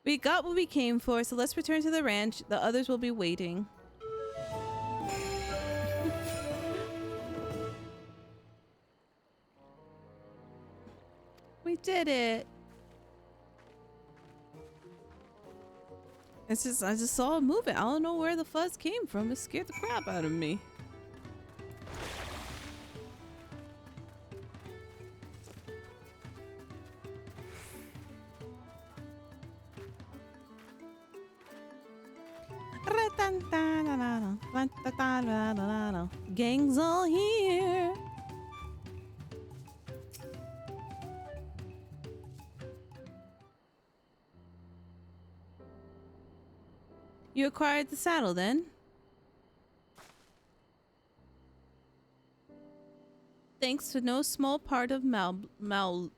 We got what we came for, so let's return to the ranch. The others will be waiting. We did it. It's just, I just saw it moving. I don't know where the fuzz came from. It scared the crap out of me. Gang's all here. You acquired the saddle then? Thanks to no small part of Mablue.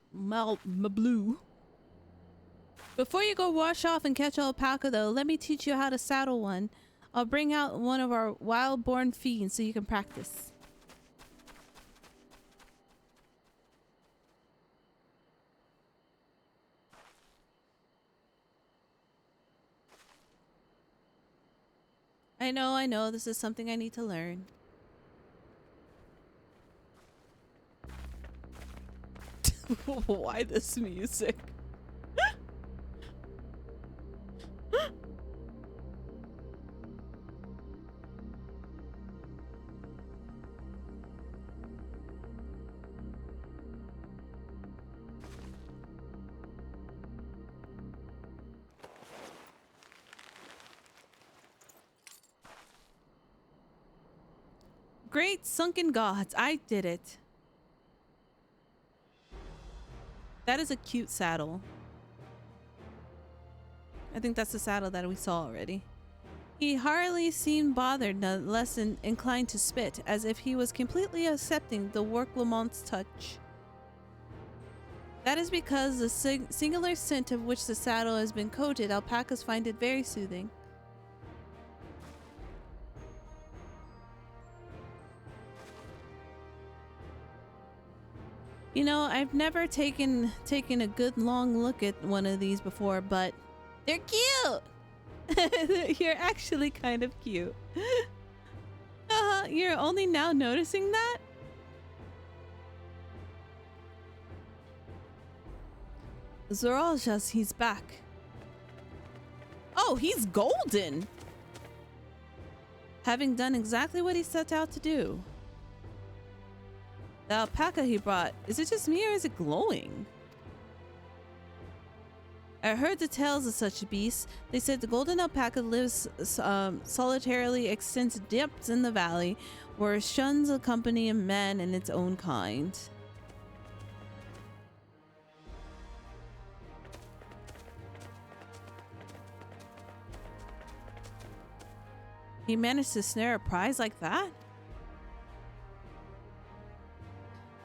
Before you go wash off and catch alpaca though, let me teach you how to saddle one. I'll bring out one of our wild-born fiends so you can practice. I know, this is something I need to learn. Why this music? great sunken gods, I did it. That is a cute saddle. I think that's the saddle that we saw already. He hardly seemed bothered, none less inclined to spit, as if he was completely accepting the work Lamont's touch. That is because the singular scent of which the saddle has been coated, alpacas find it very soothing. You know, I've never taken a good long look at one of these before, but they're cute! You're actually kind of cute. You're only now noticing that? Zoraljas, he's back. Oh, he's golden! Having done exactly what he set out to do. The alpaca he brought, is it just me or is it glowing? I heard the tales of such beasts. They said the golden alpaca lives solitarily extends depths in the valley, where it shuns the company of man and its own kind. He managed to snare a prize like that?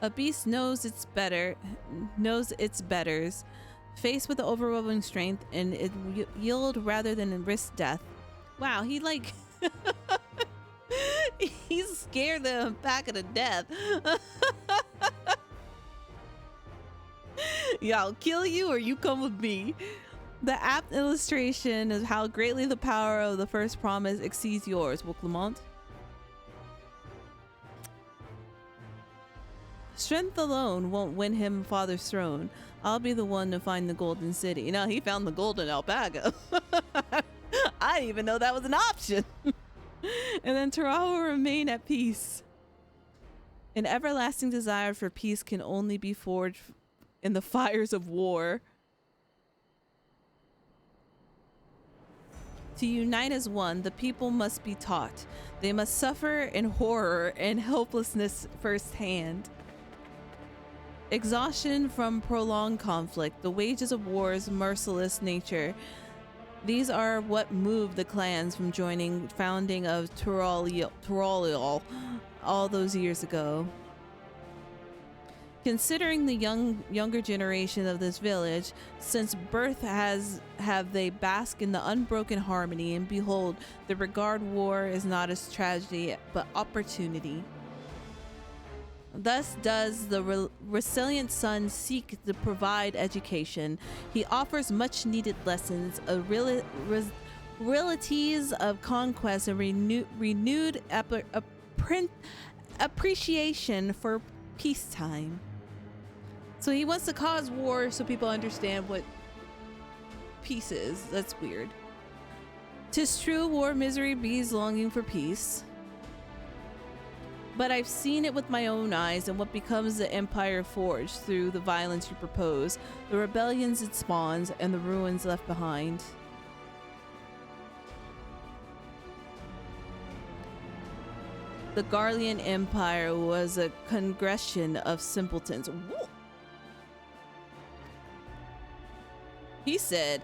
A beast knows its betters. Faced with the overwhelming strength, and it yield rather than risk death. Wow, he like he's scared the alpaca to death. Yeah, I'll kill you or you come with me. The apt illustration of how greatly the power of the first promise exceeds yours, Wooklamont. Strength alone won't win him father's throne. I'll be the one to find the golden city. You know, he found the golden alpaca. I didn't even know that was an option. And then Terra will remain at peace. An everlasting desire for peace can only be forged in the fires of war. To unite as one, the people must be taught. They must suffer in horror and helplessness firsthand. Exhaustion from prolonged conflict, the wages of war's merciless nature. These are what moved the clans from founding of Turalial all those years ago. Considering the younger generation of this village, since birth have they bask in the unbroken harmony, and behold, they regard war is not as tragedy, but opportunity. Thus does the resilient son seek to provide education. He offers much needed lessons, realities of conquest, and renewed appreciation for peacetime. So he wants to cause war so people understand what peace is. That's weird. 'Tis true, war misery breeds longing for peace. But I've seen it with my own eyes, and what becomes the empire forged through the violence you propose, the rebellions it spawns, and the ruins left behind. The Garlean Empire was a congregation of simpletons. Whoa. He said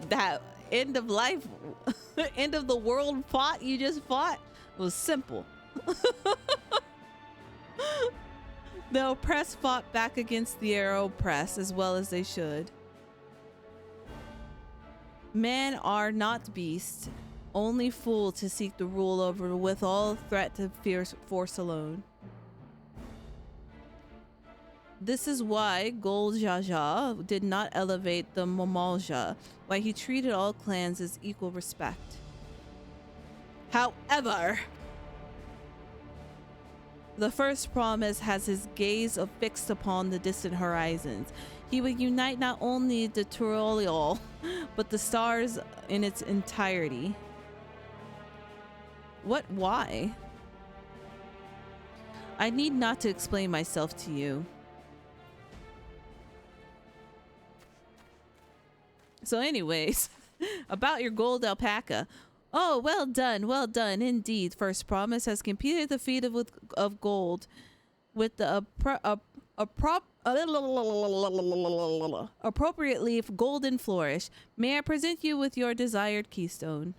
that end of life, end of the world fought you just fought was simple. The oppressed fought back against the oppressed as well as they should. Men are not beasts, only fool to seek to rule over with all threat to fierce force alone. This is why Gol Jaja did not elevate the Momalja, why he treated all clans as equal respect. However, the first promise has his gaze fixed upon the distant horizons. He would unite not only the Turalial, but the stars in its entirety. What? Why? I need not to explain myself to you. So anyways, about your gold alpaca. Oh, well done indeed. First Promise has completed the feat of gold with the appropriately golden flourish. May I present you with your desired keystone?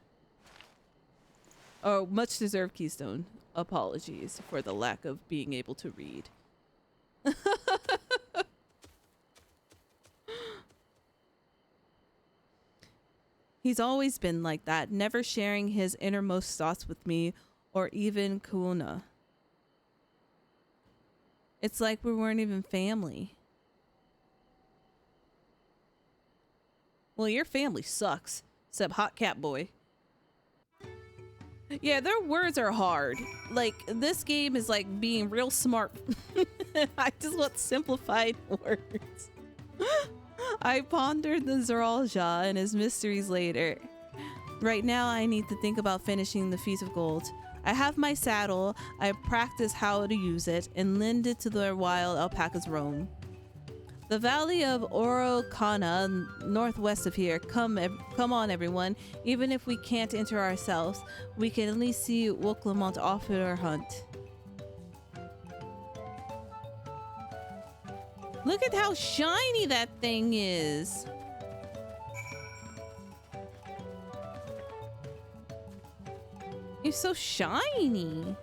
Oh, much deserved keystone. Apologies for the lack of being able to read. He's always been like that, never sharing his innermost thoughts with me or even Kuna. It's like we weren't even family. Well, your family sucks, except Hot Cat Boy. Yeah, their words are hard. Like, this game is like being real smart. I just want simplified words. I pondered the Zeralja and his mysteries later. Right now, I need to think about finishing the Feast of Gold. I have my saddle, I practice how to use it, and lend it to the wild alpacas roam. The valley of Orokana, northwest of here. Come on, everyone. Even if we can't enter ourselves, we can at least see Woklamont off at our hunt. Look at how shiny that thing is. It's so shiny.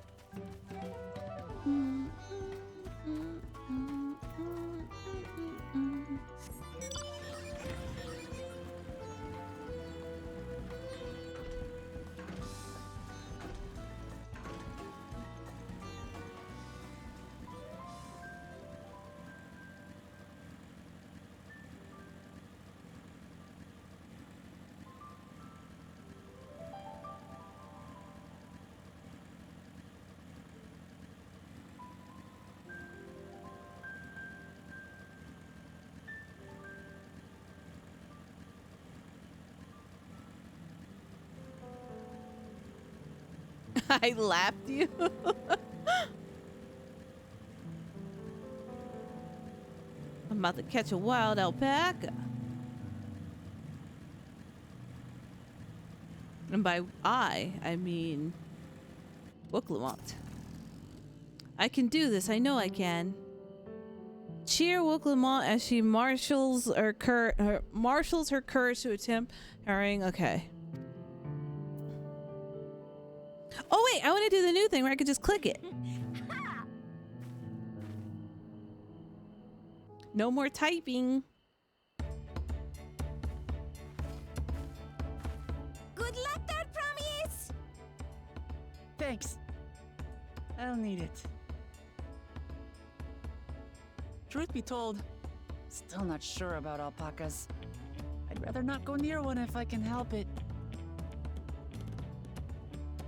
I lapped you. I'm about to catch a wild alpaca. And by I mean Woklamont. I can do this. I know I can. Cheer Woklamont as she marshals her courage to attempt herring. Okay. Oh wait, I want to do the new thing where I could just click it. No more typing. Good luck there, Promise! Thanks. I'll need it. Truth be told, still not sure about alpacas. I'd rather not go near one if I can help it.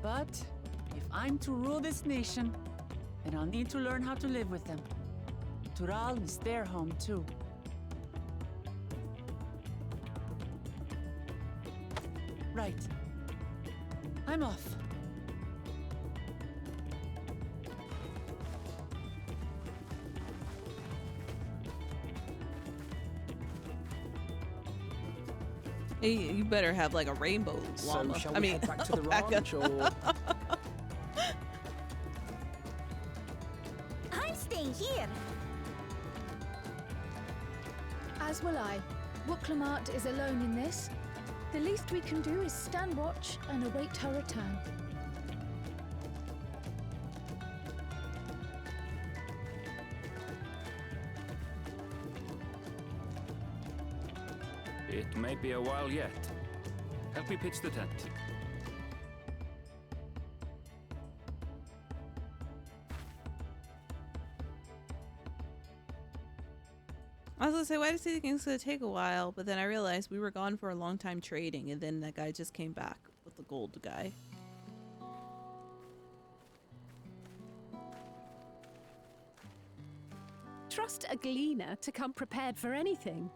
But if I'm to rule this nation, then I'll need to learn how to live with them. Tural is their home too. Right. I'm off. Hey, you better have like a rainbow llama. So shall we head back to the alpaca. ranch, or? I'm staying here. As will I. Woklamont is alone in this. The least we can do is stand watch and await her return. It may be a while yet. Help me pitch the tent. I was gonna say, why did you think it's gonna take a while? But then I realized we were gone for a long time trading, and then that guy just came back with the gold guy. Trust a gleaner to come prepared for anything.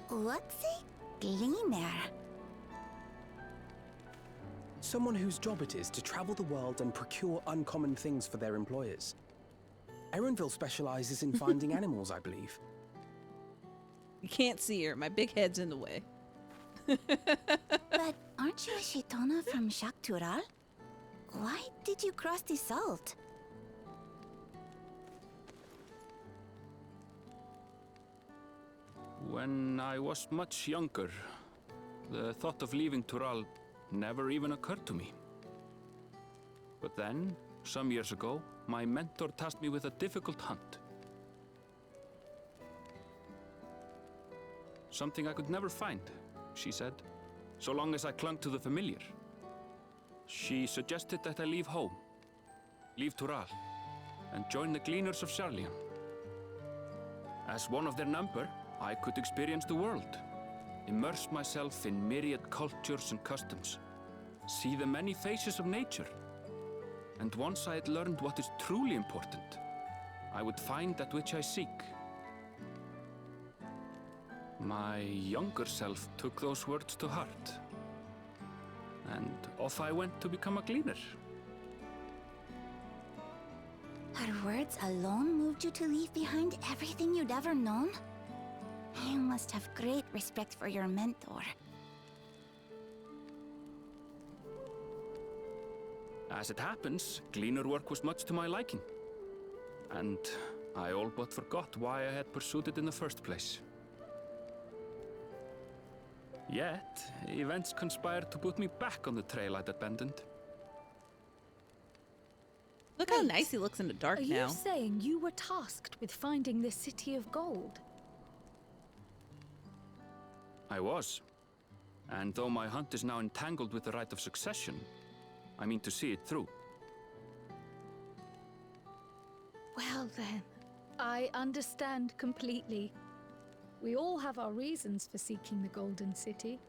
What's a gleaner? Someone whose job it is to travel the world and procure uncommon things for their employers. Erenville specializes in finding animals, I believe. You can't see her. My big head's in the way. But aren't you a Shitona from Shaktural? Why did you cross the salt? When I was much younger, the thought of leaving Tural never even occurred to me. But then, some years ago, my mentor tasked me with a difficult hunt. Something I could never find, she said, so long as I clung to the familiar. She suggested that I leave home, leave Tural, and join the Gleaners of Sharlian. As one of their number, I could experience the world, immerse myself in myriad cultures and customs, see the many faces of nature. And once I had learned what is truly important, I would find that which I seek. My younger self took those words to heart, and off I went to become a gleaner. Her words alone moved you to leave behind everything you'd ever known? You must have great respect for your mentor. As it happens, gleaner work was much to my liking. And I all but forgot why I had pursued it in the first place. Yet, events conspired to put me back on the trail I'd abandoned. Look how nice he looks in the dark Are now. you saying you were tasked with finding this city of gold? I was. And though my hunt is now entangled with the right of succession, I mean to see it through. Well then, I understand completely. We all have our reasons for seeking the Golden City.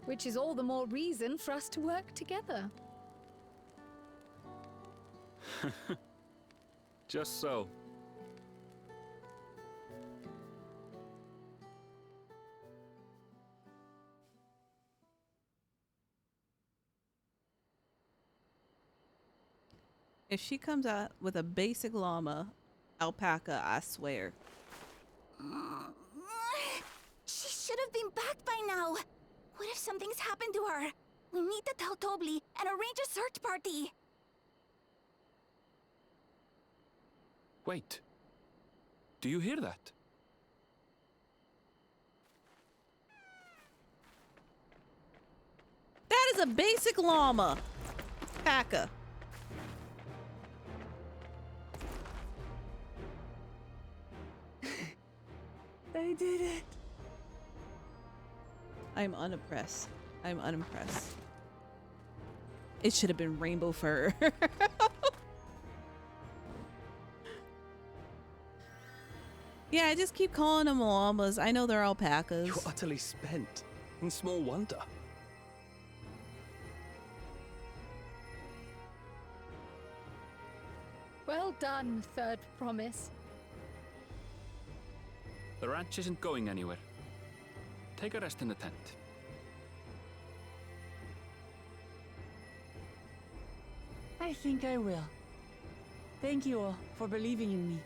Which is all the more reason for us to work together. Just so. If she comes out with a basic llama alpaca, I swear. She should have been back by now. What if something's happened to her? We need to tell Tobli and arrange a search party. Wait. Do you hear that? That is a basic llama. Alpaca. They did it. I'm unimpressed. I'm unimpressed. It should have been rainbow fur. Yeah, I just keep calling them llamas. I know they're alpacas. You're utterly spent. And small wonder. Well done, Third Promise. The ranch isn't going anywhere. Take a rest in the tent. I think I will. Thank you all for believing in me.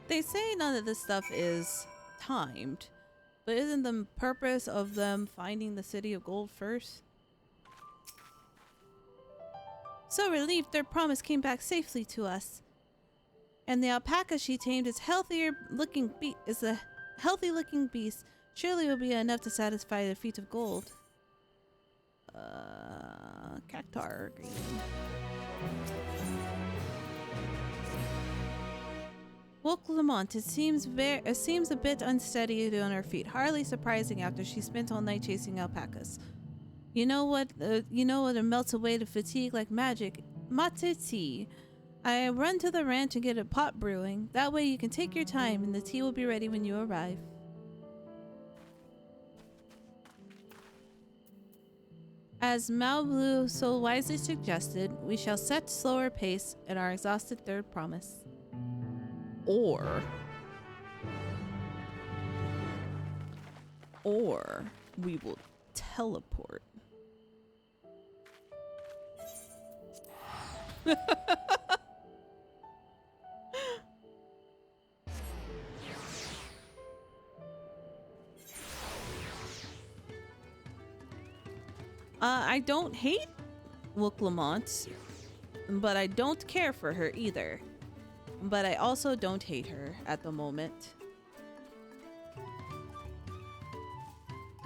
They say none of this stuff is timed, but isn't the purpose of them finding the city of gold first? So relieved their promise came back safely to us. And the alpaca she tamed is a healthy looking beast. Surely will be enough to satisfy the feat of gold. Cactar green. Woke Lamont, it seems a bit unsteady on her feet, hardly surprising after she spent all night chasing alpacas. You know what melts away the fatigue like magic? Mate tea. I run to the ranch and get a pot brewing. That way you can take your time and the tea will be ready when you arrive. As Mao Blue so wisely suggested, we shall set slower pace in our exhausted third promise. Or we will teleport. I don't hate Wook Lamont, but I don't care for her either. But I also don't hate her at the moment.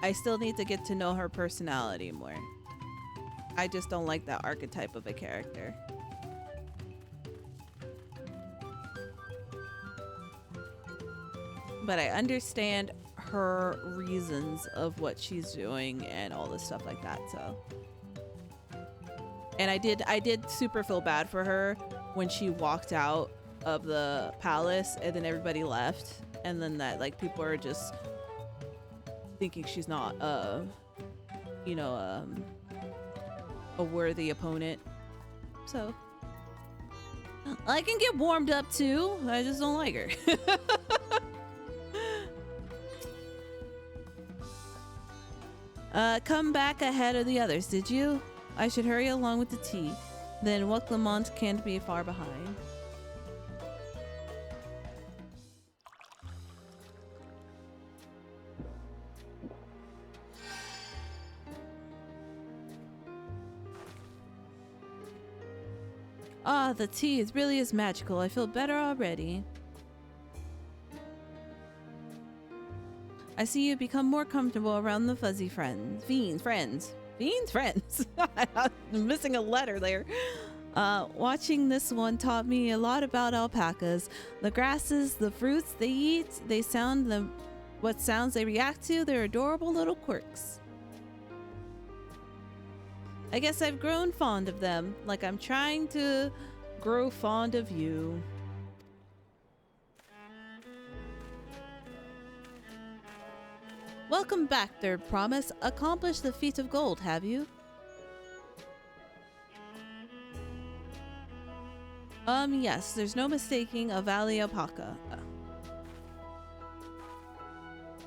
I still need to get to know her personality more. I just don't like that archetype of a character. But I understand her reasons of what she's doing and all this stuff like that, so. And I did super feel bad for her when she walked out of the palace and then everybody left, and then that like people are just thinking she's not you know, a worthy opponent. So I can get warmed up too. I just don't like her. Come back ahead of the others, did you? I should hurry along with the tea. Then Wook Lamont can't be far behind. Ah, the tea, it really is magical. I feel better already. I see you become more comfortable around the fuzzy friends. Fiends friends. I'm missing a letter there. Watching this one taught me a lot about alpacas. The grasses, the fruits they eat, what sounds they react to, their adorable little quirks. I guess I've grown fond of them, like I'm trying to grow fond of you. Welcome back, Third Promise. Accomplished the feat of gold, have you? Yes, there's no mistaking a Valley Alpaca.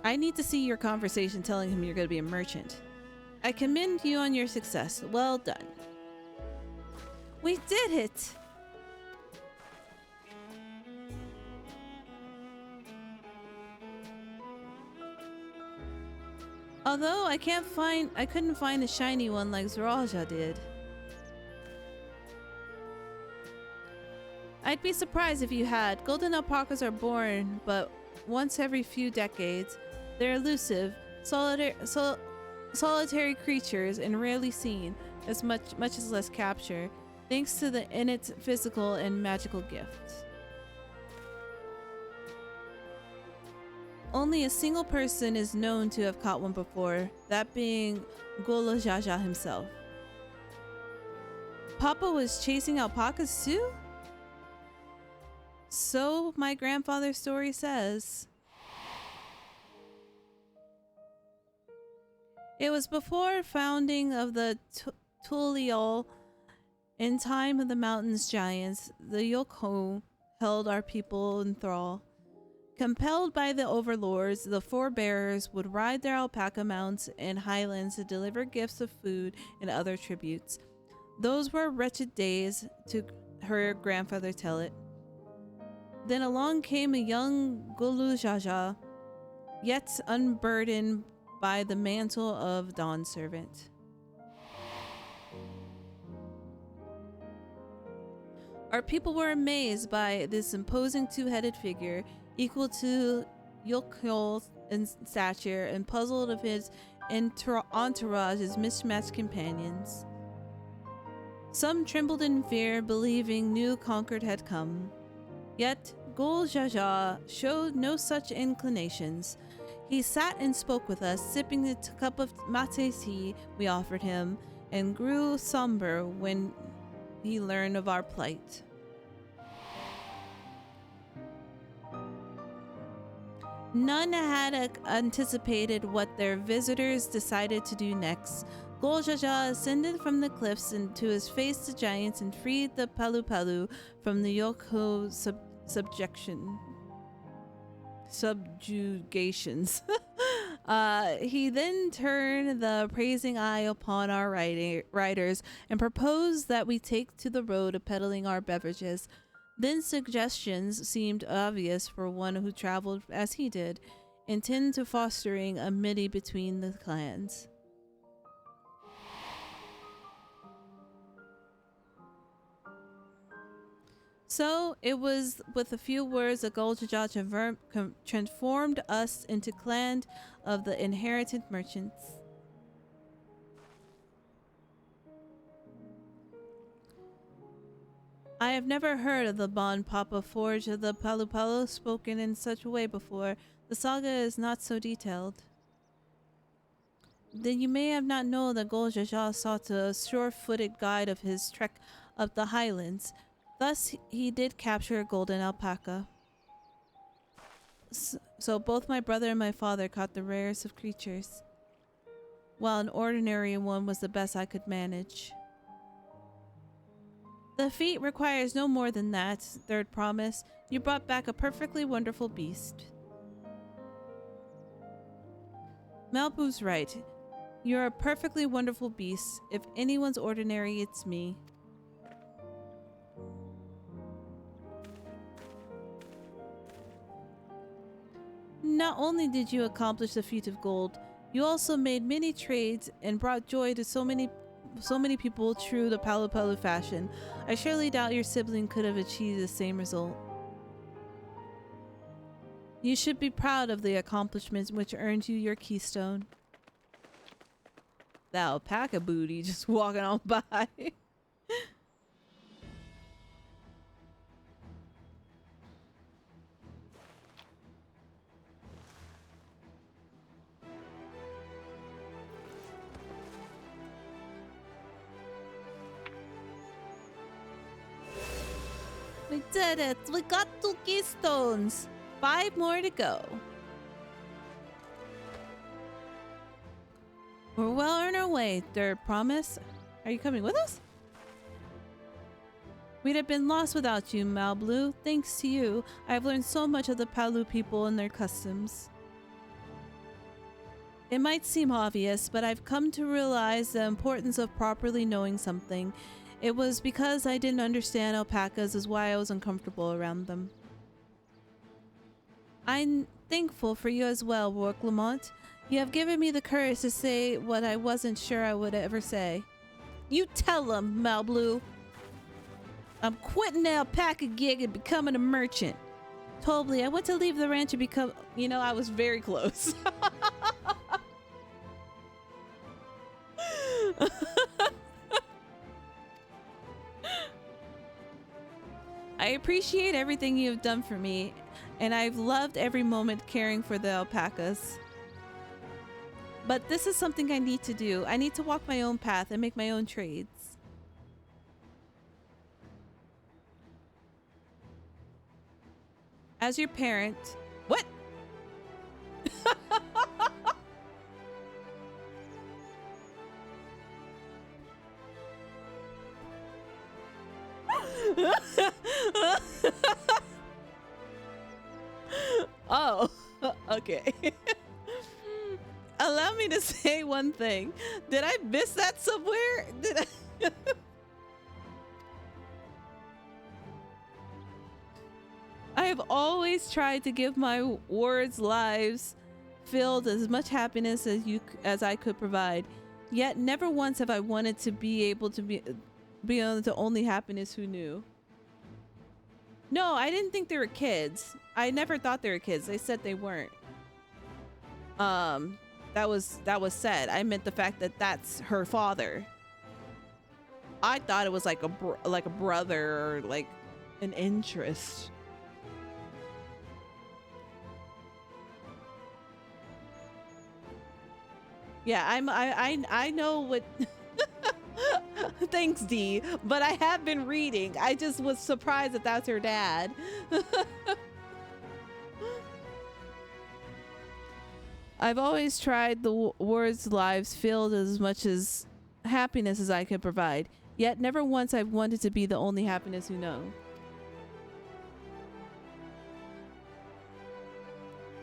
I need to see your conversation telling him you're going to be a merchant. I commend you on your success. Well done. We did it! Although I couldn't find a shiny one like Zoraja did. I'd be surprised if you had. Golden alpacas are born, but once every few decades. They're elusive, solitary creatures and rarely seen, as much as less capture, thanks to the innate physical and magical gifts. Only a single person is known to have caught one before, that being Golo Jaja himself. Papa was chasing alpacas too? So my grandfather's story says. It was before founding of the Tuliol. In time of the mountain's giants, the Yokho held our people in thrall. Compelled by the overlords, the forebearers would ride their alpaca mounts in highlands to deliver gifts of food and other tributes. Those were wretched days, to her grandfather tell it. Then along came a young Gulu Jaja, yet unburdened by the mantle of Dawn Servant. Our people were amazed by this imposing two-headed figure, equal to Yokhyol in stature, and puzzled of his entourage as mismatched companions. Some trembled in fear, believing new conquered had come. Yet Gul Jaja showed no such inclinations. He sat and spoke with us, sipping the cup of mate tea we offered him, and grew somber when he learned of our plight. None had anticipated what their visitors decided to do next. Gul Jaja ascended from the cliffs to his face the giants and freed the Palu Palu from the Yokho subjugations. He then turned the praising eye upon our riders and proposed that we take to the road of peddling our beverages. Then suggestions seemed obvious for one who traveled as he did, intent to fostering amity between the clans. So it was with a few words that Goljaja transformed us into clan of the inherited merchants. I have never heard of the Bon Papa Forge of the Palu Palu spoken in such a way before. The saga is not so detailed. Then you may have not known that Goljaja sought a sure-footed guide of his trek up the highlands. Thus, he did capture a golden alpaca. So both my brother and my father caught the rarest of creatures, while an ordinary one was the best I could manage. The feat requires no more than that, Third promised. You brought back a perfectly wonderful beast. Malbu's right. You're a perfectly wonderful beast. If anyone's ordinary, it's me. Not only did you accomplish the feat of gold, you also made many trades and brought joy to so many people true to Palu Palu fashion. I surely doubt your sibling could have achieved the same result. You should be proud of the accomplishments which earned you your keystone. The alpaca booty just walking on by. We did it! We got 2 keystones! 5 more to go. We're well on our way, Third promise. Are you coming with us? We'd have been lost without you, Malblue. Thanks to you, I've learned so much of the Palu people and their customs. It might seem obvious, but I've come to realize the importance of properly knowing something. It was because I didn't understand alpacas is why I was uncomfortable around them. I'm thankful for you as well, Rourke Lamont. You have given me the courage to say what I wasn't sure I would ever say. You tell him, Malblue. I'm quitting the alpaca gig and becoming a merchant. Totally, I went to leave the ranch and become... You know, I was very close. I appreciate everything you have done for me, and I've loved every moment caring for the alpacas. But this is something I need to do. I need to walk my own path and make my own trades. As your parent... What? Oh, okay. Allow me to say one thing. Did I miss that somewhere? Did I? I have always tried to give my wards' lives filled as much happiness as I could provide. Yet never once have I wanted to be able to be the only happiness who knew. No, I didn't think they were kids. I never thought they were kids. They said they weren't. That was said. I meant the fact that that's her father. I thought it was like a brother or like an interest. Yeah, I know what. Thanks, Dee. But I have been reading. I just was surprised that that's her dad. I've always tried the wards' lives filled as much as happiness as I could provide. Yet never once I've wanted to be the only happiness you know.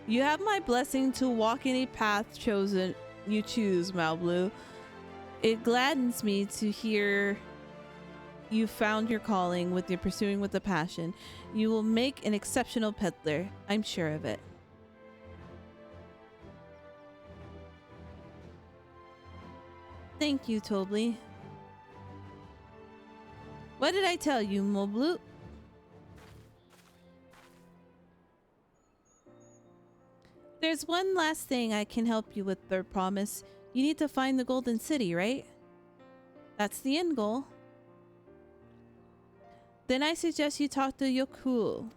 You have my blessing to walk any path chosen you choose, Malblue. It gladdens me to hear you found your calling with your pursuing with a passion. You will make an exceptional peddler. I'm sure of it. Thank you, Tobly. What did I tell you, Malblue? There's one last thing I can help you with, Third Promise. You need to find the Golden City, right? That's the end goal. Then I suggest you talk to Yoku.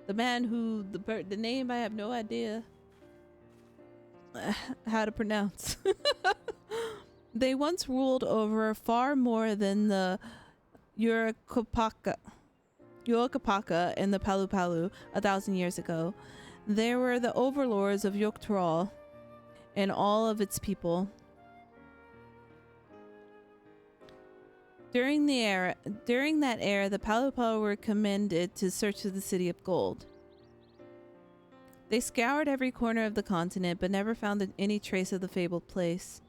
The man who, the name I have no idea how to pronounce. They once ruled over far more than the Urucapaka and the Palu Palu 1,000 years ago. They were the overlords of Yoktrol and all of its people. During that era, the Palu Palu were commanded to search for the City of Gold. They scoured every corner of the continent, but never found any trace of the fabled place.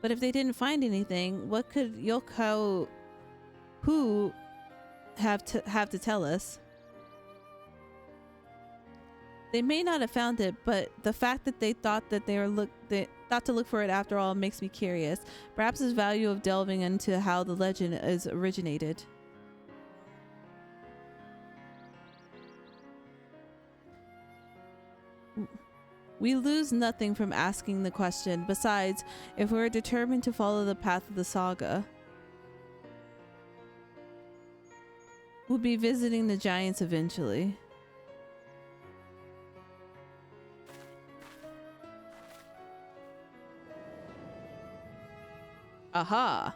But if they didn't find anything, what could Yoku have to tell us? They may not have found it, but the fact that they thought that they thought to look for it after all makes me curious. Perhaps there's value of delving into how the legend is originated. We lose nothing from asking the question. Besides, if we're determined to follow the path of the saga, we'll be visiting the giants eventually. Aha!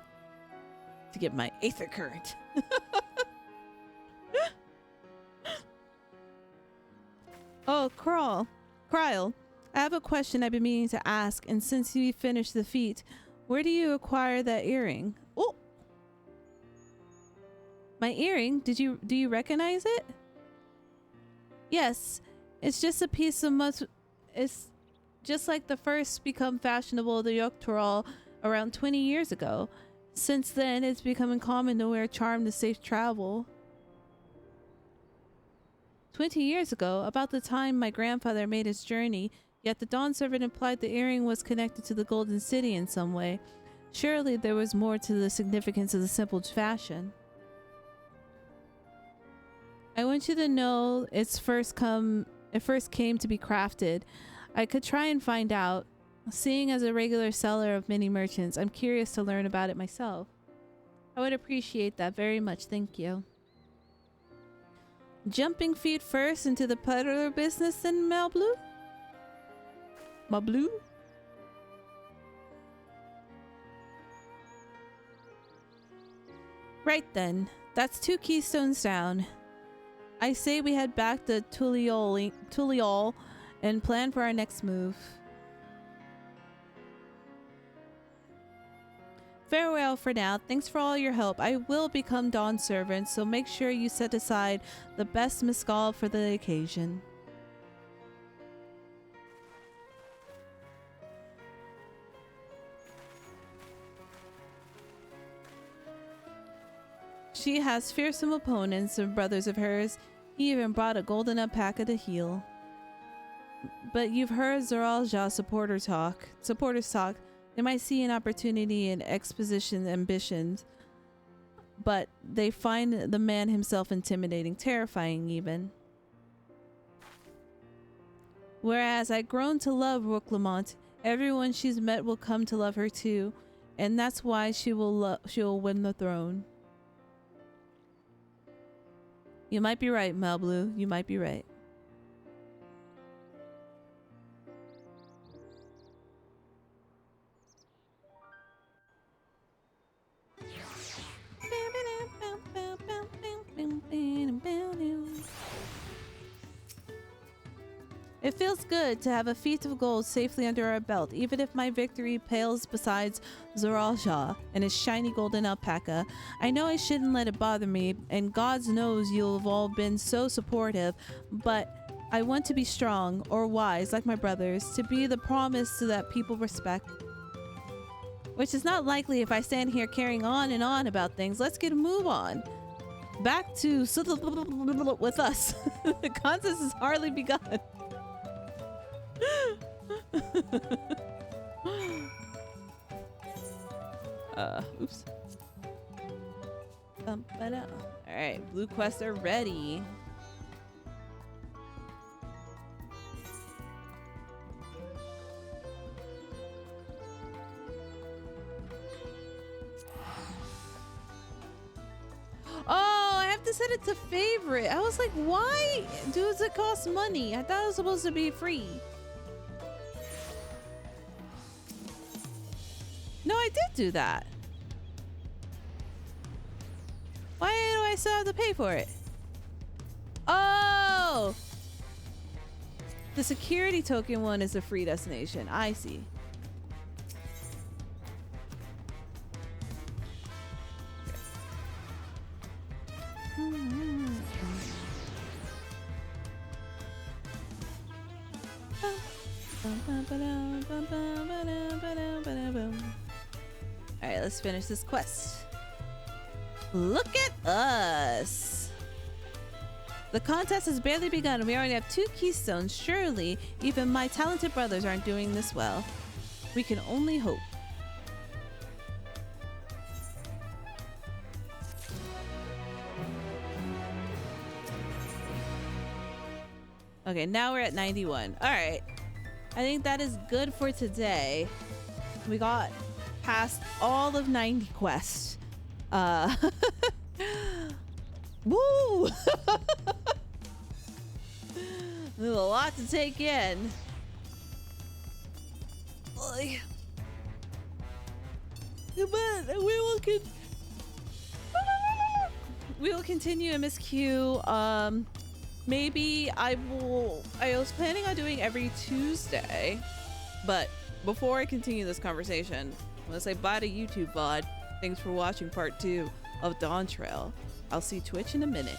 To get my Aether Current. Oh, Kryle, I have a question I've been meaning to ask, and since you finished the feat, where do you acquire that earring? Oh! My earring? Do you recognize it? Yes, it's just a piece of it's just like the first become fashionable the Yoktrol around 20 years ago. Since then, it's becoming common to wear charm to safe travel. 20 years ago, about the time my grandfather made his journey, yet the Dawn Servant implied the earring was connected to the Golden City in some way. Surely there was more to the significance of the simple fashion. I want you to know it first came to be crafted. I could try and find out. Seeing as a regular seller of many merchants, I'm curious to learn about it myself. I would appreciate that very much, thank you. Jumping feet first into the peddler business then, Malblue? Malblue? Right then, that's 2 keystones down. I say we head back to Tuliol and plan for our next move. Farewell for now. Thanks for all your help. I will become Dawn Servant, so make sure you set aside the best mescal for the occasion. She has fearsome opponents and brothers of hers. He even brought a golden alpaca to heal. But you've heard Zoralja supporters talk. They might see an opportunity in exposition ambitions, but they find the man himself intimidating, terrifying even. Whereas I've grown to love Rooklamont, everyone she's met will come to love her too, and that's why she will win the throne. You might be right, Malblue. You might be right. It feels good to have a feat of gold safely under our belt, even if my victory pales beside Zoralja and his shiny golden alpaca. I know I shouldn't let it bother me, and God knows you've all been so supportive, but I want to be strong or wise like my brothers, to be the promise so that people respect. Which is not likely if I stand here carrying on and on about things. Let's get a move on. Back to with us. The contest has hardly begun. Oops. Alright, blue quests are ready. Oh, I have to set it to favorite. I was like, why does it cost money? I thought it was supposed to be free. No, I did do that. Why do I still have to pay for it? Oh! The security token one is a free destination. I see. Alright, let's finish this quest. Look at us! The contest has barely begun and we already have 2 keystones. Surely, even my talented brothers aren't doing this well. We can only hope. Okay, now we're at 91. Alright. I think that is good for today. We got past all of 90 quests. Woo! There's a lot to take in. But we will continue MSQ. Maybe I was planning on doing every Tuesday, but before I continue this conversation, I'm gonna say bye to YouTube VOD. Thanks for watching part 2 of Dawntrail. I'll see Twitch in a minute.